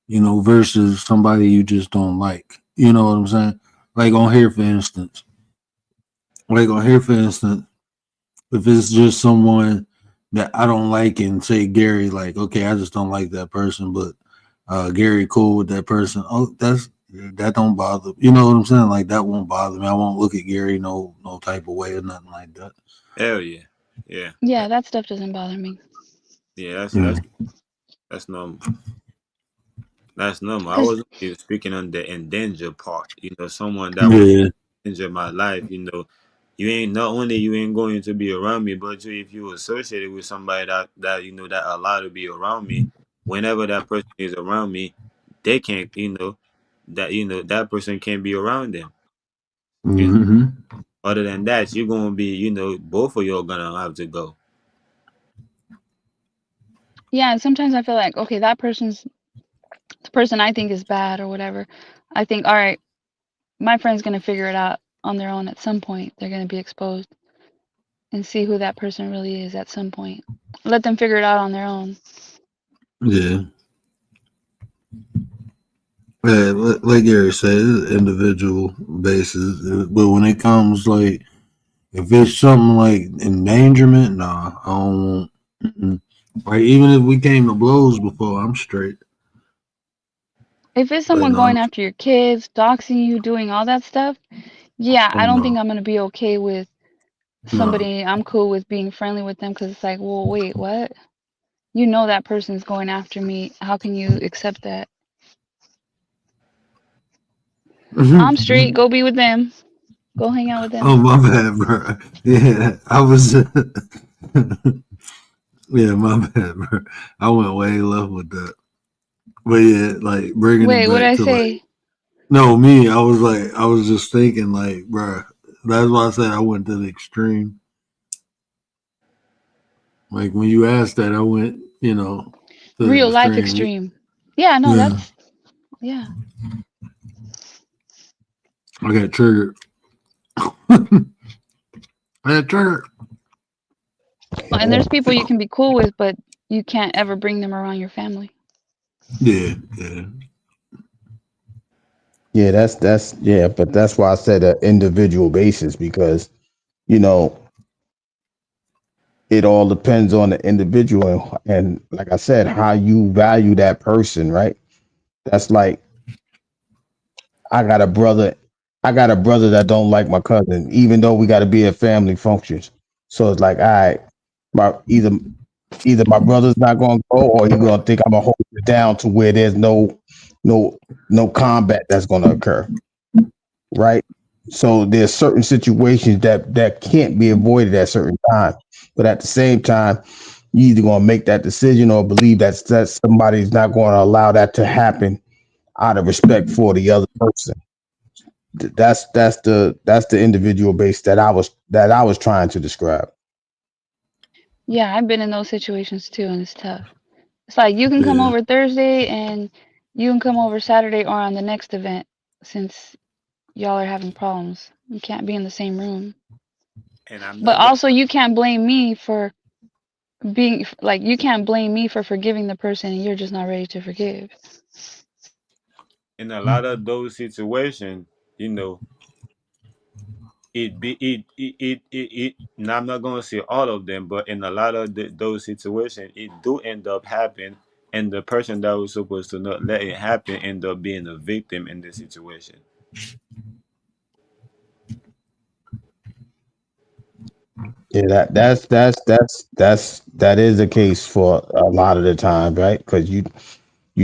Speaker 2: Versus somebody you just don't like. You know what I'm saying? Like on here, for instance. Like on here, for instance, if it's just someone that I don't like and say Gary, like, okay, I just don't like that person, but Gary cool with that person. Oh, that don't bother. You know what I'm saying? Like that won't bother me. I won't look at Gary no type of way or nothing like that.
Speaker 6: Hell yeah, yeah,
Speaker 1: Yeah, that stuff doesn't bother me.
Speaker 6: yeah. That's
Speaker 2: Yeah.
Speaker 6: that's that's normal. That's normal. I
Speaker 1: Cause
Speaker 6: wasn't even speaking on the endanger part. Someone that will
Speaker 2: Yeah.
Speaker 6: endanger my life. You ain't not only you ain't going to be around me, but if you associated with somebody that allowed to be around me, whenever that person is around me, they can't, that person can't be around them. You know,
Speaker 2: Mm-hmm.
Speaker 6: other than that, you're gonna be, both of you are gonna have to go.
Speaker 1: Yeah, and sometimes I feel like, okay, that person's the person I think is bad or whatever. I think, all right, my friend's gonna figure it out on their own at some point. They're gonna be exposed and see who that person really is at some point. Let them figure it out on their own.
Speaker 2: Yeah. Yeah, like Gary said, it's individual basis. But when it comes like if it's something like endangerment, nah, I don't want. Mm-mm. Like even if we came to blows before, I'm straight.
Speaker 1: If it's
Speaker 2: Like
Speaker 1: someone
Speaker 2: no,
Speaker 1: going after your kids, doxing you, doing all that stuff, yeah, I don't
Speaker 2: no,
Speaker 1: think I'm gonna be okay with
Speaker 2: no.
Speaker 1: somebody. I'm cool with being friendly with them because it's like, well, wait, what? You know that person's going after me. How can you accept that? I'm straight. Go be with them. Go hang out with them.
Speaker 2: Oh my bad, bro. Yeah, I was. Yeah, my bad, bro. I went way left with that. But yeah, like bringing it
Speaker 1: Wait, what did
Speaker 2: back
Speaker 1: I
Speaker 2: to like
Speaker 1: say?
Speaker 2: no me. I was like, I was just thinking like, bro. That's why I said I went to the extreme. Like when you asked that, I went, to the
Speaker 1: Real life
Speaker 2: extreme.
Speaker 1: extreme. Yeah, no,
Speaker 2: Yeah,
Speaker 1: that's yeah.
Speaker 2: I got triggered. I got triggered.
Speaker 1: And there's people you can be cool with, but you can't ever bring them around your family.
Speaker 2: Yeah, yeah.
Speaker 3: Yeah, that's yeah, but that's why I said an individual basis because you know it all depends on the individual and like I said, how you value that person, right? That's like I got a brother, I got a brother that don't like my cousin, even though we got to be at family functions. So it's like, all right, my either my brother's not gonna go or he gonna think I'm gonna hold it down to where there's no no combat that's gonna occur, right? So there's certain situations that can't be avoided at certain times, but at the same time, you either gonna make that decision or believe that somebody's not going to allow that to happen out of respect for the other person. That's the individual base that I was trying to describe.
Speaker 1: Yeah, I've been in those situations too, and it's tough. It's like you can come
Speaker 2: Yeah.
Speaker 1: over Thursday and you can come over Saturday or on the next event since y'all are having problems. You can't be in the same room.
Speaker 6: And I'm
Speaker 1: But
Speaker 6: not gonna.
Speaker 1: also, you can't blame me for being like, you can't blame me for forgiving the person and you're just not ready to forgive.
Speaker 6: In a lot of those situations, you know, now I'm not gonna say all of them, but in a lot of those situations, it do end up happening, and the person that was supposed to not let it happen end up being a victim in the situation.
Speaker 3: Yeah, that is the case for a lot of the time, right? Because you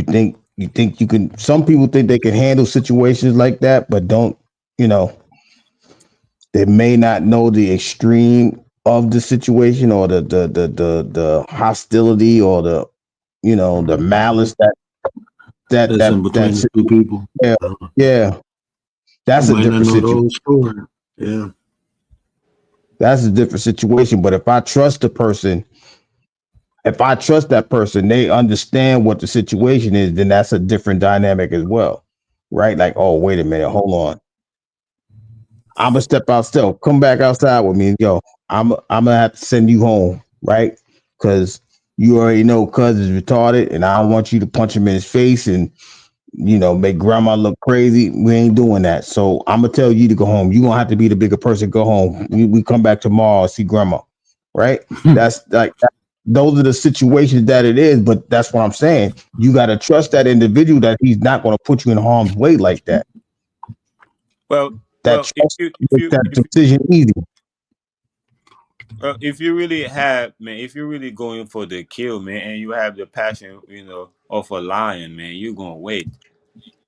Speaker 3: think you can. Some people think they can handle situations like that, but don't. You know, they may not know the extreme of the situation or the hostility or the malice that
Speaker 2: That's in
Speaker 3: that
Speaker 2: between
Speaker 3: that's
Speaker 2: the two people.
Speaker 3: yeah
Speaker 2: Uh,
Speaker 3: yeah.
Speaker 2: you
Speaker 3: That's a
Speaker 2: might not
Speaker 3: different
Speaker 2: know the
Speaker 3: situation.
Speaker 2: whole story. Yeah.
Speaker 3: That's a different situation. But if I trust that person, they understand what the situation is, then that's a different dynamic as well. Right? Like, oh, wait a minute, hold on. I'm gonna step out still. Come back outside with me. Yo, I'm gonna have to send you home, right? Because you already know cuz is retarded, and I don't want you to punch him in his face and make grandma look crazy. We ain't doing that. So I'm gonna tell you to go home. You gonna have to be the bigger person. Go home. We come back tomorrow. See grandma, right? That's like those are the situations that it is. But that's what I'm saying. You got to trust that individual that he's not gonna put you in harm's way like that.
Speaker 6: Well,
Speaker 3: That
Speaker 6: well, if
Speaker 3: trust
Speaker 6: you if
Speaker 3: makes
Speaker 6: you
Speaker 3: that
Speaker 6: if
Speaker 3: decision easy.
Speaker 6: if you really have, man, if you're really going for the kill, man, and you have the passion, of a lion, man, you're gonna wait.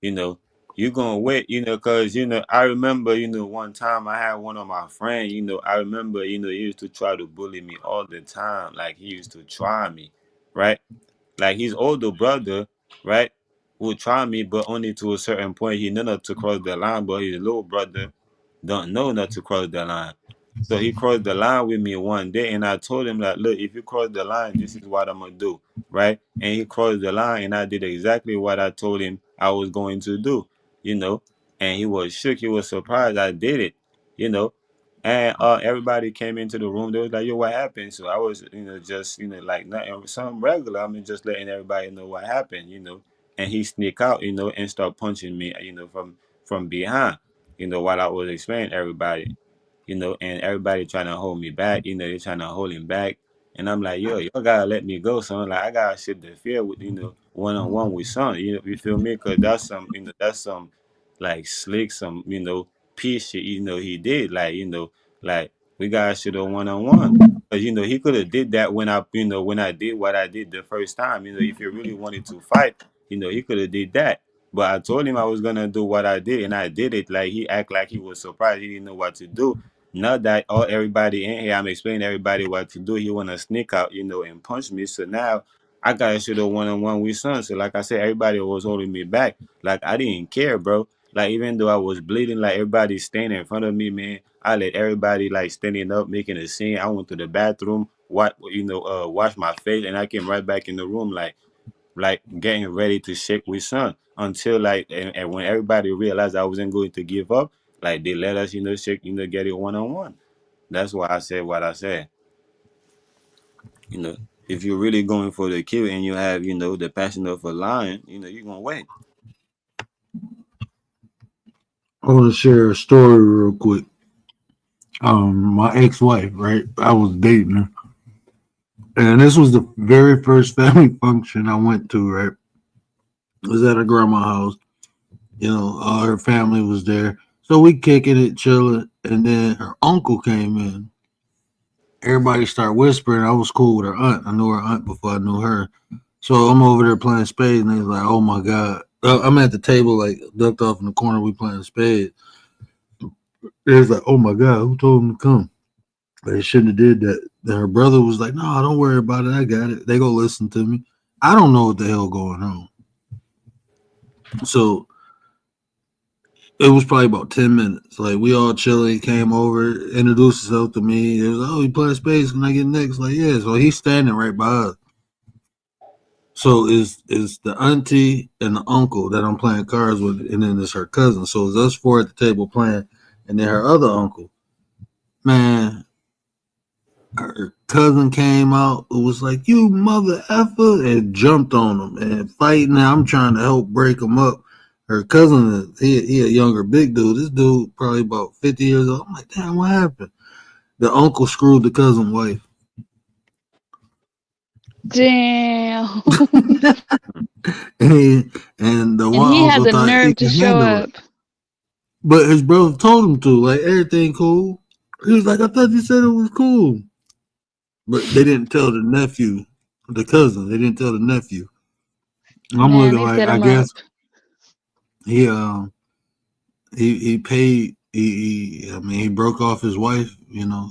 Speaker 6: You know, you're gonna wait. Cause I remember, one time I had one of my friends. I remember, he used to try to bully me all the time. Like he used to try me, right? Like his older brother, right? would try me, but only to a certain point. He know not to cross the line, but his little brother don't know not to cross the line. So he crossed the line with me one day, and I told him that, look, if you cross the line, this is what I'm gonna do, right? And he crossed the line, and I did exactly what I told him I was going to do, you know. And he was shook. He was surprised I did it, you know. And everybody came into the room. They was like, "Yo, what happened?" So I was, just like nothing, something regular. I mean, just letting everybody know what happened, you know. And he sneak out, and start punching me, from behind, while I was explaining to everybody, and everybody trying to hold me back, they're trying to hold him back. And I'm like, yo, y'all gotta let me go, son. Like, I gotta sit the field with, one on one with son. You feel me? Cause that's some like slick, some, piece shit, he did. Like we gotta sit on one. Cause he could have did that when I did what I did the first time. If he really wanted to fight, he could have did that. But I told him I was gonna do what I did, and I did it. Like he act like he was surprised, he didn't know what to do. Not that everybody in here, I'm explaining to everybody what to do. He wanna sneak out, and punch me. So now I gotta shoot a one on one with son. So like I said, everybody was holding me back. Like I didn't care, bro. Like even though I was bleeding, like everybody standing in front of me, man. I let everybody like standing up, making a scene. I went to the bathroom, wash my face, and I came right back in the room, like getting ready to shake with son until and when everybody realized I wasn't going to give up, like they let us, shake, get it one on one. That's why I said what I said. You know, if you're really going for the kill and you have, the passion of a lion, you're gonna win.
Speaker 2: I want to share a story real quick. My ex-wife, right? I was dating her, and this was the very first family function I went to. Right, it was at her grandma's house. All her family was there, so we kicking it, chilling, and then her uncle came in. Everybody started whispering. I was cool with her aunt. I knew her aunt before I knew her. So I'm over there playing spades, and they's like, "Oh my god!" I'm at the table, like ducked off in the corner. We playing spades. It's like, "Oh my god, who told him to come?" They shouldn't have did that. Then her brother was like, "No, don't worry about it. I got it." They go listen to me. I don't know what the hell going on. So it was probably about 10 minutes. Like we all chilling. He came over, introduced himself to me. It was like, "Oh, you playing spades? Can I get next?" Like, yeah. So he's standing right by us. So is the auntie and the uncle that I'm playing cards with, and then it's her cousin. So it's us four at the table playing, and then her other uncle. Man, her cousin came out. It was like, "You mother effer," and jumped on him and fighting. Now I'm trying to help break him up. Her cousin, he a younger big dude. This dude probably about 50 years old. I'm like, damn, what happened? The uncle screwed the cousin wife.
Speaker 1: Damn.
Speaker 2: and the
Speaker 1: And
Speaker 2: one
Speaker 1: he had
Speaker 2: uncle
Speaker 1: the
Speaker 2: thought he
Speaker 1: nerve to
Speaker 2: could
Speaker 1: show
Speaker 2: handle it.
Speaker 1: up.
Speaker 2: But his brother told him to, like, everything cool. He was like, I thought you said it was cool. But they didn't tell the nephew, the cousin. They didn't tell the nephew. I'm
Speaker 1: Man,
Speaker 2: looking
Speaker 1: they
Speaker 2: like,
Speaker 1: set
Speaker 2: I
Speaker 1: him up.
Speaker 2: guess he paid. I mean, he broke off his wife.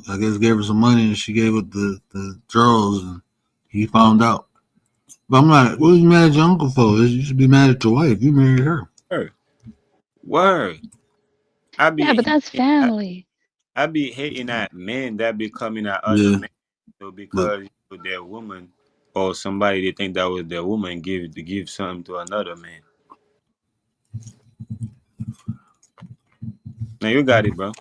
Speaker 2: I guess gave her some money, and she gave it the draws, and he found out. But I'm like, what are you mad at your uncle for? You should be mad at your wife. You married her.
Speaker 6: Word. I
Speaker 1: Yeah, but
Speaker 6: be
Speaker 1: that's family.
Speaker 6: I be hating at men that be coming at other
Speaker 2: Yeah,
Speaker 6: men,
Speaker 2: but
Speaker 6: because their woman or somebody they think that was their woman give something to another man. Now you got it, bro.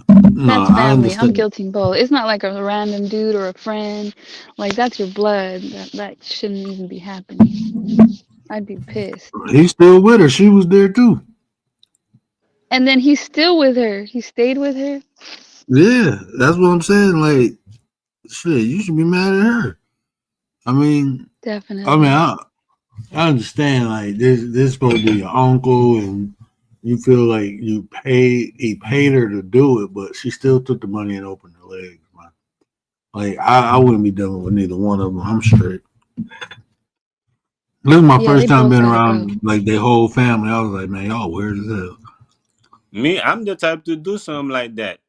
Speaker 2: no,
Speaker 1: That's
Speaker 2: I
Speaker 1: family. I'm
Speaker 2: understand.
Speaker 1: guilty both. It's not like a random dude or a friend. Like that's your blood. That shouldn't even be happening. I'd be pissed.
Speaker 2: He's still with her. She was there too.
Speaker 1: And then he's still with her. He stayed with her.
Speaker 2: Yeah, that's what I'm saying. Like, shit, you should be mad at her. I mean, I mean,
Speaker 1: Definitely.
Speaker 2: I, I understand. Like, this supposed to be your uncle, and you feel like he paid her to do it, but she still took the money and opened her legs, man. Like, I wouldn't be dealing with neither one of them. I'm straight. This is my
Speaker 1: Yeah, they
Speaker 2: first time
Speaker 1: both
Speaker 2: being
Speaker 1: gotta go.
Speaker 2: around like their whole family. I was like, man, y'all weird as hell.
Speaker 6: Me, I'm the type to do something like that.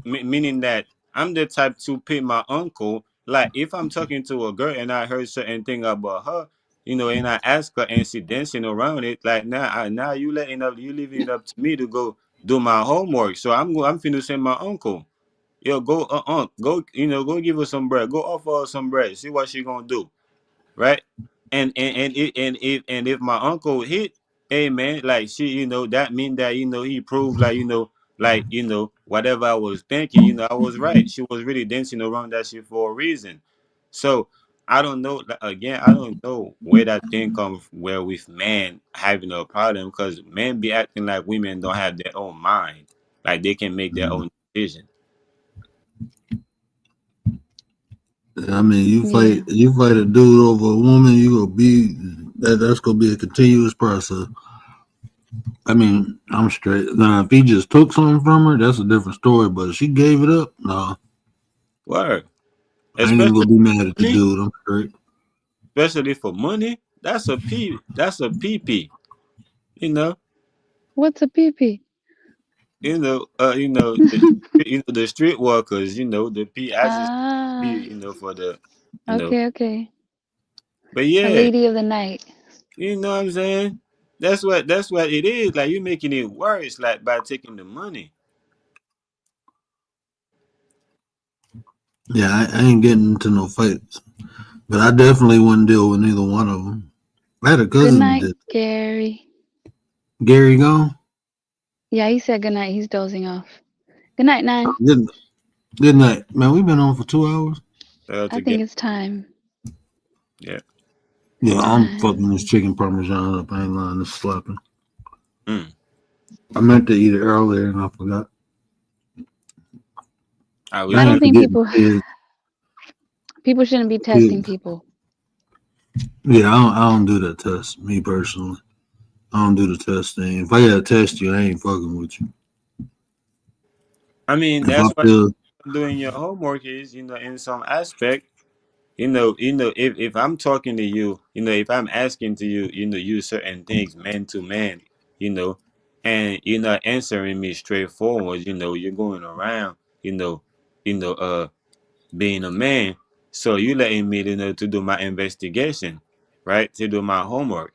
Speaker 6: Meaning that I'm the type to pay my uncle. Like if I'm talking to a girl and I heard certain thing about her, and I ask her and she dancing around it. Like now you leaving it up to me to go do my homework. So I'm finna send my uncle. Yo, go go go give her some bread. Go offer her some bread. See what she gonna do, right? And if my uncle hit, hey man, like she, that mean that he proved like whatever I was thinking, I was right. She was really dancing around that shit for a reason. So I don't know. Again, I don't know where that thing comes where with men having a problem because men be acting like women don't have their own mind, like they can make their own decision.
Speaker 2: I mean,
Speaker 1: Yeah.
Speaker 2: you fight a dude over a woman, you gonna be that's gonna be a continuous process. I mean, I'm straight. Now, if he just took something from her, that's a different story. But if she gave it up, no,
Speaker 6: Word,
Speaker 2: I ain't even
Speaker 6: especially
Speaker 2: gonna be mad at the
Speaker 6: money,
Speaker 2: dude. I'm straight.
Speaker 6: especially for money. That's a PP. You know,
Speaker 1: What's a PP?
Speaker 6: the street workers. The P as is P.
Speaker 1: Ah,
Speaker 6: For the you know.
Speaker 1: okay, okay.
Speaker 6: But
Speaker 1: A
Speaker 6: yeah,
Speaker 1: lady of the night.
Speaker 6: you know what I'm saying. That's what it is. Like you making it worse, like by taking the money.
Speaker 2: Yeah, I ain't getting into no fights, but I definitely wouldn't deal with neither one of them. I had a
Speaker 1: Good
Speaker 2: cousin that
Speaker 1: night,
Speaker 2: did.
Speaker 1: Gary.
Speaker 2: Gary gone.
Speaker 1: Yeah, he said good night. He's dozing off. Good night, Nine.
Speaker 2: Good, good night, man. We've been on for 2 hours.
Speaker 1: I
Speaker 6: To
Speaker 1: think
Speaker 6: get
Speaker 1: it's time.
Speaker 6: yeah.
Speaker 2: Yeah, I'm fucking this
Speaker 1: Time.
Speaker 2: chicken parmesan up. I ain't lying. It's slapping.
Speaker 6: Mm.
Speaker 2: I meant to eat it earlier and I forgot.
Speaker 6: I
Speaker 2: I
Speaker 1: I
Speaker 6: wish
Speaker 1: don't
Speaker 6: I
Speaker 2: ain't
Speaker 1: think
Speaker 2: forgetting
Speaker 1: people
Speaker 2: kids.
Speaker 1: people shouldn't be testing
Speaker 2: Kids.
Speaker 1: people.
Speaker 2: Yeah, I don't do that test. Me personally, I don't do the test thing. If I gotta test you, I ain't fucking with you.
Speaker 6: I mean,
Speaker 2: If I
Speaker 6: that's what
Speaker 2: feel,
Speaker 6: doing your homework is, in some aspect. If I'm talking to you, if I'm asking to you, you certain things man to man, you know, and you're not answering me straightforward, you're going around, you know, being a man. So you letting me, to do my investigation, right? To do my homework,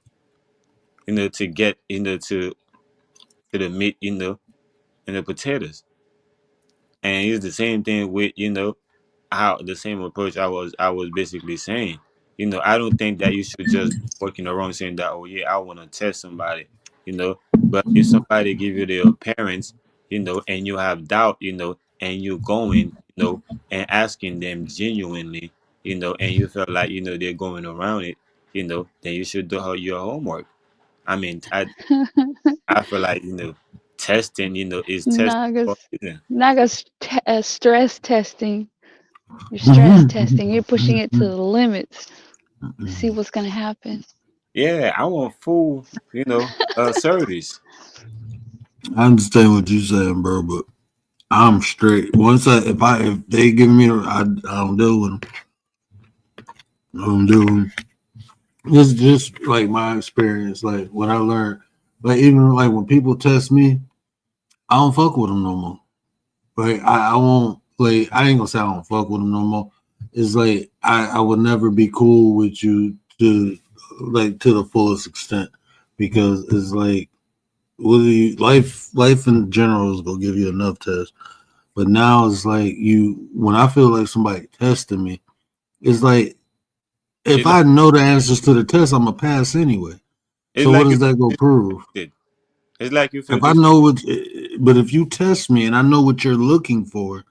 Speaker 6: to get, to the meat, and the potatoes. And it's the same thing with, how the same approach I was basically saying. I don't think that you should just walking around saying that, oh yeah, I want to test somebody, But if somebody give you their parents, and you have doubt, and you going, and asking them genuinely, and you feel like they're going around it, then you should do your homework. I mean, I feel like testing, is testing for
Speaker 1: Naga's
Speaker 6: a reason.
Speaker 1: stress testing. You're stress
Speaker 2: I
Speaker 1: testing. You're pushing it to the limits to see what's gonna happen.
Speaker 6: Yeah, I want full, service.
Speaker 2: understand what you saying, bro, but I'm straight. If they give me, I don't deal with them. I don't deal with them. Just like my experience, like what I learned, like even like when people test me, I don't fuck with them no more. Like I won't like I ain't gonna say I don't fuck with them no more. It's like I would never be cool with you to the fullest extent because it's like life in general is gonna give you enough tests. But now it's like when I feel like somebody testing me, it's like if
Speaker 6: It's like
Speaker 2: I know the answers to the test, I'm gonna pass anyway.
Speaker 6: it's
Speaker 2: So what
Speaker 6: like you
Speaker 2: does that go
Speaker 6: feel
Speaker 2: prove?
Speaker 6: disrespected. It's like you feel
Speaker 2: If I
Speaker 6: this.
Speaker 2: know what, but if you test me and I know what you're looking for,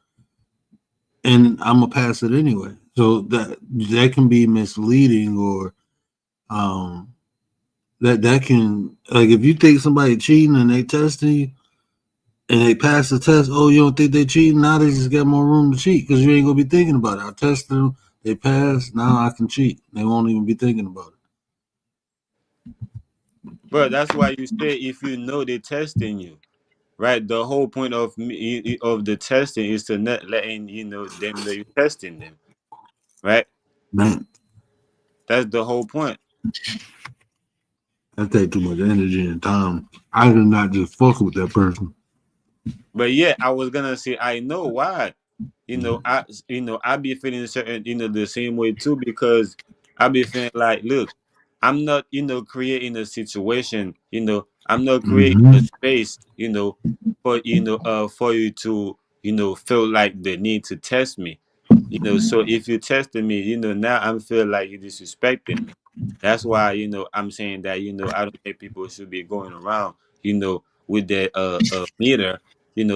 Speaker 2: and I'm gonna pass it anyway. So that can be misleading, or um, that can like if you think somebody cheating and they testing you and they pass the test, oh you don't think they cheating? Now they just got more room to cheat because you ain't gonna be thinking about it. I tested them, they passed. Now I can cheat. They won't even be thinking about it.
Speaker 6: But that's why you say if you know they're testing you, right? The whole point of of the testing is to not letting them know you're testing them, right?
Speaker 2: Man,
Speaker 6: That's the whole point.
Speaker 2: that take too much energy and time. I do not just fuck with that person.
Speaker 6: But yeah, I was gonna say I know why. I be feeling certain, the same way too because I be feeling like, look. I'm not, creating a situation, I'm not creating a
Speaker 2: Mm-hmm.
Speaker 6: space, for you to, feel like the need to test me. So if you tested me, now I'm feel like you're disrespecting me. That's why, I'm saying that, I don't think people should be going around, with their meter,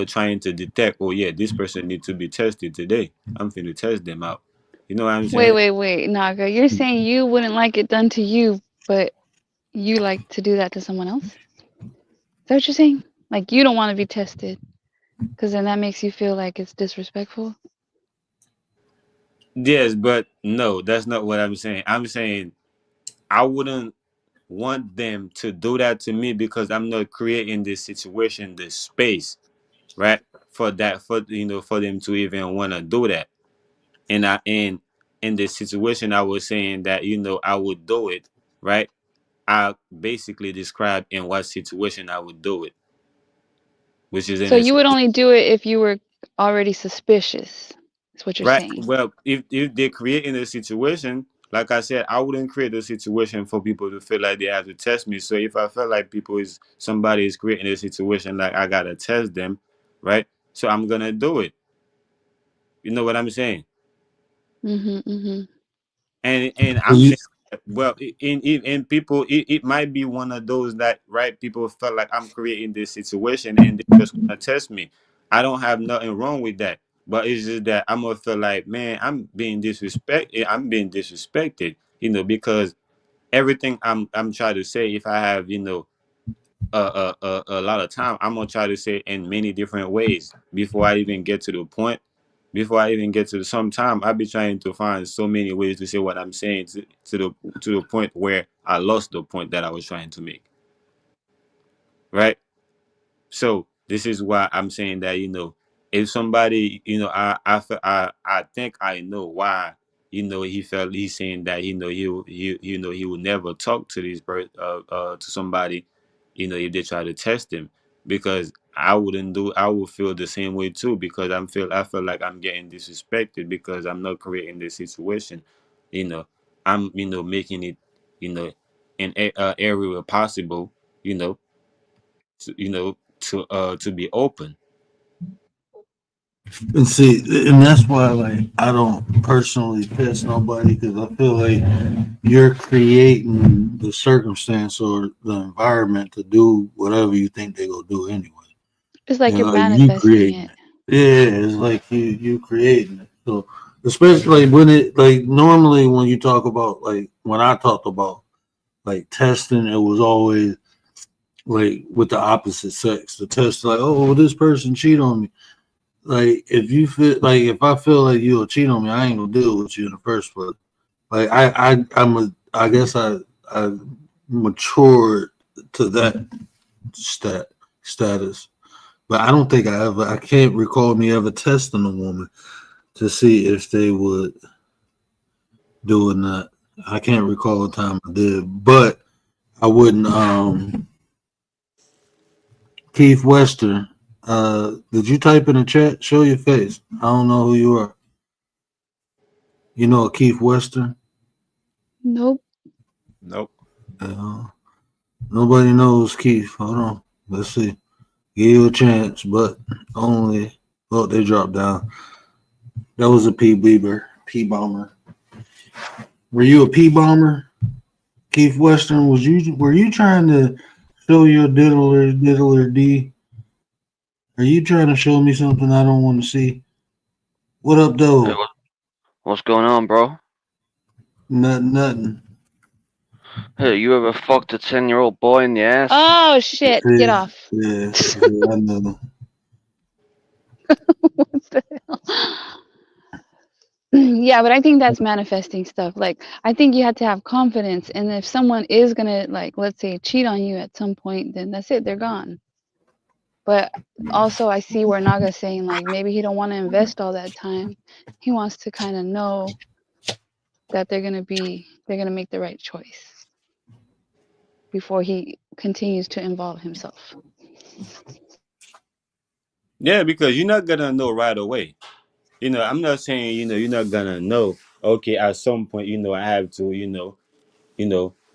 Speaker 6: trying to detect, oh yeah, this person needs to be tested today. I'm finna test them out. You know what I'm
Speaker 1: Wait,
Speaker 6: saying?
Speaker 1: wait, wait, Naga. You're saying you wouldn't like it done to you, but you like to do that to someone else? Is that what you're saying? Like you don't want to be tested because then that makes you feel like it's disrespectful?
Speaker 6: Yes, but no, that's not what I'm saying. I'm saying I wouldn't want them to do that to me because I'm not creating this situation, this space, right? For them to even want to do that. And in this situation, I was saying that I would do it, right? I basically described in what situation I would do it, which is in
Speaker 1: So
Speaker 6: a
Speaker 1: you would only do it if you were already suspicious. Is what you're
Speaker 6: right.
Speaker 1: saying.
Speaker 6: Well, if they're creating a situation, like I said, I wouldn't create a situation for people to feel like they have to test me. So if I feel like somebody is creating a situation like I gotta test them, right? So I'm gonna do it. You know what I'm saying?
Speaker 1: Mhm, mhm.
Speaker 6: And
Speaker 2: So
Speaker 6: I'm
Speaker 2: you,
Speaker 6: saying, well, in people, it might be one of those that, right, people felt like I'm creating this situation and they just want to test me. I don't have nothing wrong with that, but it's just that I'm gonna feel like, man, I'm being disrespected, because everything I'm trying to say, if I have, a lot of time, I'm gonna try to say in many different ways before I even get to the point. Before I even get to some time, I'll be trying to find so many ways to say what I'm saying to the point where I lost the point that I was trying to make. Right? So this is why I'm saying that, if somebody, I think I know why, he's saying that, he will never talk to to somebody, if they try to test him, because I would feel the same way too, because I feel like I'm getting disrespected because I'm not creating this situation, you know I'm, making it, you know in area possible, you know to be open.
Speaker 2: and see, and that's why, like, I don't personally test nobody because I feel like you're creating the circumstance or the environment to do whatever you think they're gonna do anyway.
Speaker 1: It's like
Speaker 2: And
Speaker 1: you're
Speaker 2: like you
Speaker 1: manifesting
Speaker 2: creating
Speaker 1: it.
Speaker 2: it. Yeah, it's like you creating it. So especially like when it like normally when you talk about like when I talked about like testing, it was always like with the opposite sex. The test like, oh, well, this person cheat on me. Like if you feel like if I feel like you'll cheat on me, I ain't gonna deal with you in the first place. Like I guess I matured to that status. But I don't think I can't recall me ever testing a woman to see if they would doing that. I can't recall a time I did, but I wouldn't. Keith Wester, did you type in the chat? Show your face. I don't know who you are. You know a Keith Wester?
Speaker 1: Nope.
Speaker 6: Nope.
Speaker 2: Uh, Nobody knows Keith. Hold on. Let's see. Give you a chance, but only. Oh, they dropped down. That was a P Bieber, P bomber. Were you a P bomber? Keith Western, were you trying to show your diddler D? Are you trying to show me something I don't want to see? What up,
Speaker 8: Hey,
Speaker 2: though?
Speaker 8: what's going on, bro?
Speaker 2: Nothing, nothing.
Speaker 8: Hey, you ever fucked a 10-year-old boy in the ass?
Speaker 1: Oh shit! Get
Speaker 2: Yeah,
Speaker 1: off.
Speaker 2: yeah, I know.
Speaker 1: What the hell? Yeah, but I think that's manifesting stuff. Like, I think you have to have confidence, and if someone is gonna, like, let's say, cheat on you at some point, then that's it. They're gone. But also, I see where Naga's saying, like, maybe he don't want to invest all that time. He wants to kind of know that they're gonna make the right choice before he continues to involve himself.
Speaker 6: Yeah, because you're not gonna know right away. I'm not saying, you're not gonna know. Okay, at some point, I have to,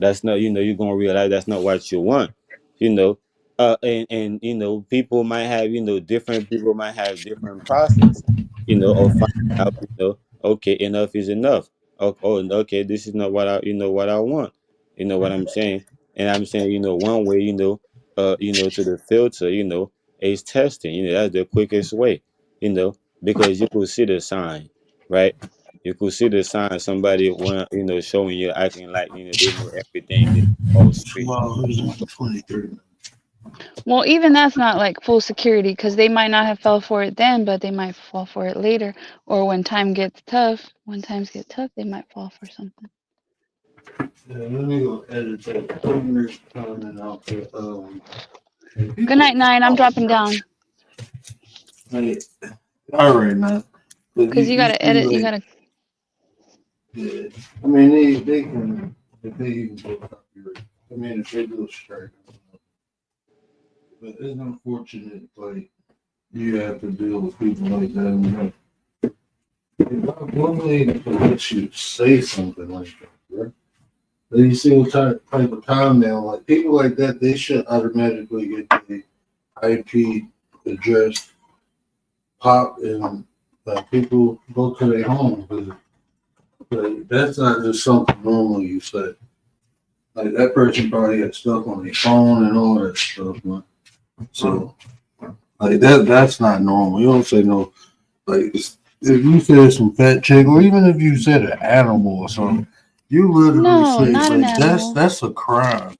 Speaker 6: That's not, you're gonna realize that's not what you want. You know, and people might have, different people might have different process. Of finding out, okay, enough is enough. Okay, this is not what what I want. You know what I'm saying? And I'm saying, one way, to the filter, is testing. That's the quickest way. Because you could see the sign, right? You could see the sign somebody want, showing you, acting like, they know everything, they all straight.
Speaker 2: Well, it was 23.
Speaker 1: Well, even that's not like full security because they might not have fell for it then, but they might fall for it later. Or when time gets tough, when times get tough, they might fall for something.
Speaker 2: Yeah, let me go edit that. Prisoners coming out there.
Speaker 1: Good night, Nine. I'm dropping down
Speaker 2: Hey, all right, man. But
Speaker 1: because you
Speaker 2: you
Speaker 1: gotta
Speaker 2: see,
Speaker 1: edit. You
Speaker 2: like,
Speaker 1: gotta.
Speaker 2: yeah. I mean, they can, if they even go copyright. I mean, if they do a strike. But it's unfortunate, like, you have to deal with people like that. And, like, one way to let you say something like that, right? But you see what type of time now, like, people like that, they should automatically get the IP address pop and people go to their home. But that's not just something normal you say. Like, that person probably got stuff on their phone and all that stuff, man. So, like, that's not normal. You don't say no. Like, if you said some fat chick, or even if you said an animal or something, you literally
Speaker 1: No,
Speaker 2: say,
Speaker 1: not an
Speaker 2: like,
Speaker 1: animal.
Speaker 2: that's a crime.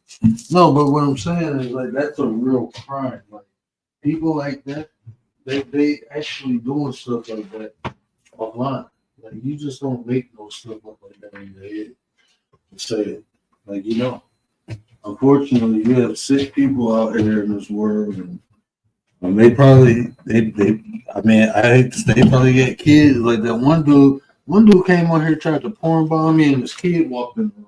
Speaker 2: No, but what I'm saying is, like, that's a real crime. Like, people like that, they actually doing stuff like that online. Like, you just don't make no stuff up like that in your head and say it. Like, unfortunately, you have sick people out here in this world, and they probably they. I mean, I hate to say, they probably get kids like that. One dude, came on here tried to porn bomb me, and his kid walked in the room.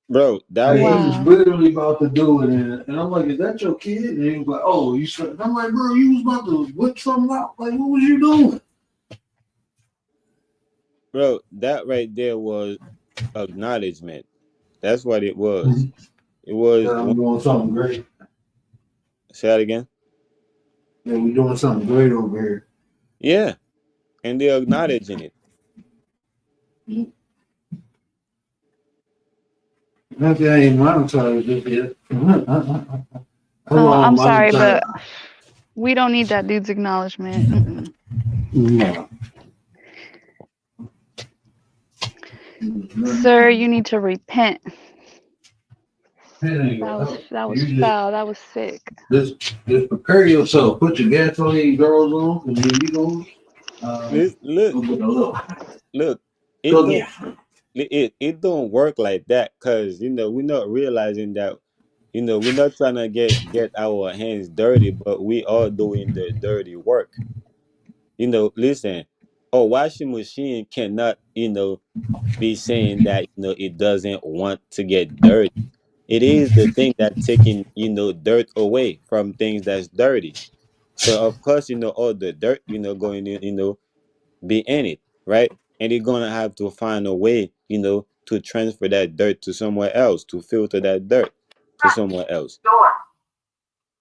Speaker 6: Bro, that
Speaker 2: Like, he
Speaker 6: was,
Speaker 2: was
Speaker 1: Wow.
Speaker 2: literally about to do it, and I'm like, "Is that your kid?" And he was like, "Oh, you said." I'm like, "Bro, you was about to whip something out. Like, what was you doing?"
Speaker 6: bro, that right there was acknowledgement. That's what it was. It was,
Speaker 2: That I'm doing something great.
Speaker 6: say that again.
Speaker 2: Yeah, we doing something great over here.
Speaker 6: Yeah, and they're acknowledging it.
Speaker 2: Nothing I ain't monetized this yet. Come
Speaker 1: Oh,
Speaker 2: on,
Speaker 1: I'm sorry,
Speaker 2: monetize.
Speaker 1: but we don't need that dude's acknowledgement. Mm-mm.
Speaker 2: No.
Speaker 1: Sir, you need to repent.
Speaker 2: It ain't
Speaker 1: That
Speaker 2: gonna
Speaker 1: was
Speaker 2: help.
Speaker 1: that was
Speaker 2: You
Speaker 1: foul. That was sick.
Speaker 2: just prepare yourself. Put your gasoline girls on, and then you
Speaker 6: Look,
Speaker 2: go get a little.
Speaker 6: look. It
Speaker 2: Go
Speaker 6: don't
Speaker 2: get.
Speaker 6: it don't work like that because we're not realizing that we're not trying to get our hands dirty, but we are doing the dirty work. Listen, a washing machine cannot be saying that it doesn't want to get dirty. It is the thing that taking dirt away from things that's dirty. So of course all the dirt going in be in it, right? And you're gonna have to find a way to transfer that dirt to somewhere else, to filter that dirt to somewhere else.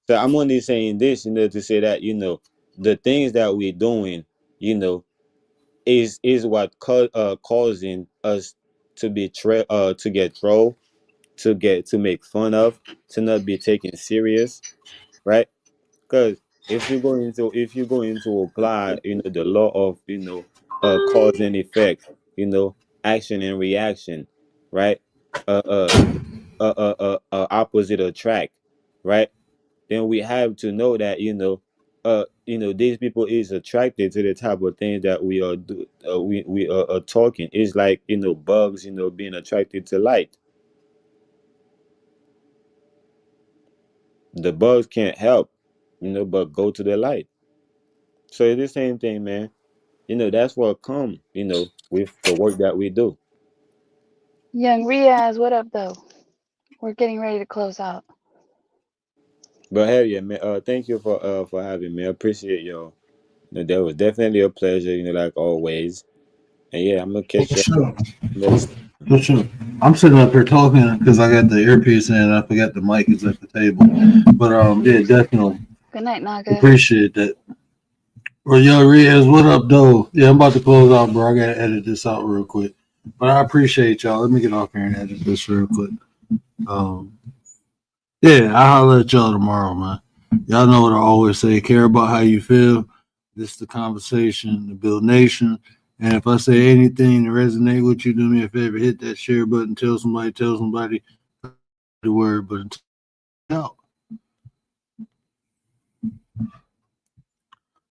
Speaker 6: So I'm only saying this to say that the things that we're doing you know is what causing us to be to get trolled, to make fun of, to not be taken serious, right? Because if you're going to apply the law of cause and effect, action and reaction, right? uh uh Opposite attract, right? Then we have to know that these people is attracted to the type of things that we are are talking. It's like bugs being attracted to light. The bugs can't help but go to the light. So it's the same thing, man. That's what come with the work that we do.
Speaker 1: Young Riaz, what up though? We're getting ready to close out.
Speaker 6: But hell yeah, man, thank you for having me. I appreciate y'all. That was definitely a pleasure, like always. And yeah, I'm gonna
Speaker 2: For
Speaker 6: catch y'all
Speaker 2: sure.
Speaker 6: next time.
Speaker 2: For sure. I'm sitting up here talking because I got the earpiece in and I forgot the mic is at the table. But yeah, definitely
Speaker 1: Good night, Naga.
Speaker 2: appreciate that. Well, yo, Riaz, what up, though? Yeah, I'm about to close out, bro. I gotta edit this out real quick. But I appreciate y'all. Let me get off here and edit this real quick. Um, yeah, I'll holler at y'all tomorrow, man. Y'all know what I always say: care about how you feel. This is the conversation to build nation. And if I say anything to resonate with you, do me a favor: hit that share button. Tell somebody. The word. But until